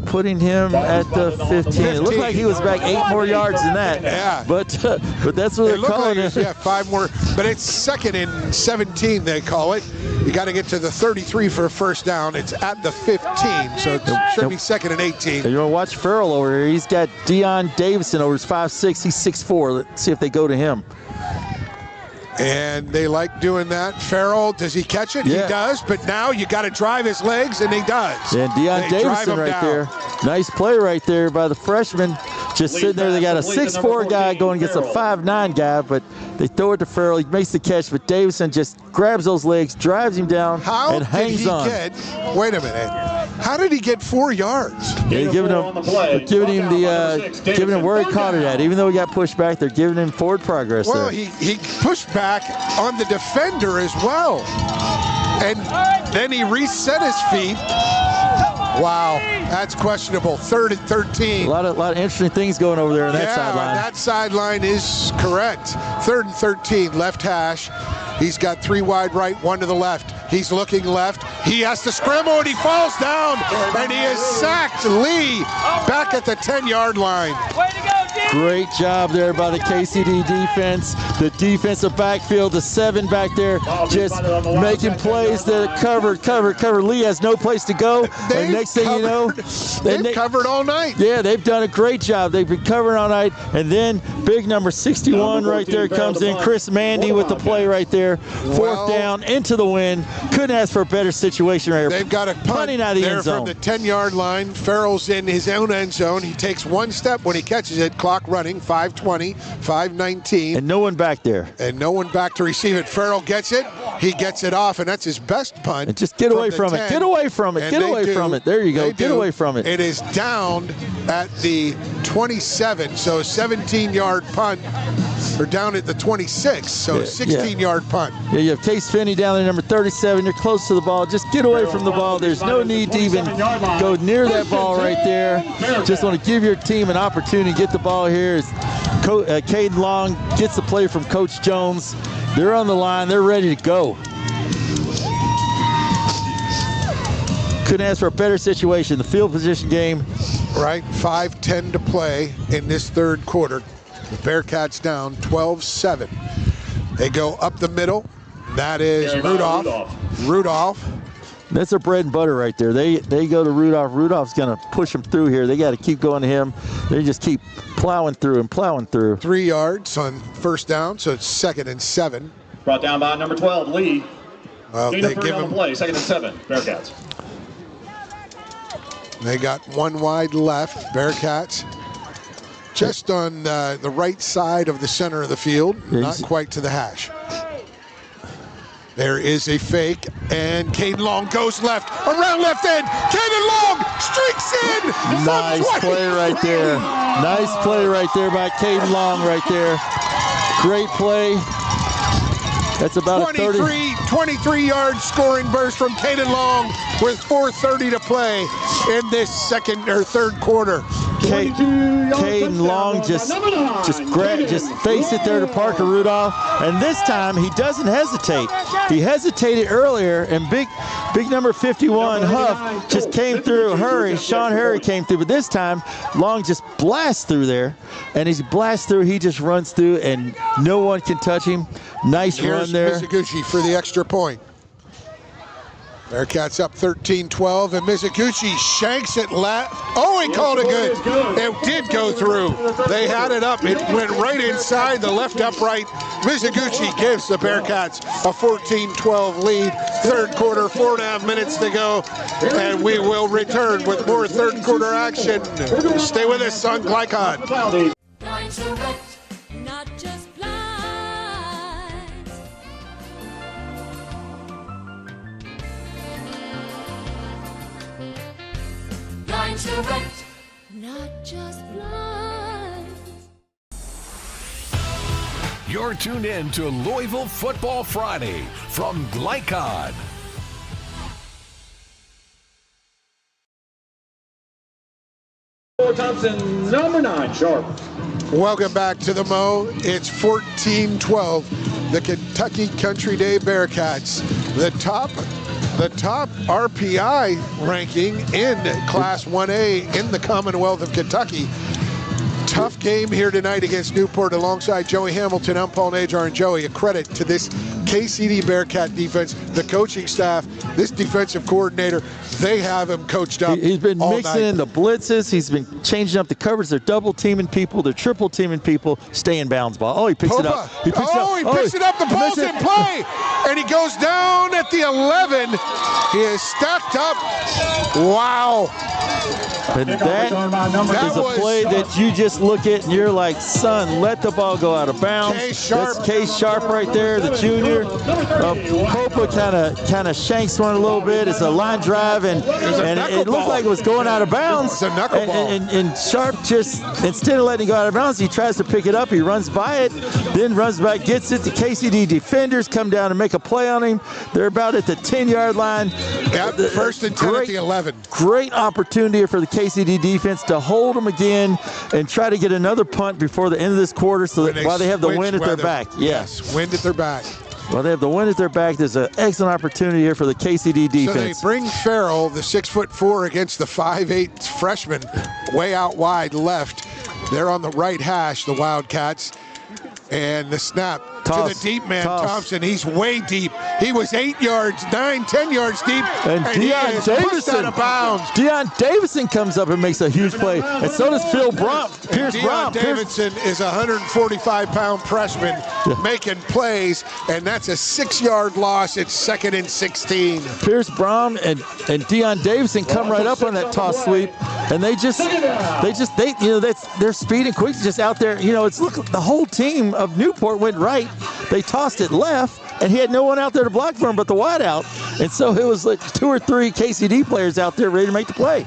putting him at the 15. It looked like he was back 8 more yards than that. Yeah. But that's what they're calling it. Yeah, 5 more. But it's 2nd and 17, they call it. You got to get to the 33 for a first down. It's at the 15, so it should be 2nd and 18. You want to watch Farrell over here. He's got Deion Davidson over his 5'6". He's 6'4". Let's see if they go to him. And they like doing that. Farrell, does he catch it? Yeah. He does, but now you got to drive his legs, and he does. And Deion Davidson right there. Nice play right there by the freshman. Just sitting there. They got a 6'4" guy going against a 5'9" guy, but they throw it to Farrell. He makes the catch, but Davidson just grabs those legs, drives him down, and hangs on. Wait a minute. How did he get 4 yards? Yeah, giving him where he caught it at. Even though he got pushed back, they're giving him forward progress there. Well, he pushed back on the defender as well. And then he reset his feet. Wow, that's questionable. 3rd and 13. A lot of interesting things going over there on that sideline. That sideline is correct. 3rd and 13, left hash. He's got 3 wide right, 1 to the left. He's looking left. He has to scramble, and he falls down, and he is sacked. Lee back at the 10-yard line. Way to go, D! Great job there by the KCD defense. The defensive backfield, the 7 back there, just making plays that cover. Lee has no place to go. And next thing you know, they've covered all night. Yeah, they've done a great job. They've been covering all night. And then big number 61 right there comes in. Chris Mandy with the play right there. 4th down into the wind. Couldn't ask for a better situation right here. They've got a punt out of the end zone from the 10-yard line. Farrell's in his own end zone. He takes 1 step when he catches it. Clock running, 5:20, 5:19. And no one back there. And no one back to receive it. Farrell gets it. He gets it off, and that's his best punt. And just get away from it. Get away from it. Get away from it. There you go. Get away from it. It is down at the 27, so 17-yard punt. Or down at the 26, so 16-yard punt. Yeah, you have Case Finney down there, number 37. You're close to the ball. Just get away from the ball. There's no need to even go near that ball right there. Just want to give your team an opportunity to get the ball here. Caden Long gets the play from Coach Jones. They're on the line. They're ready to go. Couldn't ask for a better situation. The field position game. Right, 5:10 to play in this 3rd quarter. The Bearcats down 12-7. They go up the middle. That is Rudolph. That's their bread and butter right there. They go to Rudolph. Rudolph's going to push them through here. They got to keep going to him. They just keep plowing through. 3 yards on 1st down, so it's 2nd and 7. Brought down by number 12, Lee. Well, they give him on the play, 2nd and 7, Bearcats. They got one wide left, Bearcats. Just on the right side of the center of the field, not quite to the hash. There is a fake, and Caden Long goes left, around left end. Caden Long streaks in! Nice play right there. Nice play right there by Caden Long right there. Great play. That's about 23-yard scoring burst from Caden Long with 4:30 to play in this third quarter. Caden Long just fakes it there to Parker Rudolph, and this time he doesn't hesitate. He hesitated earlier, and big number 51 Huff just came through. Sean Hurry came through, but this time Long just blasts through there, and as he blasts through, he just runs through, and no one can touch him. Nice run there. Mizuguchi for the extra point. Bearcats up 13-12, and Mizuguchi shanks it left. Oh, he called it good. It did go through. They had it up. It went right inside the left upright. Mizuguchi gives the Bearcats a 14-12 lead. Third quarter, 4.5 minutes to go, and we will return with more third quarter action. Stay with us on Glycod. Not just Lines direct, not just blinds. You're tuned in to Louisville Football Friday from Glycod. Thompson, number 9, Sharp. Welcome back to the Mo. It's 14-12. The Kentucky Country Day Bearcats, the top RPI ranking in Class 1A in the Commonwealth of Kentucky. Tough game here tonight against Newport alongside Joey Hamilton. I'm Paul Najar, and Joey, a credit to this KCD Bearcat defense, the coaching staff, this defensive coordinator. They have him coached up. He's been mixing in the blitzes. He's been changing up the coverage. They're double teaming people. They're triple teaming people. Stay in bounds ball. Oh, he picks it up. He picks it up. The ball's in play. And he goes down at the 11. He is stacked up. Wow. And that is a play that you just look at and you're like, son, let the ball go out of bounds. That's Case Sharp right there, the junior. Popa kind of shanks one a little bit. It's a line drive, and it looked like it was going out of bounds. It's a knuckle ball. And Sharp just, instead of letting it go out of bounds, he tries to pick it up. He runs by it, then runs back, gets it. The KCD defenders come down and make a play on him. They're about at the 10-yard line. Yep, first and 10 at the 11. Great opportunity for the KCD defense to hold them again and try to get another punt before the end of this quarter, so that while they have the wind at their back. Yes, wind at their back. While they have the wind at their back, there's an excellent opportunity here for the KCD defense. So they bring Farrell, the 6'4", against the 5'8" freshman, way out wide left. They're on the right hash, the Wildcats. And the snap to the deep man, Thompson. He's way deep. He was 8 yards, 10 yards deep, and Deion Davison out of bounds. Deion Davison comes up and makes a huge play, and so does Pierce Brown. Davidson is a 145-pound freshman making plays, and that's a 6-yard loss. It's 2nd and 16. Pierce Brown and Deion Davison come right up on that toss sweep, and they their speed and quickness just out there. The whole team of Newport went right. They tossed it left, and he had no one out there to block for him but the wideout. And so it was like 2 or 3 KCD players out there ready to make the play.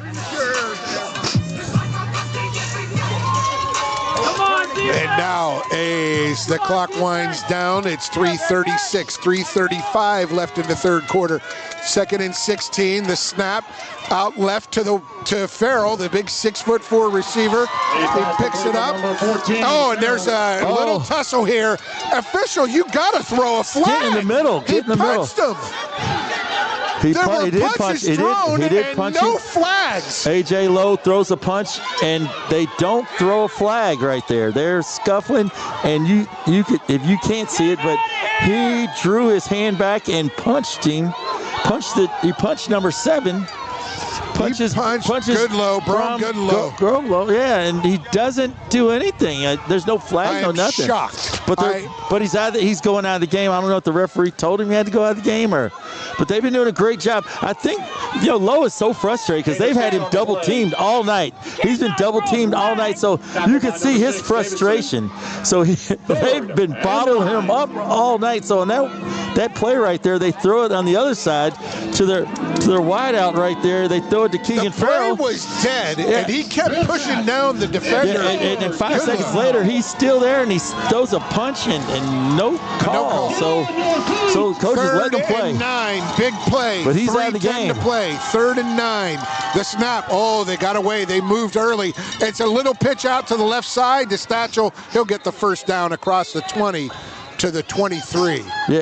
And now as the clock winds down, it's 3:36, 3:35 left in the third quarter. 2nd and 16, the snap out left to Farrell, the big 6'4" receiver. He picks it up. Oh, and there's a little tussle here. Official, you got to throw a flag. Get in the middle. Get in the middle. Him. He did punch. He did punch. No flags. AJ Lowe throws a punch, and they don't throw a flag right there. They're scuffling, and you could, if you can't see it, but he drew his hand back and punched him. He punched number 7. punches good low, bro. Good low. Go low, yeah, and he doesn't do anything. There's no flag, no nothing. Shocked. But he's going out of the game. I don't know if the referee told him he had to go out of the game but they've been doing a great job. I think Lowe is so frustrated because they've had him double teamed all night. He's been double teamed all night, so you can see his frustration. So they've been bottling him up all night. So on that play right there, they throw it on the other side to their wideout right there. They throw it to Keegan Farrell. The play was dead, and he kept pushing down the defender. Yeah, and 5 seconds later, he's still there, and he throws a punch and no call. So coaches let him play. 9, big play. But he's out of the game. To play. 3rd and 9. The snap. Oh, they got away. They moved early. It's a little pitch out to the left side to Stachel. He'll get the first down across the 20 to the 23. Yeah,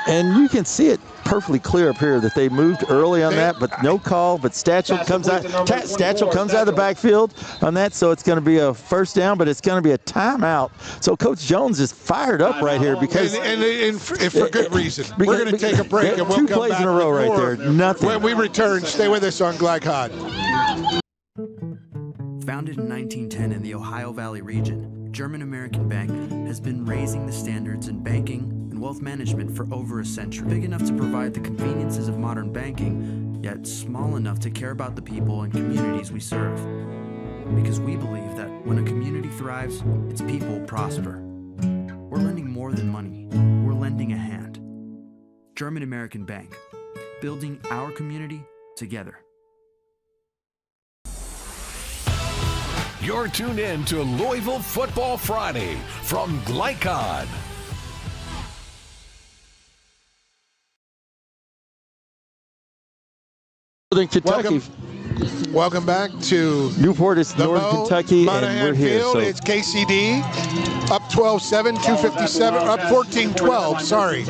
and you can see it perfectly clear up here that they moved early on that, but no call. But Stachel comes out of the backfield on that, so it's going to be a first down, but it's going to be a timeout. So Coach Jones is fired up right here because and for good reason. We're going to take a break and we'll come back. 2 plays in a row right there. Nothing. When we return, stay with us on Glycod. Founded in 1910 in the Ohio Valley region, German American Bank has been raising the standards in banking and wealth management for over a century. Big enough to provide the conveniences of modern banking, yet small enough to care about the people and communities we serve. Because we believe that when a community thrives, its people prosper. We're lending more than money. We're lending a hand. German American Bank, building our community together. You're tuned in to Louisville Football Friday from Glycod. Northern Kentucky. Welcome back to Newport. It's Northern Kentucky, Monahan and we're here. Field. So. It's KCD up 12-7, 2:57, up 14-12. Sorry.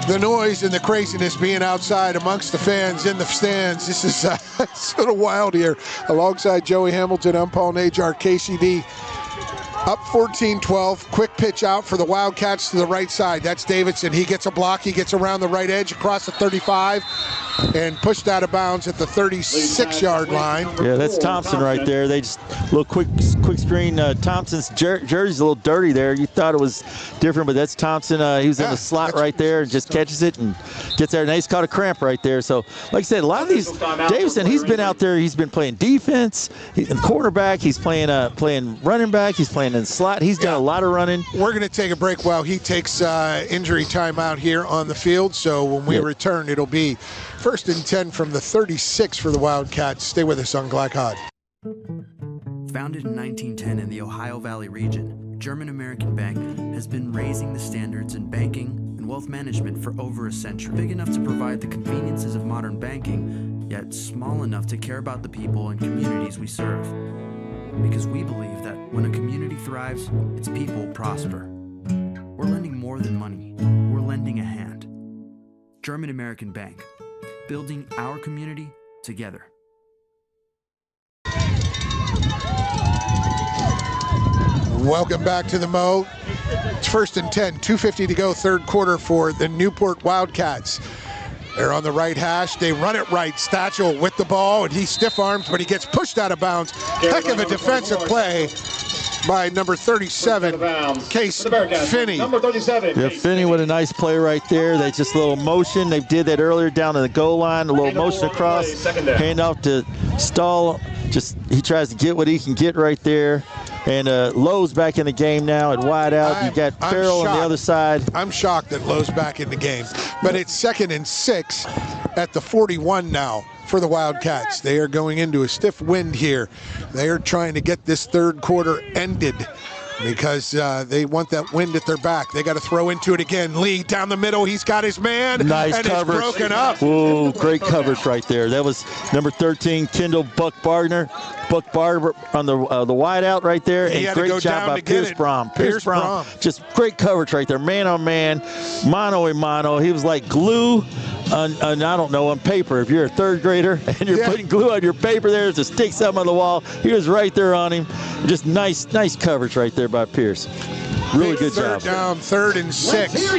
The noise and the craziness being outside amongst the fans in the stands. This is it's a little wild here. Alongside Joey Hamilton, I'm Paul Najar, KCD. Up 14-12, quick pitch out for the Wildcats to the right side. That's Davidson. He gets a block. He gets around the right edge across the 35 and pushed out of bounds at the 36-yard line. Yeah, that's Thompson right there. They just a little quick screen. Thompson's jersey's a little dirty there. You thought it was different, but that's Thompson. He was in the slot right there and just catches it and gets there. And he's caught a cramp right there. So, like I said, a lot of these, Davidson, he's been out there. He's been playing defense. He's in quarterback. He's playing running back. He's playing in slot. He's done a lot of running. We're going to take a break while he takes injury time out here on the field. So when we return, it'll be 1st and 10 from the 36 for the Wildcats. Stay with us on Glycod. Founded in 1910 in the Ohio Valley region, German American Bank has been raising the standards in banking and wealth management for over a century. Big enough to provide the conveniences of modern banking, yet small enough to care about the people and communities we serve. Because we believe that when a community thrives, its people prosper. We're lending more than money. We're lending a hand. German American Bank, building our community together. Welcome back to the Mo. It's 1st and 10, 2:50 to go, 3rd quarter for the Newport Wildcats. They're on the right hash. They run it right. Stachel with the ball, and he stiff arms, but he gets pushed out of bounds. Heck of a defensive play by number 37, Case Finney. Yeah, Finney with a nice play right there. They just a little motion. They did that earlier down in the goal line. A little motion across. Hand off to Stahl. Just he tries to get what he can get right there. And Lowe's back in the game now at wide out. You got Farrell on the other side. I'm shocked that Lowe's back in the game. But it's 2nd and 6 at the 41 now for the Wildcats. They are going into a stiff wind here. They are trying to get this 3rd quarter ended because they want that wind at their back. They got to throw into it again. Lee down the middle. He's got his man. Nice and coverage. It's broken up. Ooh, great coverage right there. That was number 13, Kendall Buck Barber on the wide out right there. He and great job by Pierce Brom. Pierce Brom. Just great coverage right there. Man on man, mano a mano. He was like glue on I don't know, on paper. If you're a 3rd grader and you're putting glue on your paper there to stick something on the wall, he was right there on him. Just nice coverage right there by Pierce. Really good job. Third down, 3rd and 6.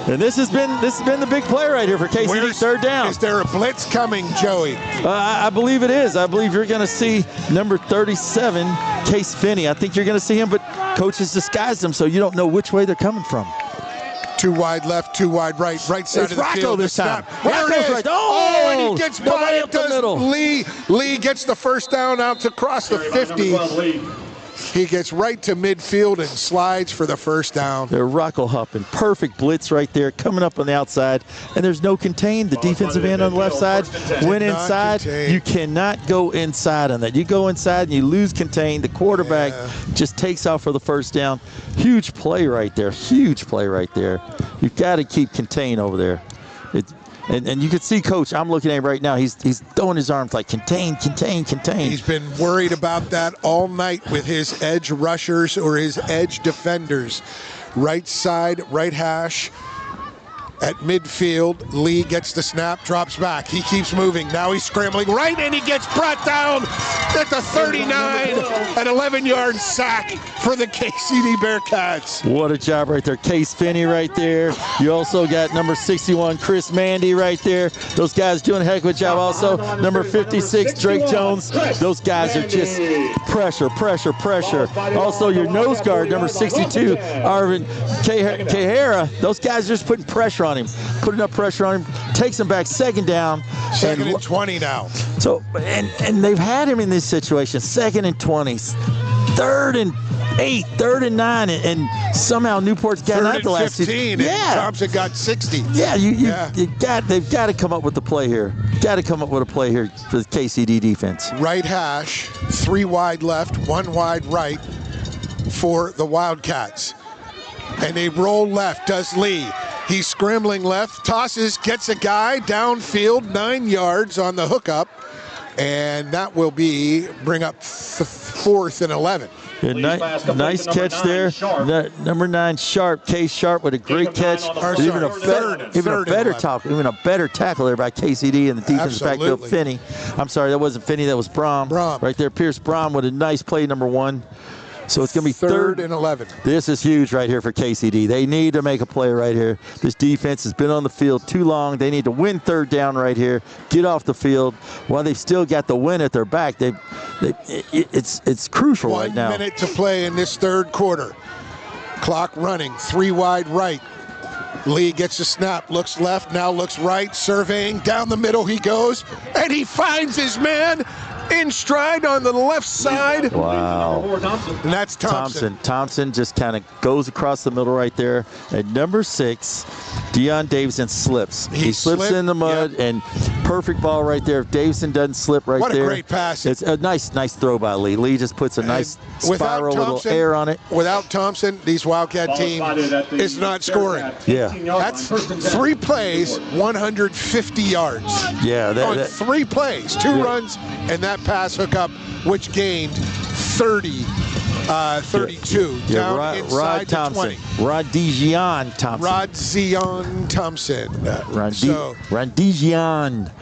And this has been the big play right here for KCD. Third down. Is there a blitz coming, Joey? I believe it is. I believe you're going to see number 37, Case Finney. I think you're going to see him, but coach has disguised him, so you don't know which way they're coming from. 2 wide left, 2 wide right, right side It's of the Rocco field. this time. There it is. Right. And he gets by up the middle. Lee. Lee gets the first down out to cross the 50. He gets right to midfield and slides for the first down. They're Rocco Hupping. Perfect blitz right there, coming up on the outside. And there's no contain. The defensive end on the left side went inside. You cannot go inside on that. You go inside and you lose contain. The quarterback just takes off for the first down. Huge play right there. Huge play right there. You've got to keep contain over there. And you can see, Coach, I'm looking at him right now. He's throwing his arms like contain, contain, contain. He's been worried about that all night with his edge rushers or his edge defenders. Right side, right hash. At midfield, Lee gets the snap, drops back. He keeps moving. Now he's scrambling right, and he gets brought down at the 39. An 11-yard sack for the KCD Bearcats. What a job right there. Case Finney right there. You also got number 61, Chris Mandy right there. Those guys doing a heck of a job also. Number 56, Drake Jones. Those guys are just pressure, pressure, pressure. Also your nose guard, number 62, Arvin Kahara. Those guys are just putting pressure on him, putting up pressure on him, takes him back, second down. 2nd and 20 now. So, and they've had him in this situation, 2nd and 20, 3rd and 8, 3rd and 9, and somehow Newport's gotten out the last 15, and Thompson got 60. Yeah, they've got to come up with the play here. Got to come up with a play here for the KCD defense. Right hash, 3 wide left, 1 wide right for the Wildcats. And they roll left, does Lee. He's scrambling left, tosses, gets a guy downfield, 9 yards on the hookup, and that will bring up 4th and 11. Yeah, nice catch there. Number 9, Sharp, Case Sharp with a great catch. Even a better tackle there by KCD in the defensive backfield. Finney. I'm sorry, that wasn't Finney, that was Brom. Right there, Pierce Brom with a nice play, number 1. So it's going to be 3rd and 11. This is huge right here for KCD. They need to make a play right here. This defense has been on the field too long. They need to win 3rd down right here, get off the field. While they've still got the win at their back, it's crucial right now. 1 minute to play in this 3rd quarter. Clock running, 3 wide right. Lee gets a snap, looks left, now looks right, surveying, down the middle he goes, and he finds his man in stride on the left side. Wow. And that's Thompson. Thompson just kind of goes across the middle right there. At number 6, Deion Davison slips. He slips in the mud, and perfect ball right there. If Davison doesn't slip right there. What a great pass. It's a nice throw by Lee. Lee just puts a nice spiral, little air on it. Without Thompson, these Wildcat team is not scoring. Yeah. That's 3 plays, 150 yards. Yeah. On 3 plays, 2 runs, and that pass hookup, which gained 32 down inside Rod Thompson. 20. Rodigion Thompson. Rodzion Thompson. Rodigion.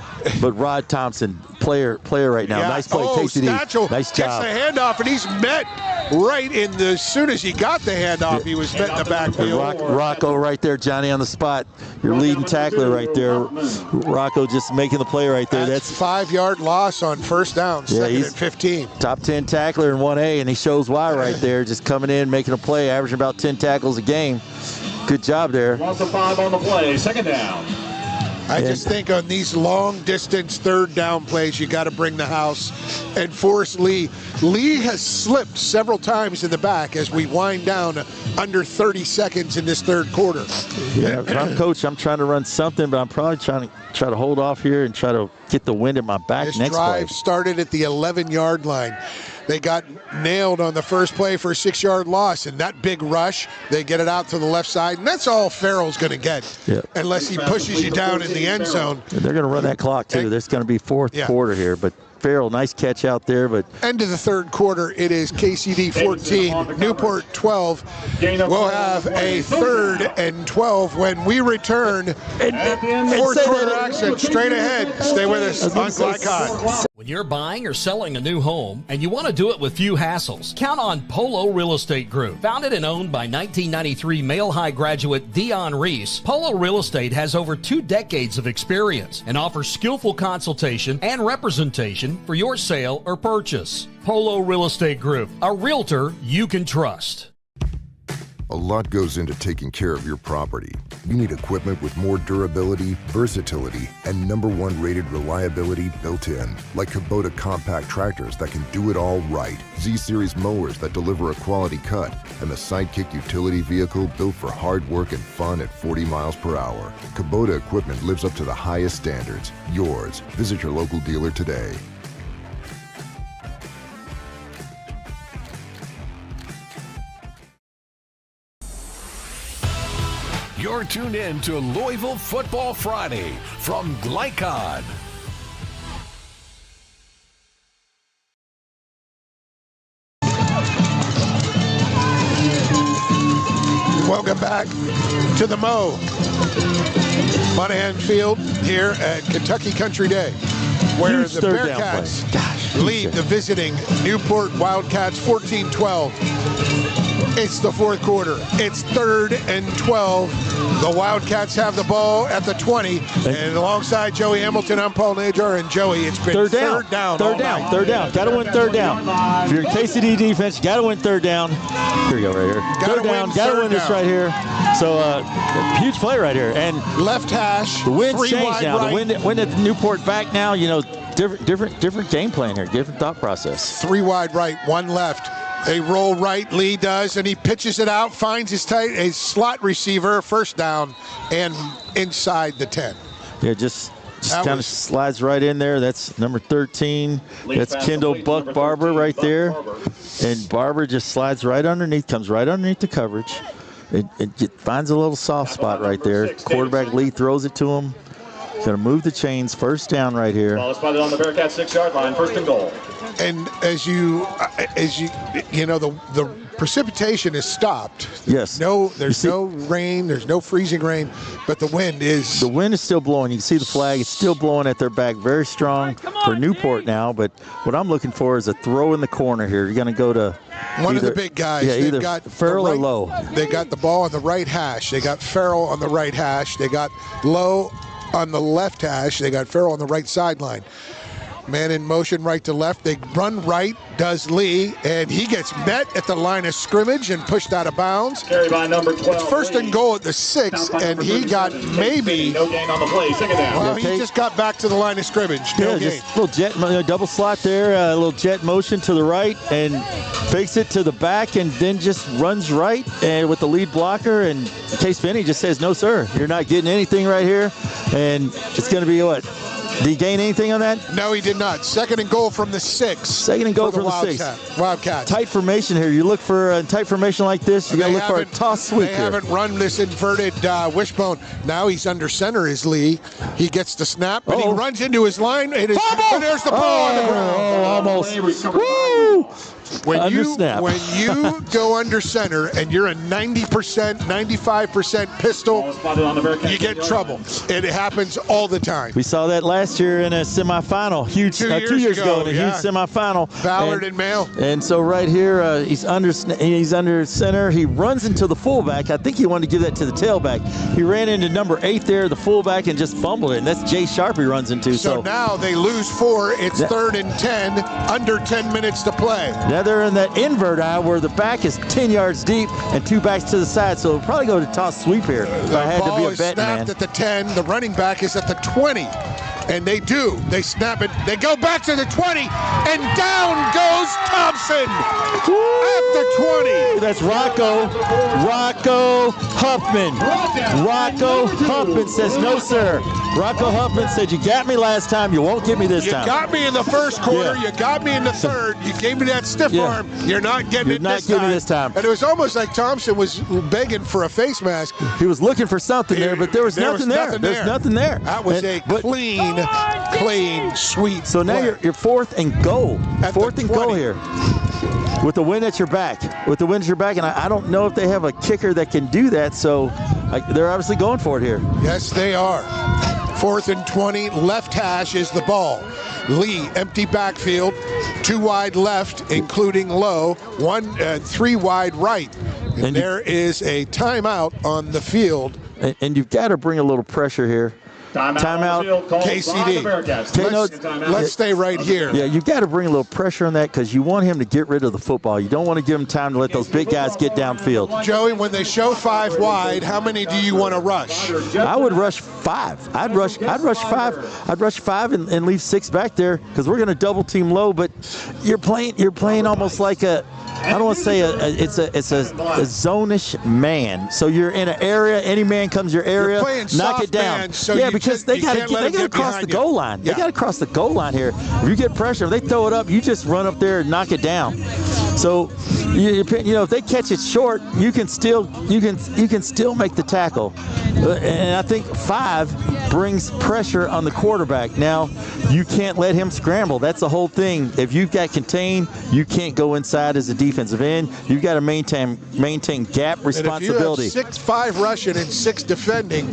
But Rod Thompson, player right now. Nice play, KCD. Satchel nice job. Gets the handoff, and he's met right in the. As soon as he got the handoff, he was met in the backfield. Rocco right there, Johnny on the spot. Your leading tackler right there. Rocco just making the play right there. That's 5-yard loss on 1st down. 2nd and 15. Top 10 tackler in 1A, and he shows why right there. Just coming in, making a play, averaging about 10 tackles a game. Good job there. 1-5 on the play, 2nd down. I just think on these long-distance 3rd down plays, you got to bring the house and force Lee. Lee has slipped several times in the back as we wind down under 30 seconds in this 3rd quarter. Yeah, I'm coach. I'm trying to run something, but I'm probably trying to hold off here and try to get the wind at my back this next play. This drive started at the 11-yard line. They got nailed on the first play for a 6-yard loss, and that big rush, they get it out to the left side, and that's all Farrell's going to get, unless he pushes you down in the end zone. They're going to run that clock, too. There's going to be 4th quarter here, but Farrell, nice catch out there. But end of the 3rd quarter, it is KCD 14, Newport 12. We'll have a 3rd and 12 when we return. 4th quarter action straight ahead. Stay with us on Glycod. When you're buying or selling a new home and you want to do it with few hassles, count on Polo Real Estate Group. Founded and owned by 1993 Male High graduate Dion Reese, Polo Real Estate has over 2 decades of experience and offers skillful consultation and representation for your sale or purchase. Polo Real Estate Group, a realtor you can trust. A lot goes into taking care of your property. You need equipment with more durability, versatility, and #1 rated reliability built in, like Kubota compact tractors that can do it all right, Z-Series mowers that deliver a quality cut, and the Sidekick utility vehicle built for hard work and fun at 40 miles per hour. Kubota equipment lives up to the highest standards. Yours. Visit your local dealer today. You're tuned in to Louisville Football Friday from Glycod. Welcome back to the Monahan Field here at Kentucky Country Day, where Huge the third down Bearcats play. lead the visiting Newport Wildcats 14-12. It's the fourth quarter. It's 3rd and 12. The Wildcats have the ball at the 20. And alongside Joey Hamilton, I'm Paul Najar. And Joey, it's been third down. Third down. Got to win third down. If you're a KCD defense, you got to win third down. Here we go, right here. Got to win this right here. So, huge play right here. And left hash. The wind's changed now. Right. The wind at Newport back now. You know, different game plan here. Different thought process. 3 wide right, 1 left. They roll right, Lee does, and he pitches it out, finds a slot receiver, first down, and inside the 10. Yeah, just kind of slides right in there. That's number 13. That's Kendall Buck Barber right there. And Barber just slides right underneath, comes right underneath the coverage. It finds a little soft spot right there. Quarterback Lee throws it to him. Going to move the chains. First down right here. Ball is spotted on the Bearcat 6-yard line. First and goal. And as you know, the precipitation is stopped. Yes. There's no rain. There's no freezing rain, but the wind is. The wind is still blowing. You can see the flag. It's still blowing at their back. Very strong for Newport now. But what I'm looking for is a throw in the corner here. You're going to go to one of the big guys. Yeah, They've either got Farrell or Lowe. They got the ball on the right hash. They got Farrell on the right hash. They got Lowe on the left hash. They got Farrell on the right sideline. Man in motion right to left. They run right, does Lee, and he gets met at the line of scrimmage and pushed out of bounds. Carry by number 12. It's first and goal at the 6, and he got maybe. No gain on the play. Second down. Well, he just got back to the line of scrimmage. No gain. Just a little jet, double slot there, a little jet motion to the right, and fakes it to the back, and then just runs right and with the lead blocker. And Case Finney just says, "No, sir, you're not getting anything right here." And it's going to be what? Did he gain anything on that? No, he did not. Second and goal from the 6. Second and goal from the 6. Wildcats. Tight formation here. You look for a tight formation like this, you got to look for a toss sweep. They haven't run this inverted wishbone. Now he's under center is Lee. He gets the snap, and he runs into his line. And there's the ball on the ground. Almost. Woo! When you go under center and you're a 90%, 95% pistol, you get trouble. It happens all the time. We saw that last year in a semifinal. Huge 2 years ago in a huge semifinal. Ballard and Mail. And so right here, he's under center. He runs into the fullback. I think he wanted to give that to the tailback. He ran into number 8 there, the fullback, and just fumbled it. And that's Jay Sharp he runs into. So now they lose 4. It's 3rd and 10, under 10 minutes to play. Now they're in that invert eye where the back is 10 yards deep and 2 backs to the side. So it'll probably go to toss sweep here. If I had to be a bet man. The ball is snapped at the 10. The running back is at the 20. And they do. They snap it. They go back to the 20. And down goes Thompson at the 20. That's Rocco Huffman. Rocco Huffman says, "No, sir." Rocco Huffman said, "You got me last time. You won't get me this time." You got me in the first quarter. You got me in the third. You gave me that stiff arm. You're not getting it this time. And it was almost like Thompson was begging for a face mask. He was looking for something there, but there was nothing there. There's nothing there. That was a clean sweep. So now you're 4th and goal. 4th and goal here. With the wind at your back. And I don't know if they have a kicker that can do that, so they're obviously going for it here. Yes, they are. 4th and 20, left hash is the ball. Lee, empty backfield, 2 wide left, including Lowe, 3 wide right. And there is a timeout on the field. And you've got to bring a little pressure here. Timeout. KCD. Let's stay right here. Yeah, you've got to bring a little pressure on that because you want him to get rid of the football. You don't want to give him time to let those big guys get downfield. Joey, when they show 5 wide, how many do you want to rush? I would rush 5. I'd rush 5. I'd rush 5 and leave 6 back there because we're going to double team low. But you're playing almost like a, I don't want to say it's a zone-ish man. So you're in an area. Any man comes your area, knock it down. Man, so yeah, because they got to cross the goal line. Yeah. They got to cross the goal line here. If you get pressure, if they throw it up, you just run up there and knock it down. So if they catch it short, you can still make the tackle. And I think 5 brings pressure on the quarterback. Now you can't let him scramble. That's the whole thing. If you've got contained, you can't go inside as a defensive end. You've got to maintain gap responsibility. And if you have 5 rushing and 6 defending,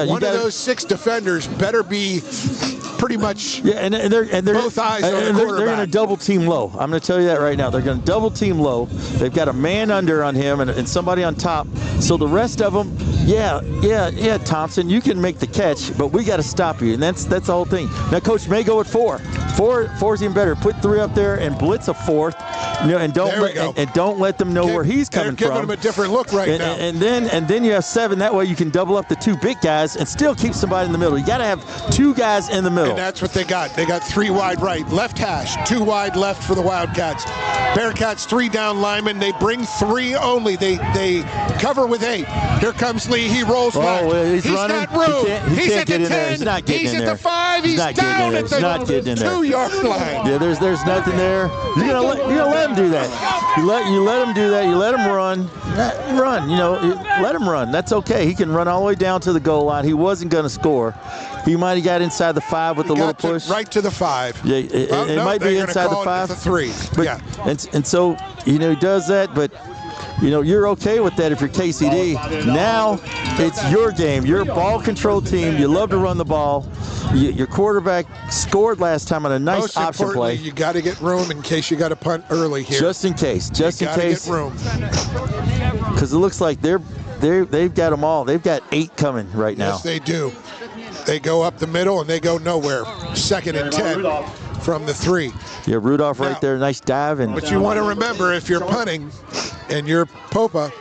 one of those 6 defenders better be pretty much and they're both eyes on the quarterback. They're going to double team low. I'm going to tell you that right now. They're going to double team low. They've got a man under on him and somebody on top. So the rest of them, Thompson, you can make the catch, but we got to stop you, and that's the whole thing. Now, Coach may go at 4. 4's even better. Put 3 up there and blitz a 4th, and don't let them know where he's coming from. They're giving him a different look right now. And then you have 7. That way you can double up the 2 big guys and still keep somebody in the middle. You got to have 2 guys in the middle. And that's what they got. They got 3 wide right, left hash, 2 wide left for the Wildcats. Bearcats 3 down linemen. They bring 3 only. They cover with 8. Here comes Lee. He rolls back. He's running. Got room. He's at the 10. He's not getting in there. He's at the 5. He's down at the 2-yard line. Yeah, there's nothing there. You're gonna let him do that. You let him do that. You let him run. Let him run. That's okay. He can run all the way down to the goal line. He wasn't going to score. He might have got inside the 5 with a little push. Right to the 5. Yeah, it might be inside the 5. The 3. But, and so he does that, but. You're okay with that if you're KCD. Now it's your game. You're a ball control team. You love to run the ball. Your quarterback scored last time on a nice option play. You got to get room in case you got to punt early here. Just in case. Get room. Because it looks like they've got them all. They've got 8 coming right now. Yes, they do. They go up the middle and they go nowhere. 2nd and 10 from the 3. Yeah, Rudolph right there. Nice dive. But you want to remember, if you're punting and you're Popa,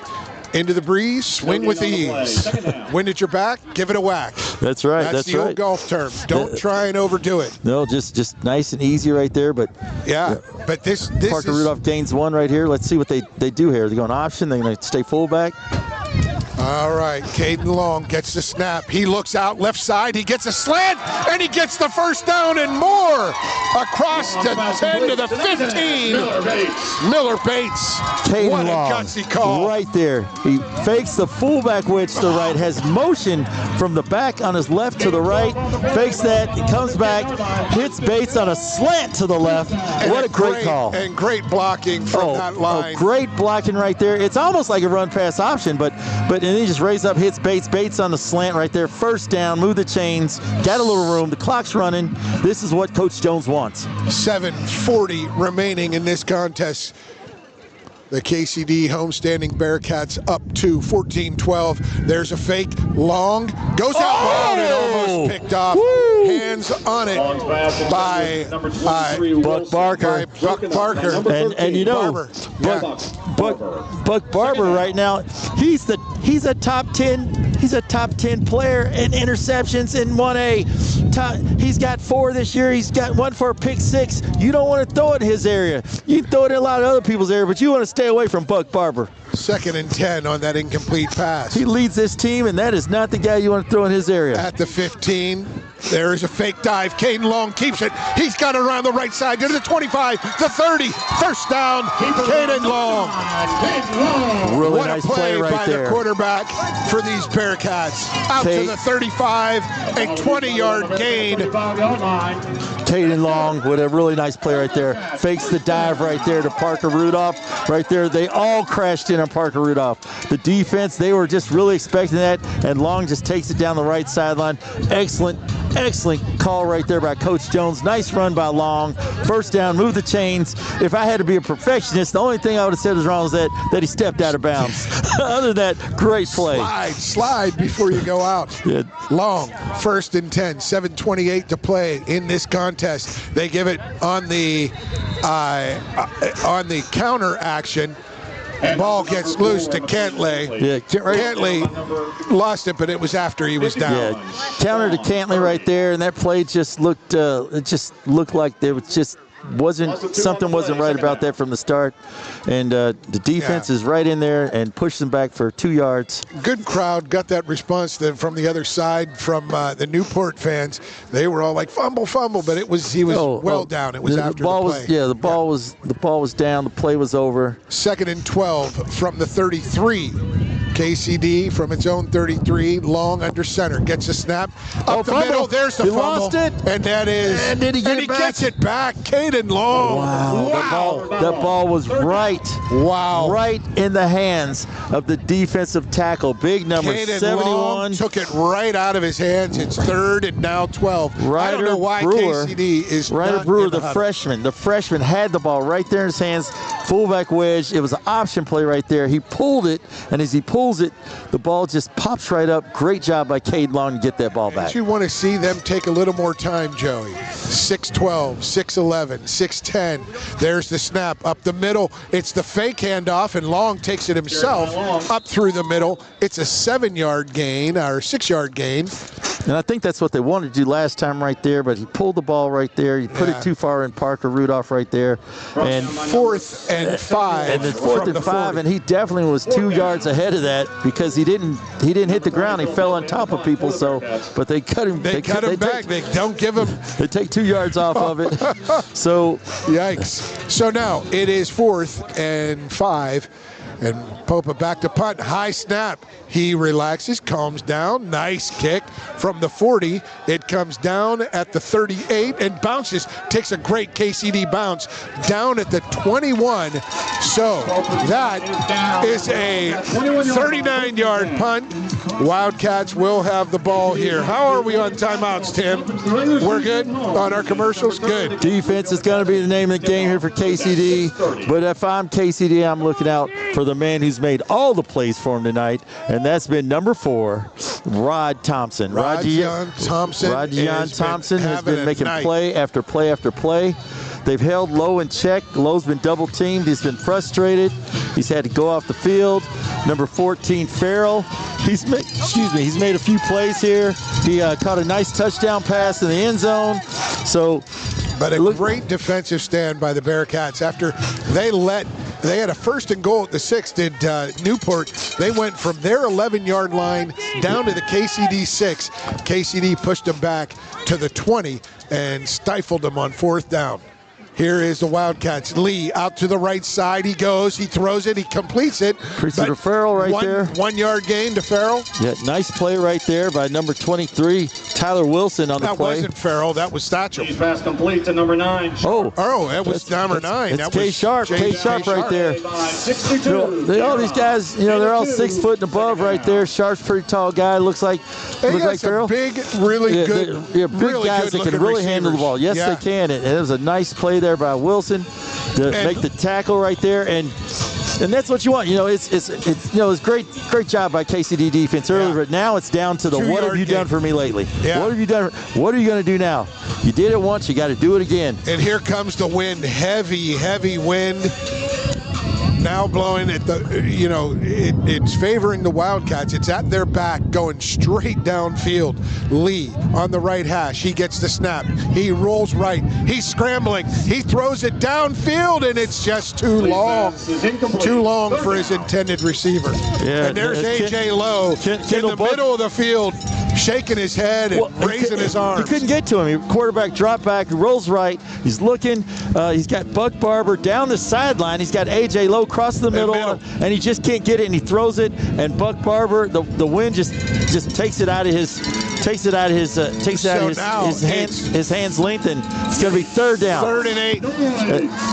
into the breeze, swing with ease. Wind at your back, give it a whack. That's right. That's the old golf term. Don't try and overdo it. No, just nice and easy right there. But but this Parker Rudolph gains 1 right here. Let's see what they do here. They're going option. They're going to stay fullback. All right, Caden Long gets the snap. He looks out left side. He gets a slant, and he gets the first down and more. Across the 10 to the 15. Miller Bates. Caden what Long, a gutsy call. Right there. He fakes the fullback wedge to the right, has motion from the back on his left to the right, fakes that, he comes back, hits Bates on a slant to the left. What a great call. And great blocking from that line. Great blocking right there. It's almost like a run pass option, but and he just raised up, hits Bates on the slant right there. First down, move the chains, got a little room. The clock's running. This is what Coach Jones wants. 7:40 remaining in this contest. The KCD homestanding Bearcats up to 14-12. There's a fake. Long goes out loud and almost picked off. Woo! Hands on it by Buck Barker. Buck Barker. And Barber. Buck Barber right now, he's a top 10. He's a top 10 player in interceptions in 1A. He's got 4 this year. He's got 1 for a pick 6. You don't want to throw it in his area. You can throw it in a lot of other people's area, but you want to stay away from Buck Barber. 2nd and 10 on that incomplete pass. He leads this team, and that is not the guy you want to throw in his area. At the 15, there is a fake dive. Caden Long keeps it. He's got it around the right side to the 25, the 30. First down, Caden Long. Really what nice a play right by there. The quarterback for these Bearcats. Out to the 35, a 20-yard gain. Caden Long with a really nice play right there. Fakes the dive right there to Parker Rudolph. Right there, they all crashed in on Parker Rudolph. The defense, they were just really expecting that, and Long just takes it down the right sideline. Excellent excellent call right there by Coach Jones. Nice run by Long. First down, move the chains. If I had to be a perfectionist, the only thing I would have said was wrong was that he stepped out of bounds. Other than that, great play. Slide before you go out. Yeah. Long, 1st and 10, 7:28 to play in this contest. They give it on the counter action. Ball gets loose to Cantley. Yeah, Cantley lost it, but it was after he was down. Yeah, counter to Cantley right there, and that play just looked. It just looked like there was just something wasn't right about that from the start, and the defense is right in there and pushed them back for 2 yards. Good crowd, got that response from the other side from the Newport fans. They were all like fumble, but he was well down. It was after the play. The ball was down. The play was over. 2nd and 12 from the 33. KCD from its own 33, Long under center, gets a snap up the middle. There's the fumble. Lost it, and that is. And did he get and it he back? gets it back. Caden Long. Wow. That ball was right. Wow. Right in the hands of the defensive tackle. Big number, Caden 71. Long took it right out of his hands. It's 3rd and now 12. I don't know why KCD is Ryder not Brewer, in the the freshman had the ball right there in his hands. Fullback wedge. It was an option play right there. He pulled it, and as he pulls it, the ball just pops right up. Great job by Cade Long to get that ball back. You want to see them take a little more time, Joey. 6-12, 6-11, 6-10. There's the snap up the middle. It's the fake handoff, and Long takes it himself up through the middle. It's a 7-yard gain or 6-yard gain. And I think that's what they wanted to do last time right there, but he pulled the ball right there. He put it too far in Parker Rudolph right there. And 4th and 5. And then 4th and 5, and he definitely was 2 yards ahead of that because he didn't hit the ground. He fell on top of people. But they cut him. They cut him back. They don't give him. They take 2 yards off of it. So yikes. So now it is 4th and 5. And Popa back to punt. High snap. He relaxes, calms down. Nice kick from the 40. It comes down at the 38 and bounces. Takes a great KCD bounce down at the 21. So that is a 39-yard punt. Wildcats will have the ball here. How are we on timeouts, Tim? We're good on our commercials? Good. Defense is going to be the name of the game here for KCD. But if I'm KCD, I'm looking out for the man who's made all the plays for him tonight, and that's been number 4, Rod Thompson. Rod-John Thompson has been making play after play after play. They've held Lowe in check. Lowe's been double teamed. He's been frustrated. He's had to go off the field. Number 14, Farrell. He's made a few plays here. He caught a nice touchdown pass in the end zone. But a great defensive stand by the Bearcats after they had a 1st and goal at the 6, did Newport. They went from their 11-yard line down to the KCD 6. KCD pushed them back to the 20 and stifled them on 4th down. Here is the Wildcats. Lee out to the right side. He goes. He throws it. He completes it. To Farrell right there. 1 yard gain to Farrell. Yeah, nice play right there by number 23, Tyler Wilson on the play. That wasn't Farrell. That was Stachel. He's pass complete to number 9. Oh, that was number 9. It's K Sharp. K Sharp right there. All these guys, they're all 6 foot and above right there. Sharp's a pretty tall guy. Looks like Farrell. Big, really good. Big guys that can really handle the ball. Yes, they can. And it was a nice play there by Wilson to make the tackle right there, and that's what you want. It's great job by KCD defense earlier, but now it's down to the what have you done for me lately? Yeah. What have you done? What are you going to do now? You did it once, you got to do it again. And here comes the wind, heavy wind. Now blowing at it's favoring the Wildcats. It's at their back, going straight downfield. Lee on the right hash. He gets the snap. He rolls right. He's scrambling. He throws it downfield, and it's just too long. Too long for his intended receiver. Yeah, and there's A.J. Lowe in the middle of the field, shaking his head and raising his arms. He couldn't get to him. Quarterback drop back. He rolls right. He's looking. He's got Buck Barber down the sideline. He's got A.J. Lowe across the middle, and he just can't get it, and he throws it, and Buck Barber, the wind just takes it out of his takes it out of his his hand's length, and it's going to be third down. 3rd and 8.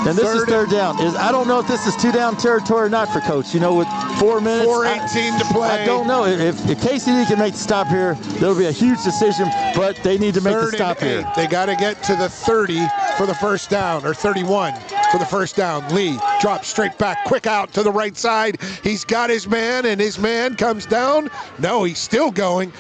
And this is third down. I don't know if this is 2-down territory or not for Coach. You know, with 4 minutes, 4:18 to play. I don't know if KCD can make the stop here. That'll be a huge decision, but they need to make the stop here. They got to get to the 30 for the first down, or 31 for the first down. Lee drops straight back, quick out to the right side. He's got his man, and his man comes down. No, he's still going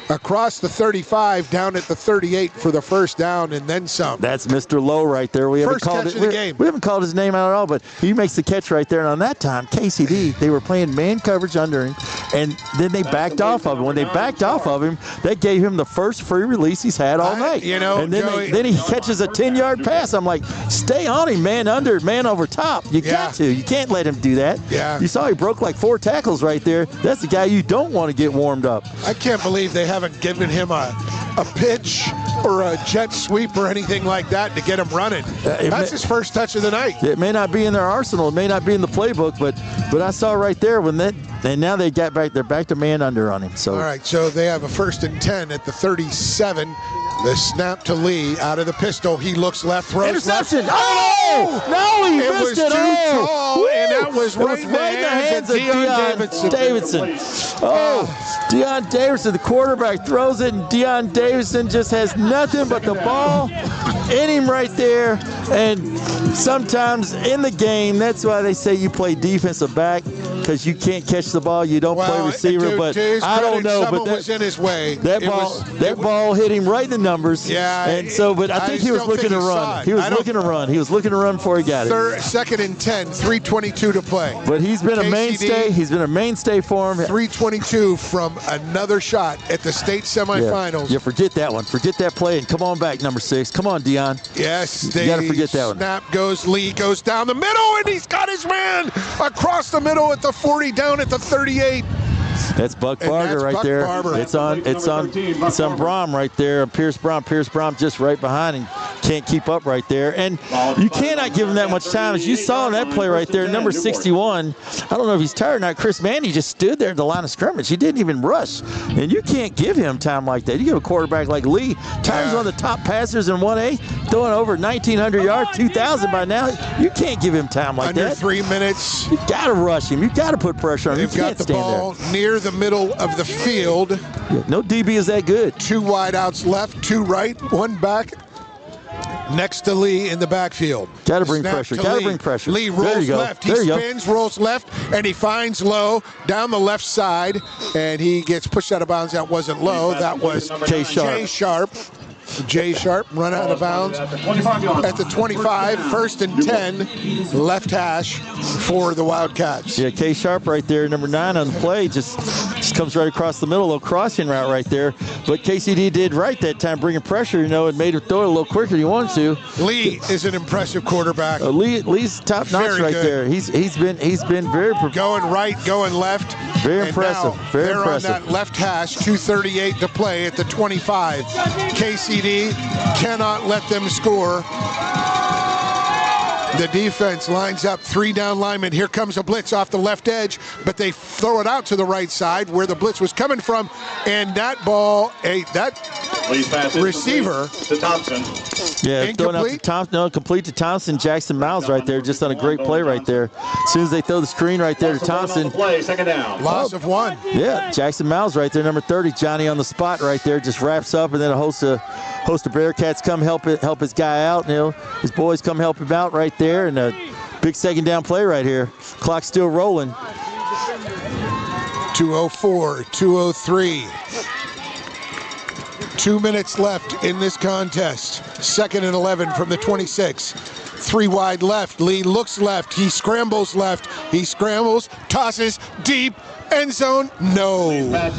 across the 35, down at the 38 for the first down, and then some. That's Mr. Lowe right there. We haven't called his name out at all, but he makes the catch right there. And on that time, KCD, they were playing man coverage under him, and then they backed off of him. When they backed off of him, that gave him the first free release he's had all night. And then he catches a 10-yard pass. I'm like, stay on him, man under, man over top. You got to. You can't let him do that. Yeah. You saw he broke like 4 tackles right there. That's the guy you don't want to get warmed up. I can't believe they haven't given him a pitch or a jet sweep or anything like that to get him running. That's his first touch of the night. It may not be in their arsenal. It may not be in the playbook, but I saw right there when that, and now they got back. They're back to man under on him. So all right, so they have a 1st and 10 at the 37. The snap to Lee out of the pistol. He looks left, throws interception. left. Oh! No, he it missed was it. Too tall, and that was right in the hands of Deion Davidson. Oh, Deion Davidson, the quarterback, throws it, and Deion Davidson just has nothing but the ball in him right there. And sometimes in the game, that's why they say you play defensive back, because you can't catch the ball. You don't play receiver. But I don't know. But that was in his way. That ball hit him right in the numbers. Yeah. And so, but I think he was looking to run. He was looking to run. He was looking to run before he got it. 2nd and 10, 3:22 to play. But he's been a mainstay. He's been a mainstay for him. 3:22 from another shot at the state semifinals. Yeah, forget that one. Forget that play and come on back, number 6. Come on, Deion. Yes, you got to forget that one. Snap goes, Lee goes down the middle, and he's got his man across the middle at the 40, down at the 38. That's Buck Barger right there. It's on Brom right there. Pierce Brom just right behind him. Can't keep up right there. And you cannot give him that much time. As you saw in that play right there, number 61, I don't know if he's tired or not. Chris Manny just stood there at the line of scrimmage. He didn't even rush. And you can't give him time like that. You give a quarterback like Lee, times one of the top passers in 1A, throwing over 1,900 yards, 2,000 by now. You can't give him time like that. Under 3 minutes. You got to rush him. You got to put pressure on him. They've got the ball near the middle of the field. Yeah, no DB is that good. 2 wideouts left, 2 right, 1 back. Next to Lee in the backfield. Got to bring pressure. Got to bring pressure. Lee rolls left. He spins, rolls left, and he finds Lowe down the left side, and he gets pushed out of bounds. That wasn't Lowe. That was Jay Sharp. Jay Sharp run out of bounds at the 25, 1st and 10, left hash for the Wildcats. Yeah, K Sharp right there, number 9 on the play, just comes right across the middle, a little crossing route right there. But KCD did right that time, bringing pressure, and made him throw it a little quicker than he wanted to. Lee is an impressive quarterback. Lee's top notch right there. He's been very going right, going left. Very impressive. Very impressive. They're on that left hash, 2:38 to play at the 25. KCD cannot let them score. The defense lines up 3 down linemen. Here comes a blitz off the left edge, but they throw it out to the right side where the blitz was coming from, and that ball, that receiver to Thompson. Yeah, throwing out to Thompson. No, complete to Thompson. Jackson Miles right there, just on a great play right there. As soon as they throw the screen right there to Thompson. Second down. Loss of 1. Yeah, Jackson Miles right there, number 30. Johnny on the spot right there, just wraps up, and then a host of Bearcats come help his guy out. His boys come help him out right there, and a big second down play right here. Clock's still rolling. 2:04, 2:03. 2 minutes left in this contest. 2nd and 11 from the 26. 3 wide left. Lee looks left. He scrambles left. He scrambles, tosses deep. End zone. No.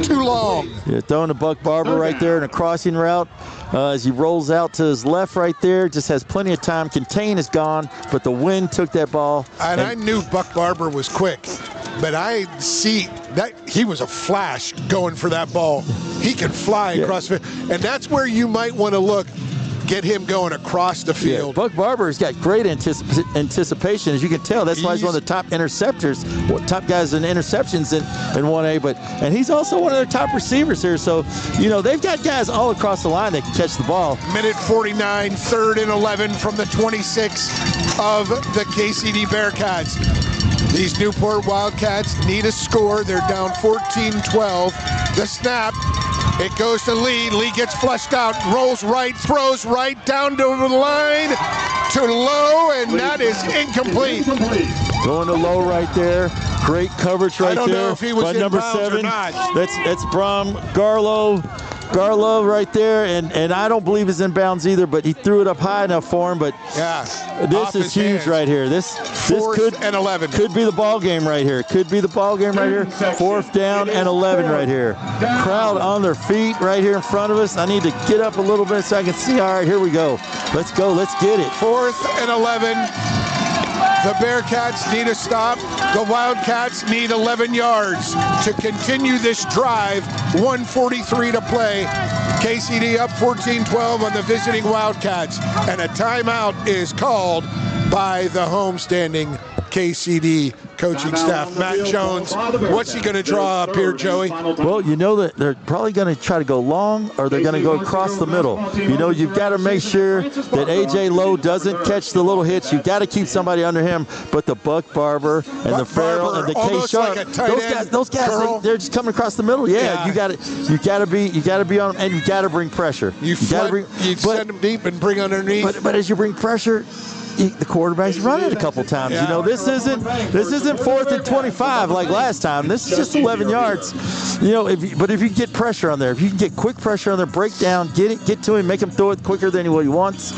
Too long. Yeah, throwing to Buck Barber right there in a crossing route. As he rolls out to his left right there, just has plenty of time. Contain is gone, but the wind took that ball. And I knew Buck Barber was quick, but I see that he was a flash going for that ball. He can fly across the field. And that's where you might want to look. get him going across the field. Buck Barber's got great anticipation, as you can tell. That's why he's one of the top interceptors, top guys in interceptions in 1A. And he's also one of their top receivers here. So, they've got guys all across the line that can catch the ball. Minute 49, 3rd and 11 from the 26 of the KCD Bearcats. These Newport Wildcats need a score. They're down 14-12. The snap. It goes to Lee. Lee gets flushed out, rolls right, throws right, down to the line, to Lowe, and that is incomplete. Going to Lowe right there. Great coverage right there. I don't know if he was by in number bounds 7. or not. That's Brom Garlow right there, and I don't believe he's in bounds either, but he threw it up high enough for him. But this is huge hands. Right here. This could and 11. Could be the ball game right here. Could be the ball game right here. 4th down and 11 right here. Crowd on their feet right here in front of us. I need to get up a little bit so I can see. All right, here we go. Let's go. Let's get it. 4th and 11. The Bearcats need a stop. The Wildcats need 11 yards to continue this drive. 1:43 to play. KCD up 14-12 on the visiting Wildcats. And a timeout is called by the homestanding KCD coaching staff. Matt Jones, what's he going to draw up here, Joey? Well, that they're probably going to try to go long, or they're going to go across the middle. You've got to make sure that A.J. Lowe doesn't catch the little hitch. You've got to keep somebody under him. But the Buck Barber and the Farrell and the K Sharp, like those guys, they're just coming across the middle. Yeah. You got to be on them, and you got to bring pressure. You send them deep and bring underneath. But as you bring pressure, the quarterback's run it a couple times. This isn't 4th and 25 like last time. This is just 11 yards. But if you get pressure on there, if you can get quick pressure on there, break down, get to him, make him throw it quicker than what he wants,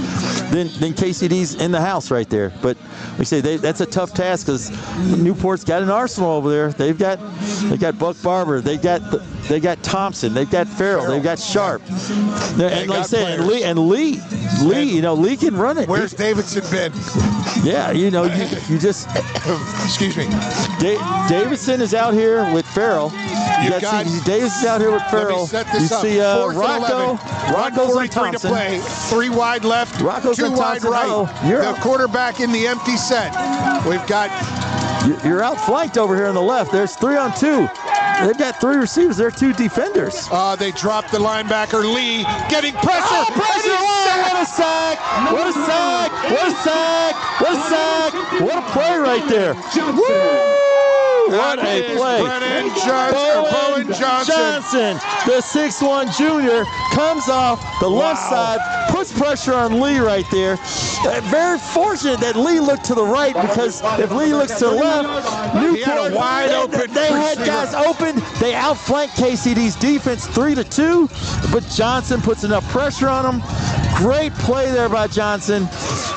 then KCD's in the house right there. But like I say, that's a tough task because Newport's got an arsenal over there. They got Buck Barber, they got Thompson, they've got Farrell, they've got Sharp, and like I said, Lee can run it. Where's Davidson been? Yeah, you just excuse me. Davidson is out here with Farrell. Davis is out here with Farrell. You see Rocco's on Thompson. To play. 3 wide left, Rocco's 2 wide right. The quarterback in the empty set. We've got. You're outflanked over here on the left. There's 3 on 2. They've got 3 receivers. There are 2 defenders. They dropped the linebacker Lee, getting pressure. Oh, pressure! What a sack! What a sack! What a sack! What a sack! What a play right there! Woo! What a play! Bowen Johnson, the 6'1" junior, comes off the left side, puts pressure on Lee right there. Very fortunate that Lee looked to the right, because if Lee looks to the left, Newport, wide open. They had guys open. They outflanked KCD's defense 3-2, but Johnson puts enough pressure on them. Great play there by Johnson.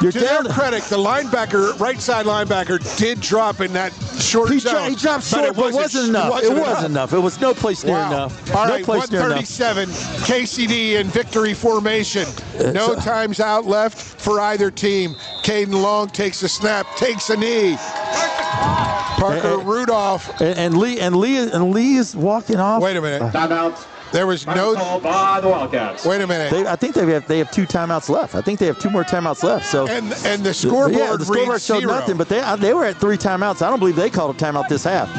To their credit, the linebacker, right side linebacker, did drop in that short zone. He dropped short, but it wasn't enough. It wasn't enough. It was no place near enough. All right, 137, KCD in victory formation. No times out left for either team. Caden Long takes a snap, takes a knee. Parker Rudolph. And Lee is walking off. Wait a minute. Timeout. There was no call by the Wildcats. Wait a minute. I think they have 2 timeouts left. I think they have 2 more timeouts left. So and the scoreboard the scoreboard showed 0. nothing, but they were at 3 timeouts. I don't believe they called a timeout this half.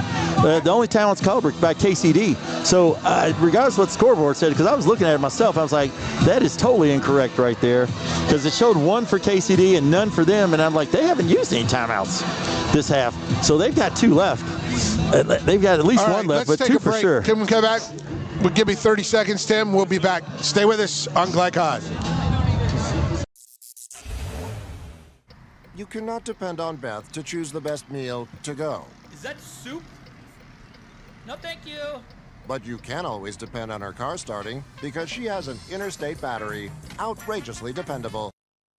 The only timeouts called were by KCD. So regardless of what the scoreboard said, because I was looking at it myself, I was like, that is totally incorrect right there, because it showed 1 for KCD and none for them, and I'm like, they haven't used any timeouts this half. So they've got 2 left. They've got at least 1 left, but 2 for sure. Can we come back? Well, give me 30 seconds, Tim. We'll be back. Stay with us on Glycod. You cannot depend on Beth to choose the best meal to go. Is that soup? No, thank you. But you can always depend on her car starting, because she has an Interstate battery. Outrageously dependable.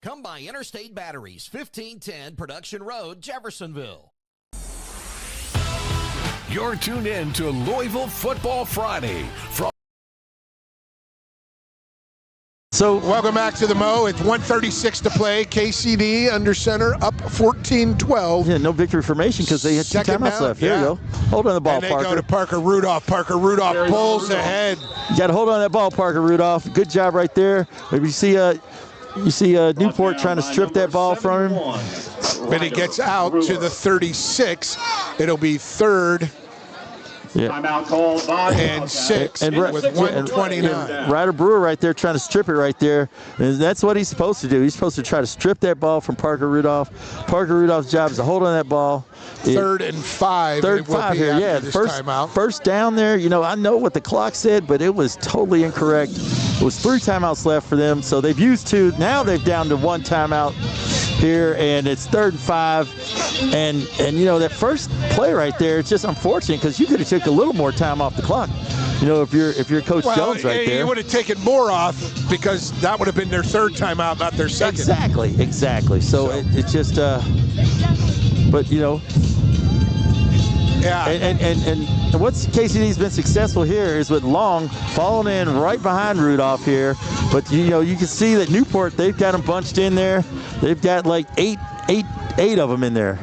Come by Interstate Batteries, 1510 Production Road, Jeffersonville. You're tuned in to Louisville Football Friday. So welcome back to the Mo. It's 1:36 to play. KCD under center, up 14-12. Yeah, no victory formation because they had 2 timeouts left. Here you go. Hold on the ball, and they Parker. Go to Parker Rudolph. Parker Rudolph pulls ahead. You got to hold on that ball, Parker Rudolph. Good job right there. Maybe you see You see Newport trying to strip that ball from him. But it gets out to the 36. It'll be third. Yeah. Timeout called by and 6 with 1:29. Ryder Brewer right there trying to strip it right there. And that's what he's supposed to do. He's supposed to try to strip that ball from Parker Rudolph. Parker Rudolph's job is to hold on that ball. Third and 5. Third 5 here, yeah. First down there. You know, I know what the clock said, but it was totally incorrect. It was 3 timeouts left for them, so they've used 2. Now they've down to 1 timeout here, and it's 3rd and 5. And you know, that first play right there, it's just unfortunate because you could have took a little more time off the clock. You know, if you're Coach Jones right there. You would have taken more off because that would have been their 3rd timeout, not their 2nd. Exactly. So. It's just, but you know. Yeah. And what's KCD's been successful here is with Long falling in right behind Rudolph here. But you know, you can see that Newport, they've got them bunched in there. They've got like eight of them in there.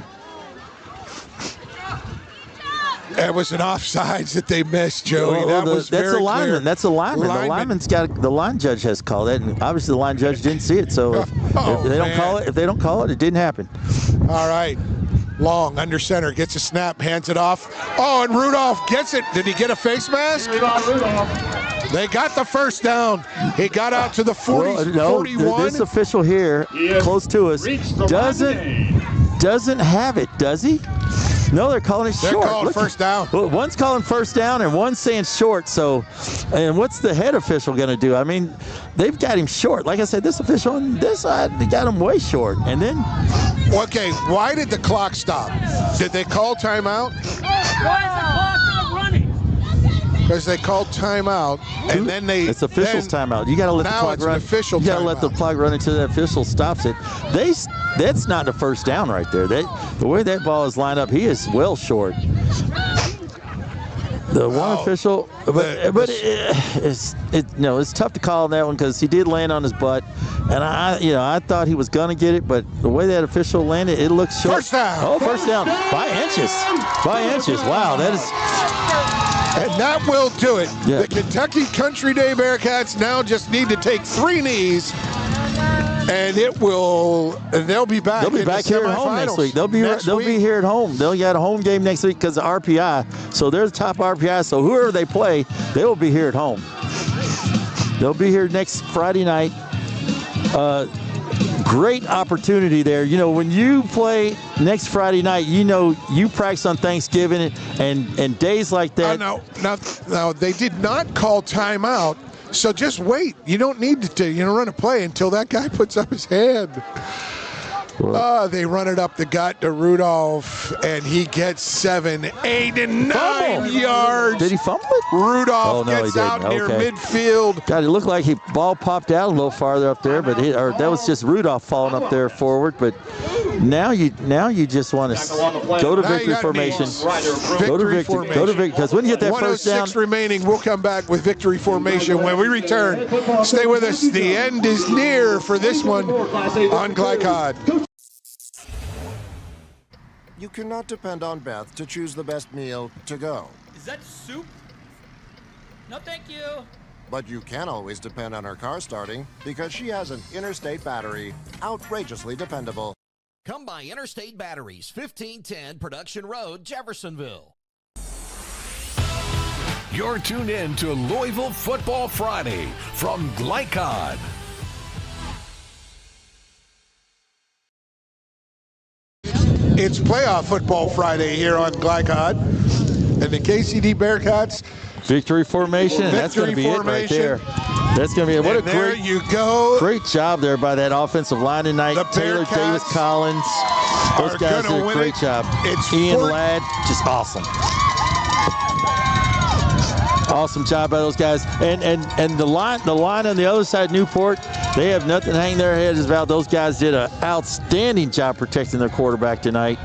That was an offsides that they missed, Joey. That's a lineman. That's a lineman. The lineman's got the line judge has called that, and obviously the line judge didn't see it. So if they don't call it, it didn't happen. All right. Long under center, gets a snap, hands it off. Oh, and Rudolph gets it. Did he get a face mask? They got the first down. He got out to the 40, 41. This official here, close to us, doesn't have it, does he? No, they're calling it short. They're calling first down. Well, one's calling first down and one's saying short. So, and what's the head official going to do? I mean, they've got him short. Like I said, this official on this side, they got him way short. And then, okay, why did the clock stop? Did they call timeout? Why is the clock not running? Because they called timeout, and then it's official's timeout. You got to let the clock run. Official you got to let the clock run until the official stops it. That's not the first down right there. The way that ball is lined up, he is well short. The one official, but it's tough to call on that one because he did land on his butt, and I thought he was gonna get it, but the way that official landed, it looks short. First down. Oh, first down by inches. Wow, that is. And that will do it. Yeah. The Kentucky Country Day Bearcats now just need to take 3 knees, and they'll be back. They'll be back here at home next week. They'll be here at home. They'll get a home game next week because of RPI. So they're the top RPI. So whoever they play, they will be here at home. They'll be here next Friday night. Great opportunity there. You know, when you play next Friday night, you know you practice on Thanksgiving and days like that. No, they did not call timeout. So just wait. You don't need to run a play until that guy puts up his hand. They run it up the gut to Rudolph, and he gets 7, 8, and 9 yards. Did he fumble it? Rudolph gets out near midfield. God, it looked like he ball popped out a little farther up there, but that was just Rudolph falling up there forward. But now you just want to go to victory formation. Go to victory, because when you get that first down. 1:06 remaining. We'll come back with victory formation when we return. Stay with us. The end is near for this one on Glycod. You cannot depend on Beth to choose the best meal to go. Is that soup? No, thank you. But you can always depend on her car starting because she has an Interstate battery. Outrageously dependable. Come by Interstate Batteries, 1510 Production Road, Jeffersonville. You're tuned in to Louisville Football Friday from Glycod. It's playoff football Friday here on Glycod, and the KCD Bearcats. Victory formation, and that's going to be it right there. That's going to be it. What a great job there by that offensive line tonight. Taylor, Davis, Collins. Those guys did a great job. Ian Ladd, just awesome. Awesome job by those guys. And the line on the other side, Newport, they have nothing to hang their heads about. Those guys did an outstanding job protecting their quarterback tonight,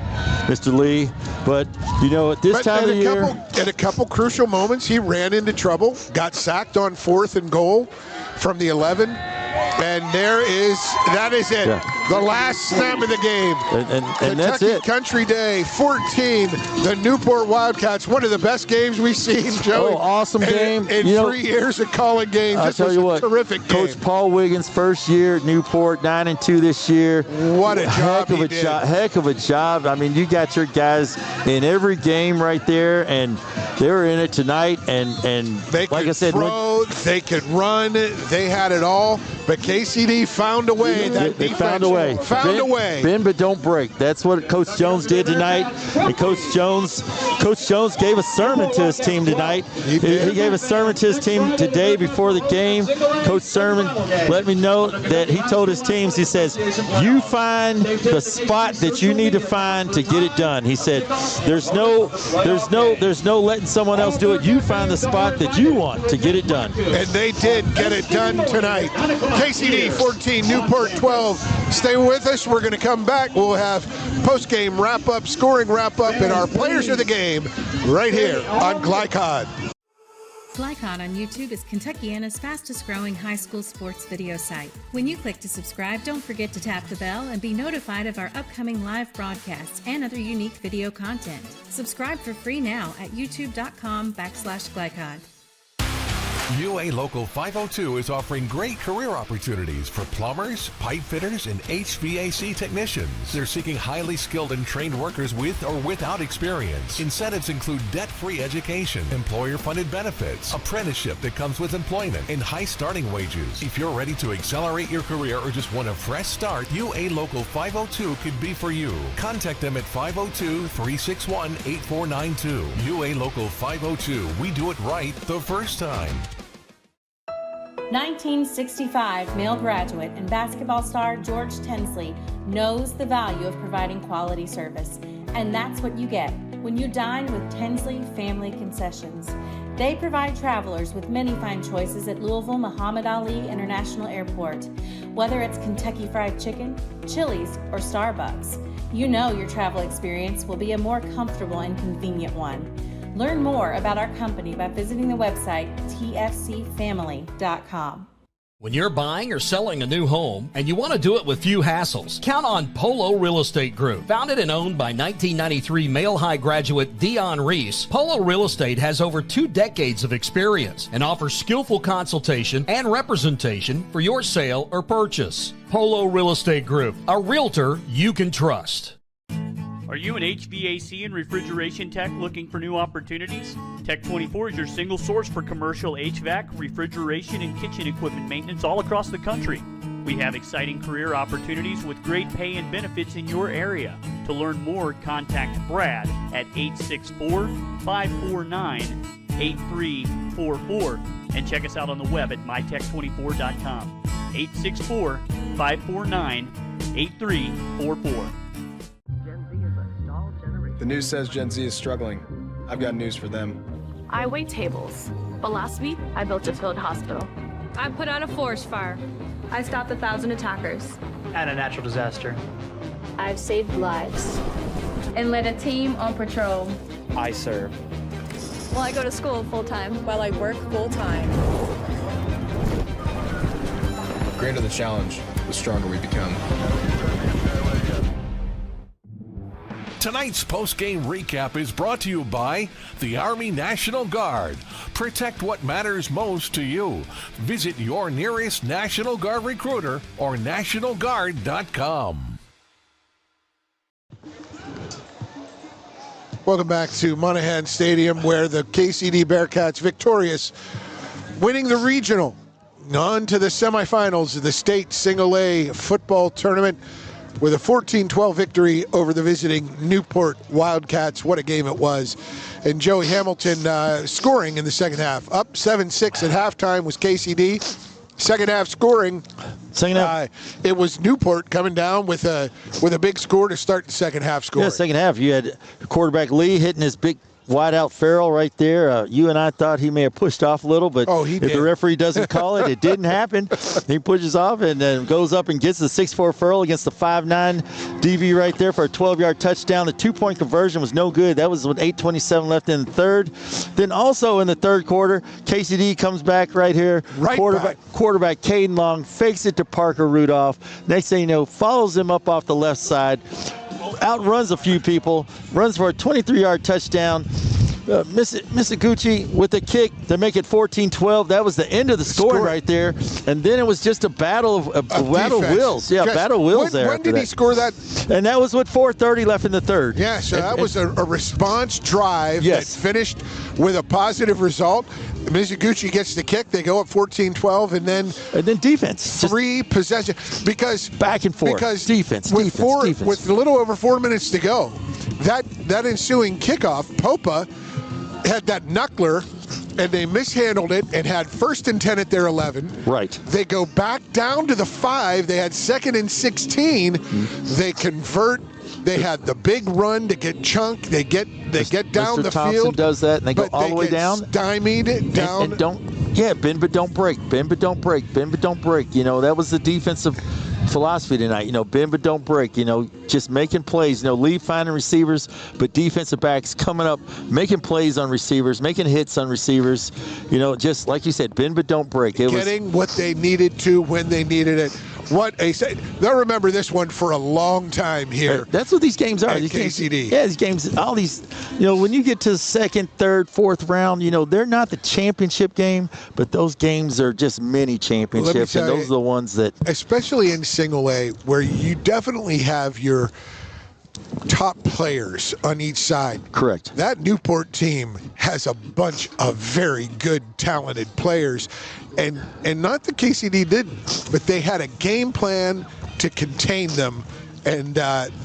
Mr. Lee. But, you know, at this time of year. At a couple crucial moments, he ran into trouble, got sacked on 4th and goal from the 11. And that is it. Yeah. The last snap of the game. And that's it. Country Day 14, the Newport Wildcats, one of the best games we've seen, Joey. Oh, awesome game. In 3 years of calling games. I'll tell you what, terrific game. Coach Paul Wiggins, first year at Newport, 9-2 this year. What a job he did. Heck of a job. I mean, you got your guys in every game right there, and they were in it tonight. And they like I said, they could run. They had it all. But KCD found a way. They found a way. Found a way. Bend but don't break. That's what Coach Jones did tonight. And Coach Jones gave a sermon to his team tonight. He gave a sermon to his team today before the game. Coach Sermon let me know that he told his teams, he says, you find the spot that you need to find to get it done. He said, there's no letting someone else do it. You find the spot that you want to get it done. And they did get it done tonight. KCD 14, Newport 12. Stay with us. We're going to come back. We'll have post-game wrap-up, scoring wrap-up, and our players of the game right here on Glycod. Glycod on YouTube is Kentuckiana's fastest growing high school sports video site. When you click to subscribe, don't forget to tap the bell and be notified of our upcoming live broadcasts and other unique video content. Subscribe for free now at youtube.com/Glycod. UA Local 502 is offering great career opportunities for plumbers, pipe fitters, and HVAC technicians. They're seeking highly skilled and trained workers with or without experience. Incentives include debt-free education, employer-funded benefits, apprenticeship that comes with employment, and high starting wages. If you're ready to accelerate your career or just want a fresh start, UA Local 502 could be for you. Contact them at 502-361-8492. UA Local 502. We do it right the first time. 1965 male graduate and basketball star George Tensley knows the value of providing quality service. And that's what you get when you dine with Tensley Family Concessions. They provide travelers with many fine choices at Louisville Muhammad Ali International Airport. Whether it's Kentucky Fried Chicken, Chili's, or Starbucks, you know your travel experience will be a more comfortable and convenient one. Learn more about our company by visiting the website tfcfamily.com. When you're buying or selling a new home and you want to do it with few hassles, count on Polo Real Estate Group. Founded and owned by 1993 Male High graduate Dion Reese, Polo Real Estate has over 2 decades of experience and offers skillful consultation and representation for your sale or purchase. Polo Real Estate Group, a realtor you can trust. Are you an HVAC and refrigeration tech looking for new opportunities? Tech 24 is your single source for commercial HVAC, refrigeration, and kitchen equipment maintenance all across the country. We have exciting career opportunities with great pay and benefits in your area. To learn more, contact Brad at 864-549-8344 and check us out on the web at mytech24.com. 864-549-8344. The news says Gen Z is struggling. I've got news for them. I wait tables, but last week I built a field hospital. I put out a forest fire. I stopped 1,000 attackers. And a natural disaster. I've saved lives. And led a team on patrol. I serve. Well, I go to school full-time. While I work full-time. The greater the challenge, the stronger we become. Tonight's post-game recap is brought to you by the Army National Guard. Protect what matters most to you. Visit your nearest National Guard recruiter or nationalguard.com. Welcome back to Monahan Stadium, where the KCD Bearcats victorious, winning the regional, on to the semifinals of the state single A football tournament with a 14-12 victory over the visiting Newport Wildcats. What a game it was. And Joey Hamilton scoring in the second half. Up 7-6 at halftime was KCD. Second half scoring. It was Newport coming down with a big score to start the second half scoring. Yeah, second half. You had quarterback Lee hitting his big wide out Farrell right there. You and I thought he may have pushed off a little, but if the referee doesn't call it, it didn't happen. He pushes off and then goes up and gets the 6'4" Farrell against the 5'9" DB right there for a 12-yard touchdown. The 2-point conversion was no good. That was with 8:27 left in the third. Then also in the third quarter, KCD comes back right here. Quarterback Caden Long fakes it to Parker Rudolph. Next thing you know, follows him up off the left side. Outruns a few people, runs for a 23-yard touchdown. Misiguchi with the kick to make it 14-12. That was the end of the scoring right there. And then it was just a battle of wills. Yeah, battle of wills there. When did he score that? And that was with 4:30 left in the third. Yeah, so that was a response drive that finished with a positive result. Misiguchi gets the kick. They go up 14-12, and then defense. 3 possessions because back and forth. Because defense. With a little over 4 minutes to go, that ensuing kickoff, Popa had that knuckler, and they mishandled it and had 1st and 10 at their 11. Right. They go back down to the 5. They had 2nd and 16. They convert. They had the big run to get chunk. They get down Mr. the Thompson field. Does that, and they go all the way down. Stymied down. Bend but don't break. Bend but don't break. Bend but don't break. That was the defensive philosophy tonight. Bend but don't break. Just making plays. Lead finding receivers, but defensive backs coming up, making plays on receivers, making hits on receivers. Just like you said, bend but don't break. Getting what they needed to when they needed it. They'll remember this one for a long time here. That's what these games are. These KCD. These games, all these, when you get to the 2nd, 3rd, 4th round, they're not the championship game, but those games are just mini championships, and those are the ones that. Especially in single A, where you definitely have your top players on each side. Correct. That Newport team has a bunch of very good, talented players. And not that KCD didn't, but they had a game plan to contain them, and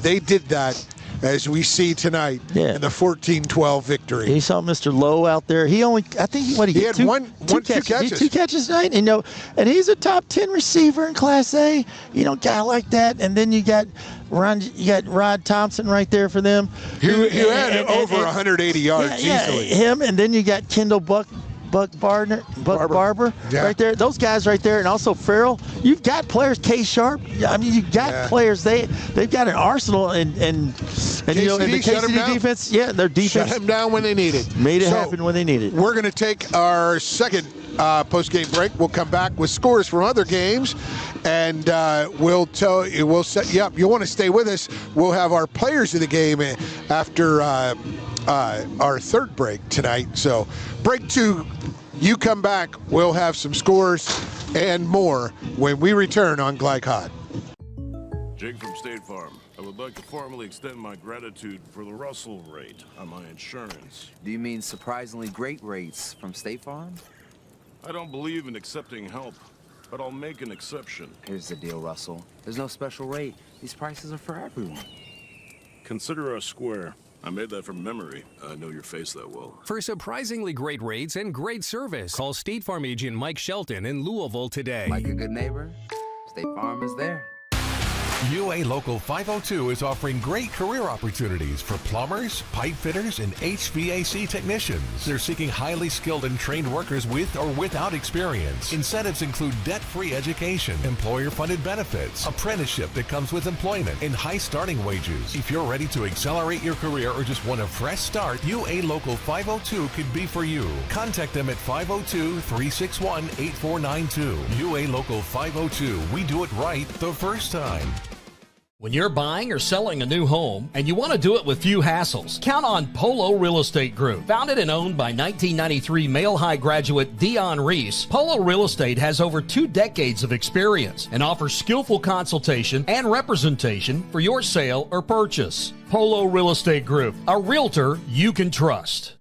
they did that, as we see tonight in the 14-12 victory. You saw Mr. Lowe out there. He only, I think, he had two catches. 2 catches tonight. And he's a top 10 receiver in Class A. Guy like that. And then you got Rod Thompson right there for them. He had over 180 yards easily. Him, and then you got Kendall Barber right there. Those guys right there, and also Farrell. You've got players, K Sharp. You've got players. They've got an arsenal, and the KCD defense. Yeah, their defense shut them down when they needed. Made it happen when they needed. We're going to take our second post-game break. We'll come back with scores from other games, and we'll set you up. You want to stay with us? We'll have our players of the game after our third break tonight. So break 2. You come back. We'll have some scores and more when we return on Glide Hot. Jake from State Farm. I would like to formally extend my gratitude for the Russell rate on my insurance. Do you mean surprisingly great rates from State Farm? I don't believe in accepting help, but I'll make an exception. Here's the deal, Russell. There's no special rate. These prices are for everyone. Consider us square. I made that from memory. I know your face that well. For surprisingly great rates and great service, call State Farm agent Mike Shelton in Louisville today. Like a good neighbor, State Farm is there. UA Local 502 is offering great career opportunities for plumbers, pipe fitters, and HVAC technicians. They're seeking highly skilled and trained workers with or without experience. Incentives include debt-free education, employer-funded benefits, apprenticeship that comes with employment, and high starting wages. If you're ready to accelerate your career or just want a fresh start, UA Local 502 could be for you. Contact them at 502-361-8492. UA Local 502. We do it right the first time. When you're buying or selling a new home and you want to do it with few hassles, count on Polo Real Estate Group. Founded and owned by 1993 Male High graduate Dion Reese, Polo Real Estate has over 2 decades of experience and offers skillful consultation and representation for your sale or purchase. Polo Real Estate Group, a realtor you can trust.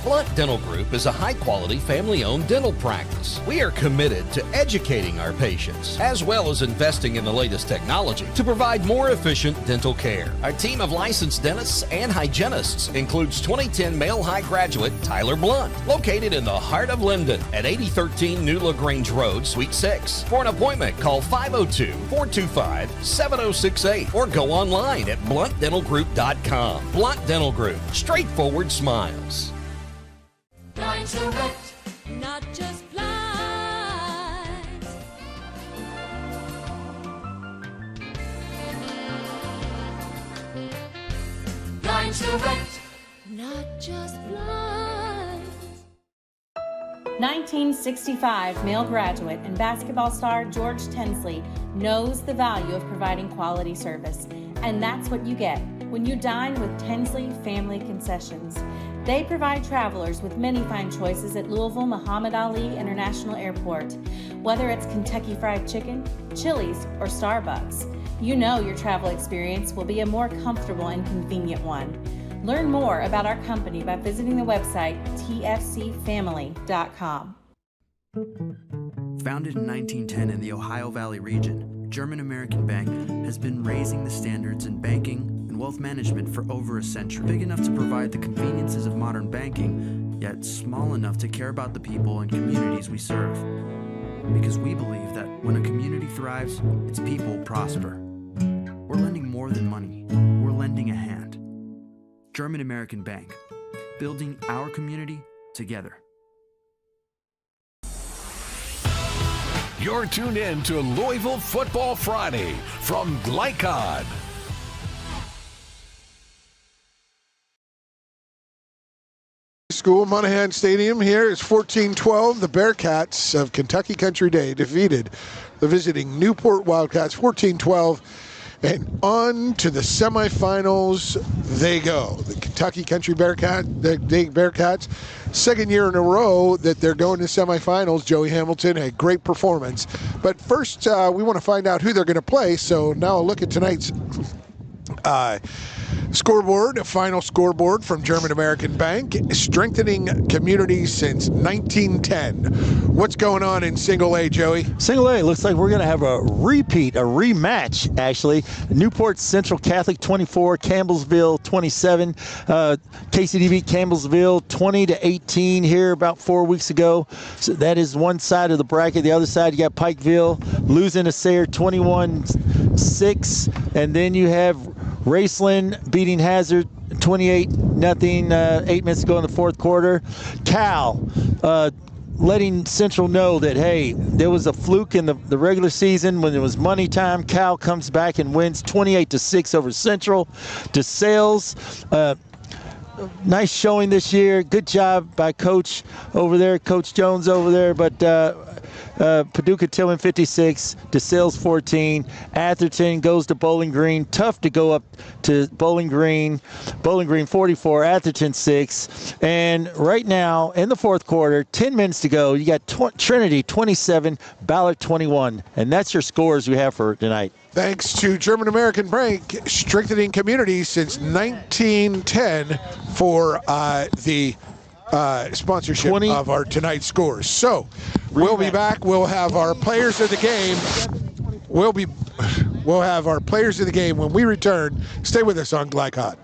Blunt Dental Group is a high-quality, family-owned dental practice. We are committed to educating our patients, as well as investing in the latest technology to provide more efficient dental care. Our team of licensed dentists and hygienists includes 2010 male high graduate Tyler Blunt, located in the heart of Linden at 8013 New LaGrange Road, Suite 6. For an appointment, call 502-425-7068 or go online at bluntdentalgroup.com. Blunt Dental Group, straightforward smiles. Line Direct, not just blinds. Line Direct, not just blinds. 1965 male graduate and basketball star George Tensley knows the value of providing quality service, and that's what you get when you dine with Tensley Family Concessions. They provide travelers with many fine choices at Louisville Muhammad Ali International Airport. Whether it's Kentucky Fried Chicken, Chili's, or Starbucks, you know your travel experience will be a more comfortable and convenient one. Learn more about our company by visiting the website tfcfamily.com. Founded in 1910 in the Ohio Valley region, German American Bank has been raising the standards in banking and wealth management for over a century. Big enough to provide the conveniences of modern banking, yet small enough to care about the people and communities we serve. Because we believe that when a community thrives, its people prosper. We're lending more than money. We're lending a hand. German American Bank, building our community together. You're tuned in to Louisville Football Friday from Glycod. School, Monahan Stadium here is 14-12. The Bearcats of Kentucky Country Day defeated the visiting Newport Wildcats 14-12. And on to the semifinals they go. The Kentucky Country Bearcats, second year in a row that they're going to semifinals. Joey Hamilton, a great performance. But first, we want to find out who they're going to play. So now a look at tonight's scoreboard, a final scoreboard from German American Bank, strengthening communities since 1910. What's going on in Single A, Joey? Single A, looks like we're going to have a rematch, actually. Newport Central Catholic 24, Campbellsville 27. KCD beat Campbellsville 20-18 here about 4 weeks ago. So that is one side of the bracket. The other side, you got Pikeville losing to Sayre 21-6. And then you have Raceland beating Hazard 28-0, 8 minutes ago in the fourth quarter. Cal letting Central know that, hey, there was a fluke in the regular season when it was money time. Cal comes back and wins 28-6 over Central. DeSales, nice showing this year. Good job by Coach over there, Coach Jones over there. But Paducah Tillman 56, DeSales 14. Atherton goes to Bowling Green. Tough to go up to Bowling Green. Bowling Green 44, Atherton 6. And right now in the fourth quarter, 10 minutes to go, you got Trinity 27, Ballard 21. And that's your scores we have for tonight. Thanks to German American Bank, strengthening communities since 1910 for the sponsorship of our tonight's scores. So we'll be back. We'll have our players of the game. We'll have our players of the game when we return. Stay with us on Glycod.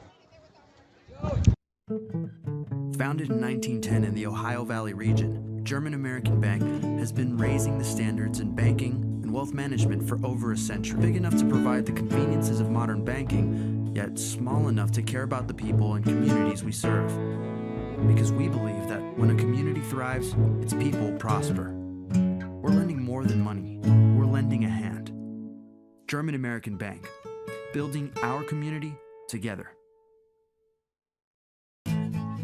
Founded in 1910 in the Ohio Valley region, German American Bank has been raising the standards in banking and wealth management for over a century. Big enough to provide the conveniences of modern banking, yet small enough to care about the people and communities we serve. Because we believe that when a community thrives, its people prosper. We're lending more than money. We're lending a hand. German American Bank, building our community together.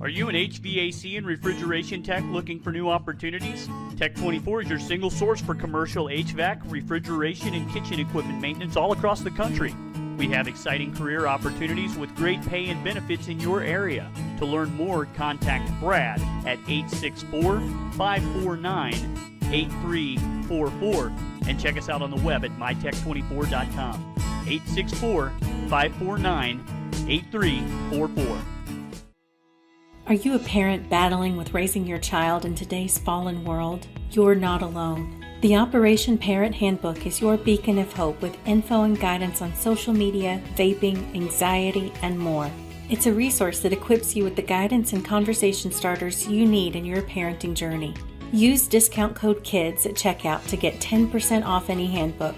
Are you an HVAC and refrigeration tech looking for new opportunities? Tech 24 is your single source for commercial HVAC, refrigeration, and kitchen equipment maintenance all across the country. We have exciting career opportunities with great pay and benefits in your area. To learn more, contact Brad at 864-549-8344 and check us out on the web at mytech24.com. 864-549-8344. Are you a parent battling with raising your child in today's fallen world? You're not alone. The Operation Parent Handbook is your beacon of hope with info and guidance on social media, vaping, anxiety, and more. It's a resource that equips you with the guidance and conversation starters you need in your parenting journey. Use discount code KIDS at checkout to get 10% off any handbook.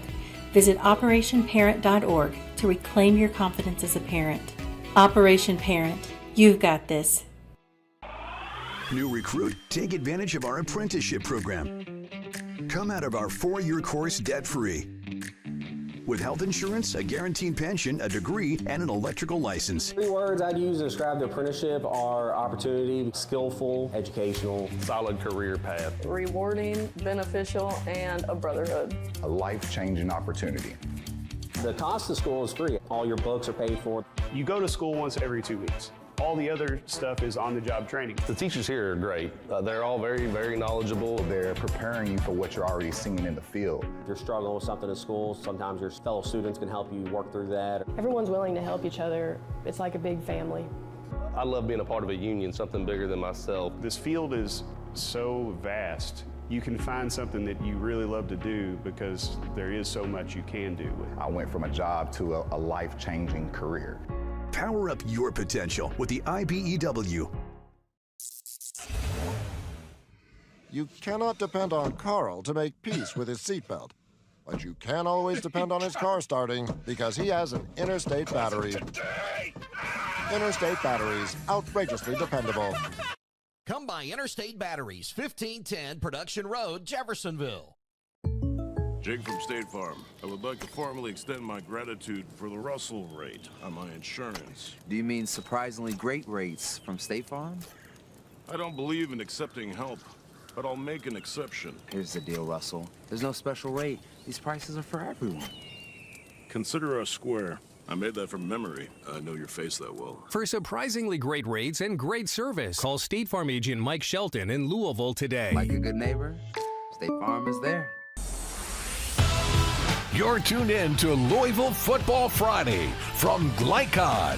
Visit operationparent.org to reclaim your confidence as a parent. Operation Parent, you've got this. New recruit, take advantage of our apprenticeship program. Come out of our 4-year course debt-free. With health insurance, a guaranteed pension, a degree, and an electrical license. 3 words I'd use to describe the apprenticeship are opportunity, skillful, educational, solid career path, rewarding, beneficial, and a brotherhood. A life-changing opportunity. The cost of school is free. All your books are paid for. You go to school once every 2 weeks. All the other stuff is on-the-job training. The teachers here are great. They're all very, very knowledgeable. They're preparing you for what you're already seeing in the field. If you're struggling with something at school, sometimes your fellow students can help you work through that. Everyone's willing to help each other. It's like a big family. I love being a part of a union, something bigger than myself. This field is so vast. You can find something that you really love to do because there is so much you can do with it. I went from a job to a life-changing career. Power up your potential with the IBEW. You cannot depend on Carl to make peace with his seatbelt, but you can always depend on his car starting because he has an Interstate battery. Interstate batteries, outrageously dependable. Come by Interstate Batteries, 1510 Production Road, Jeffersonville. Jake from State Farm. I would like to formally extend my gratitude for the Russell rate on my insurance. Do you mean surprisingly great rates from State Farm? I don't believe in accepting help, but I'll make an exception. Here's the deal, Russell. There's no special rate. These prices are for everyone. Consider us square. I made that from memory. I know your face that well. For surprisingly great rates and great service, call State Farm agent Mike Shelton in Louisville today. Like a good neighbor, State Farm is there. You're tuned in to Louisville Football Friday from Glycod.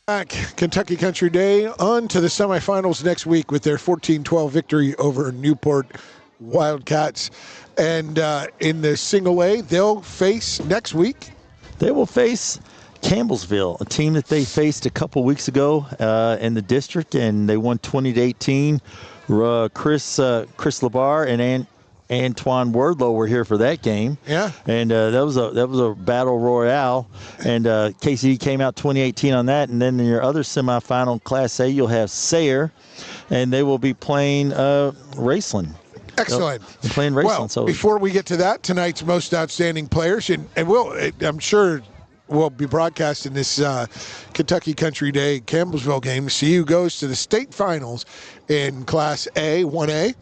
Back, Kentucky Country Day on to the semifinals next week with their 14-12 victory over Newport Wildcats. And in the single A, they'll face next week. They will face Campbellsville, a team that they faced a couple weeks ago in the district, and they won 20-18. Chris Labar and Antoine Wardlow were here for that game. Yeah. And that was a battle royale. And KCD came out 20-18 on that. And then in your other semifinal, Class A, you'll have Sayre, and they will be playing Raceland. Excellent. Playing Raceland. Well, so before we get to that, tonight's most outstanding players, and I'm sure we'll be broadcasting this Kentucky Country Day Campbellsville game. CU goes to the state finals in Class A, 1A.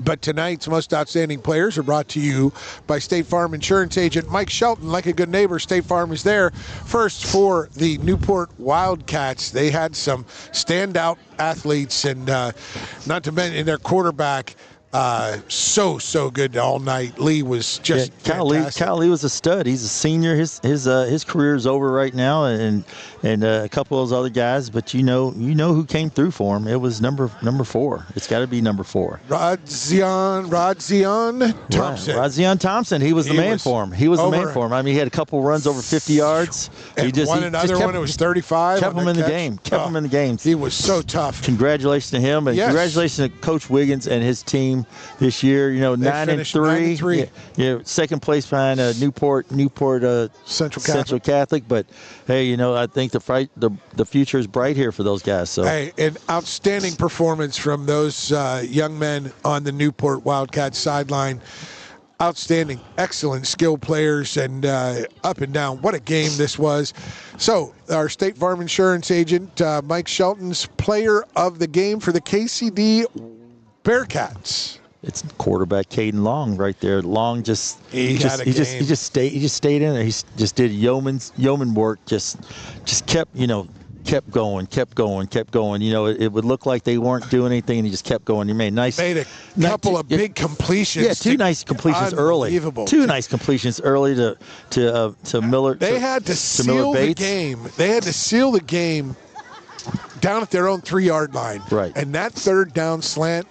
But tonight's most outstanding players are brought to you by State Farm insurance agent Mike Shelton. Like a good neighbor, State Farm is there. First, for the Newport Wildcats, they had some standout athletes, and not to mention their quarterback. So good all night. Lee was just fantastic. Kyle Lee was a stud. He's a senior. His career is over right now, and a couple of those other guys. But you know who came through for him. It was number 4. It's got to be number 4. Radzian Thompson. Radzian Thompson. He was the man for him. He was the man for him. I mean, he had a couple runs over 50 yards. And won another one. It was 35. Kept him in the game. Kept him in the game. He was so tough. Congratulations to him, and congratulations to Coach Wiggins and his team this year. 9-3. Yeah, second place behind Newport Central Catholic. But hey, I think the future is bright here for those guys. So hey, an outstanding performance from those young men on the Newport Wildcats sideline. Outstanding, excellent skill players, and up and down. What a game this was. So our State Farm insurance agent, Mike Shelton's player of the game for the KCD Bearcats. It's quarterback Caden Long right there. Long he just stayed in there. He just did yeoman work. Just kept kept going. You know, it would look like they weren't doing anything, and he just kept going. He made a couple of big completions. Yeah, two nice completions early. Two nice completions early to Miller. They had to seal the game. They had to seal the game down at their own 3-yard line. Right. And that third down slant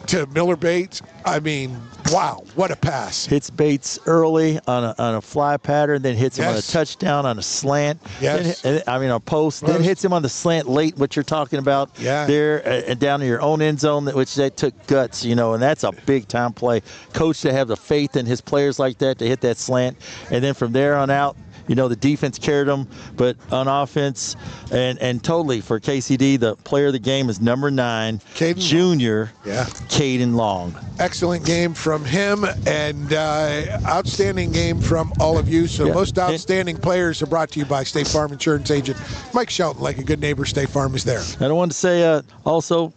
to Miller Bates, I mean, wow, what a pass. Hits Bates early on a fly pattern, then hits him on a touchdown on a slant. Yes. Then, a post. Then hits him on the slant late, what you're talking about there, and down in your own end zone, which that took guts, you know, and that's a big-time play. Coach to have the faith in his players like that to hit that slant. And then from there on out, you know, the defense carried them, but on offense and totally for KCD, the player of the game is number 9, junior, Caden Long. Excellent game from him and outstanding game from all of you. So most outstanding players are brought to you by State Farm Insurance Agent Mike Shelton. Like a good neighbor, State Farm is there. And I wanted to say also,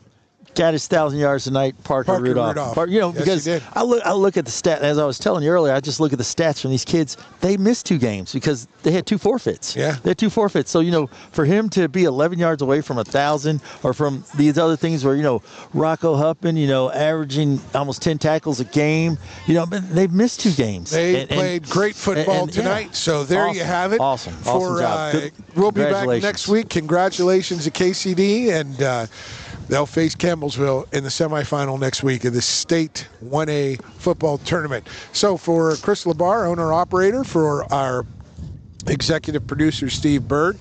got his 1,000 yards tonight, Parker Rudolph. You know, because I look at the stat, as I was telling you earlier, I just look at the stats from these kids. They missed 2 games because they had 2 forfeits. Yeah. They had 2 forfeits. So, you know, for him to be 11 yards away from 1,000 or from these other things where, you know, Rocco Huppin, you know, averaging almost 10 tackles a game, you know, but they've missed 2 games. They played great football tonight. So there you have it. Awesome job. We'll be back next week. Congratulations to KCD, and they'll face Campbellsville in the semifinal next week of the State 1A football tournament. So for Chris Labar, owner-operator, for our executive producer, Steve Bird,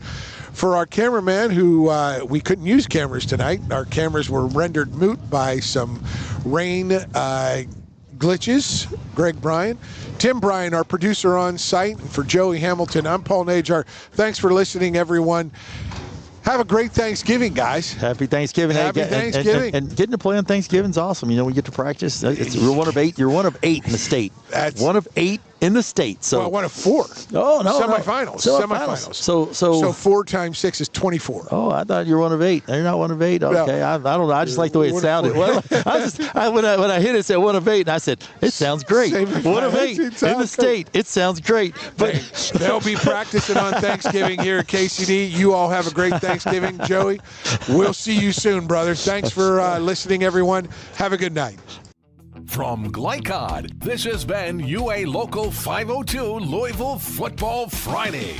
for our cameraman, who we couldn't use cameras tonight. Our cameras were rendered moot by some rain glitches. Greg Bryan. Tim Bryan, our producer on site. And for Joey Hamilton, I'm Paul Najar. Thanks for listening, everyone. Have a great Thanksgiving, guys. Happy Thanksgiving. Happy Thanksgiving. And getting to play on Thanksgiving is awesome. You know, we get to practice. We're one of 8. You're one of 8 in the state. That's one of 8 in the state. So one of 4. Oh no, semifinals. Semifinals. So 4 times 6 is 24. Oh, I thought you were one of 8. You're not one of 8. Okay, I don't know. I just like the way it sounded. When I hit it, said one of 8, and I said it sounds great. One of 8 in the state. It sounds great. But they'll be practicing on Thanksgiving here at KCD. You all have a great Thanksgiving, Joey. We'll see you soon, brother. Thanks for listening, everyone. Have a good night. From Glycod, this has been UA Local 502 Louisville Football Friday.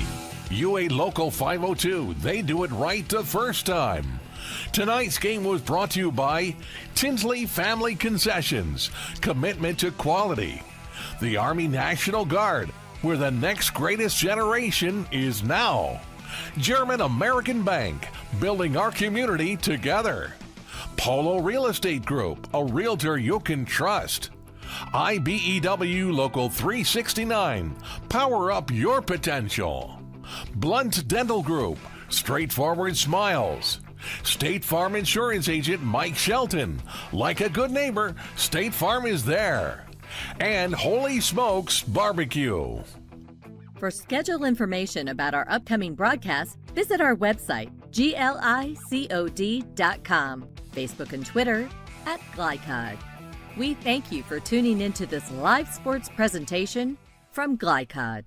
UA Local 502, they do it right the first time. Tonight's game was brought to you by Tinsley Family Concessions, commitment to quality. The Army National Guard, where the next greatest generation is now. German American Bank, building our community together. Polo Real Estate Group, a realtor you can trust. IBEW Local 369, power up your potential. Blunt Dental Group, straightforward smiles. State Farm Insurance Agent Mike Shelton, like a good neighbor, State Farm is there. And Holy Smokes Barbecue. For schedule information about our upcoming broadcasts, visit our website, glicod.com, Facebook and Twitter @Glycod. We thank you for tuning into this live sports presentation from Glycod.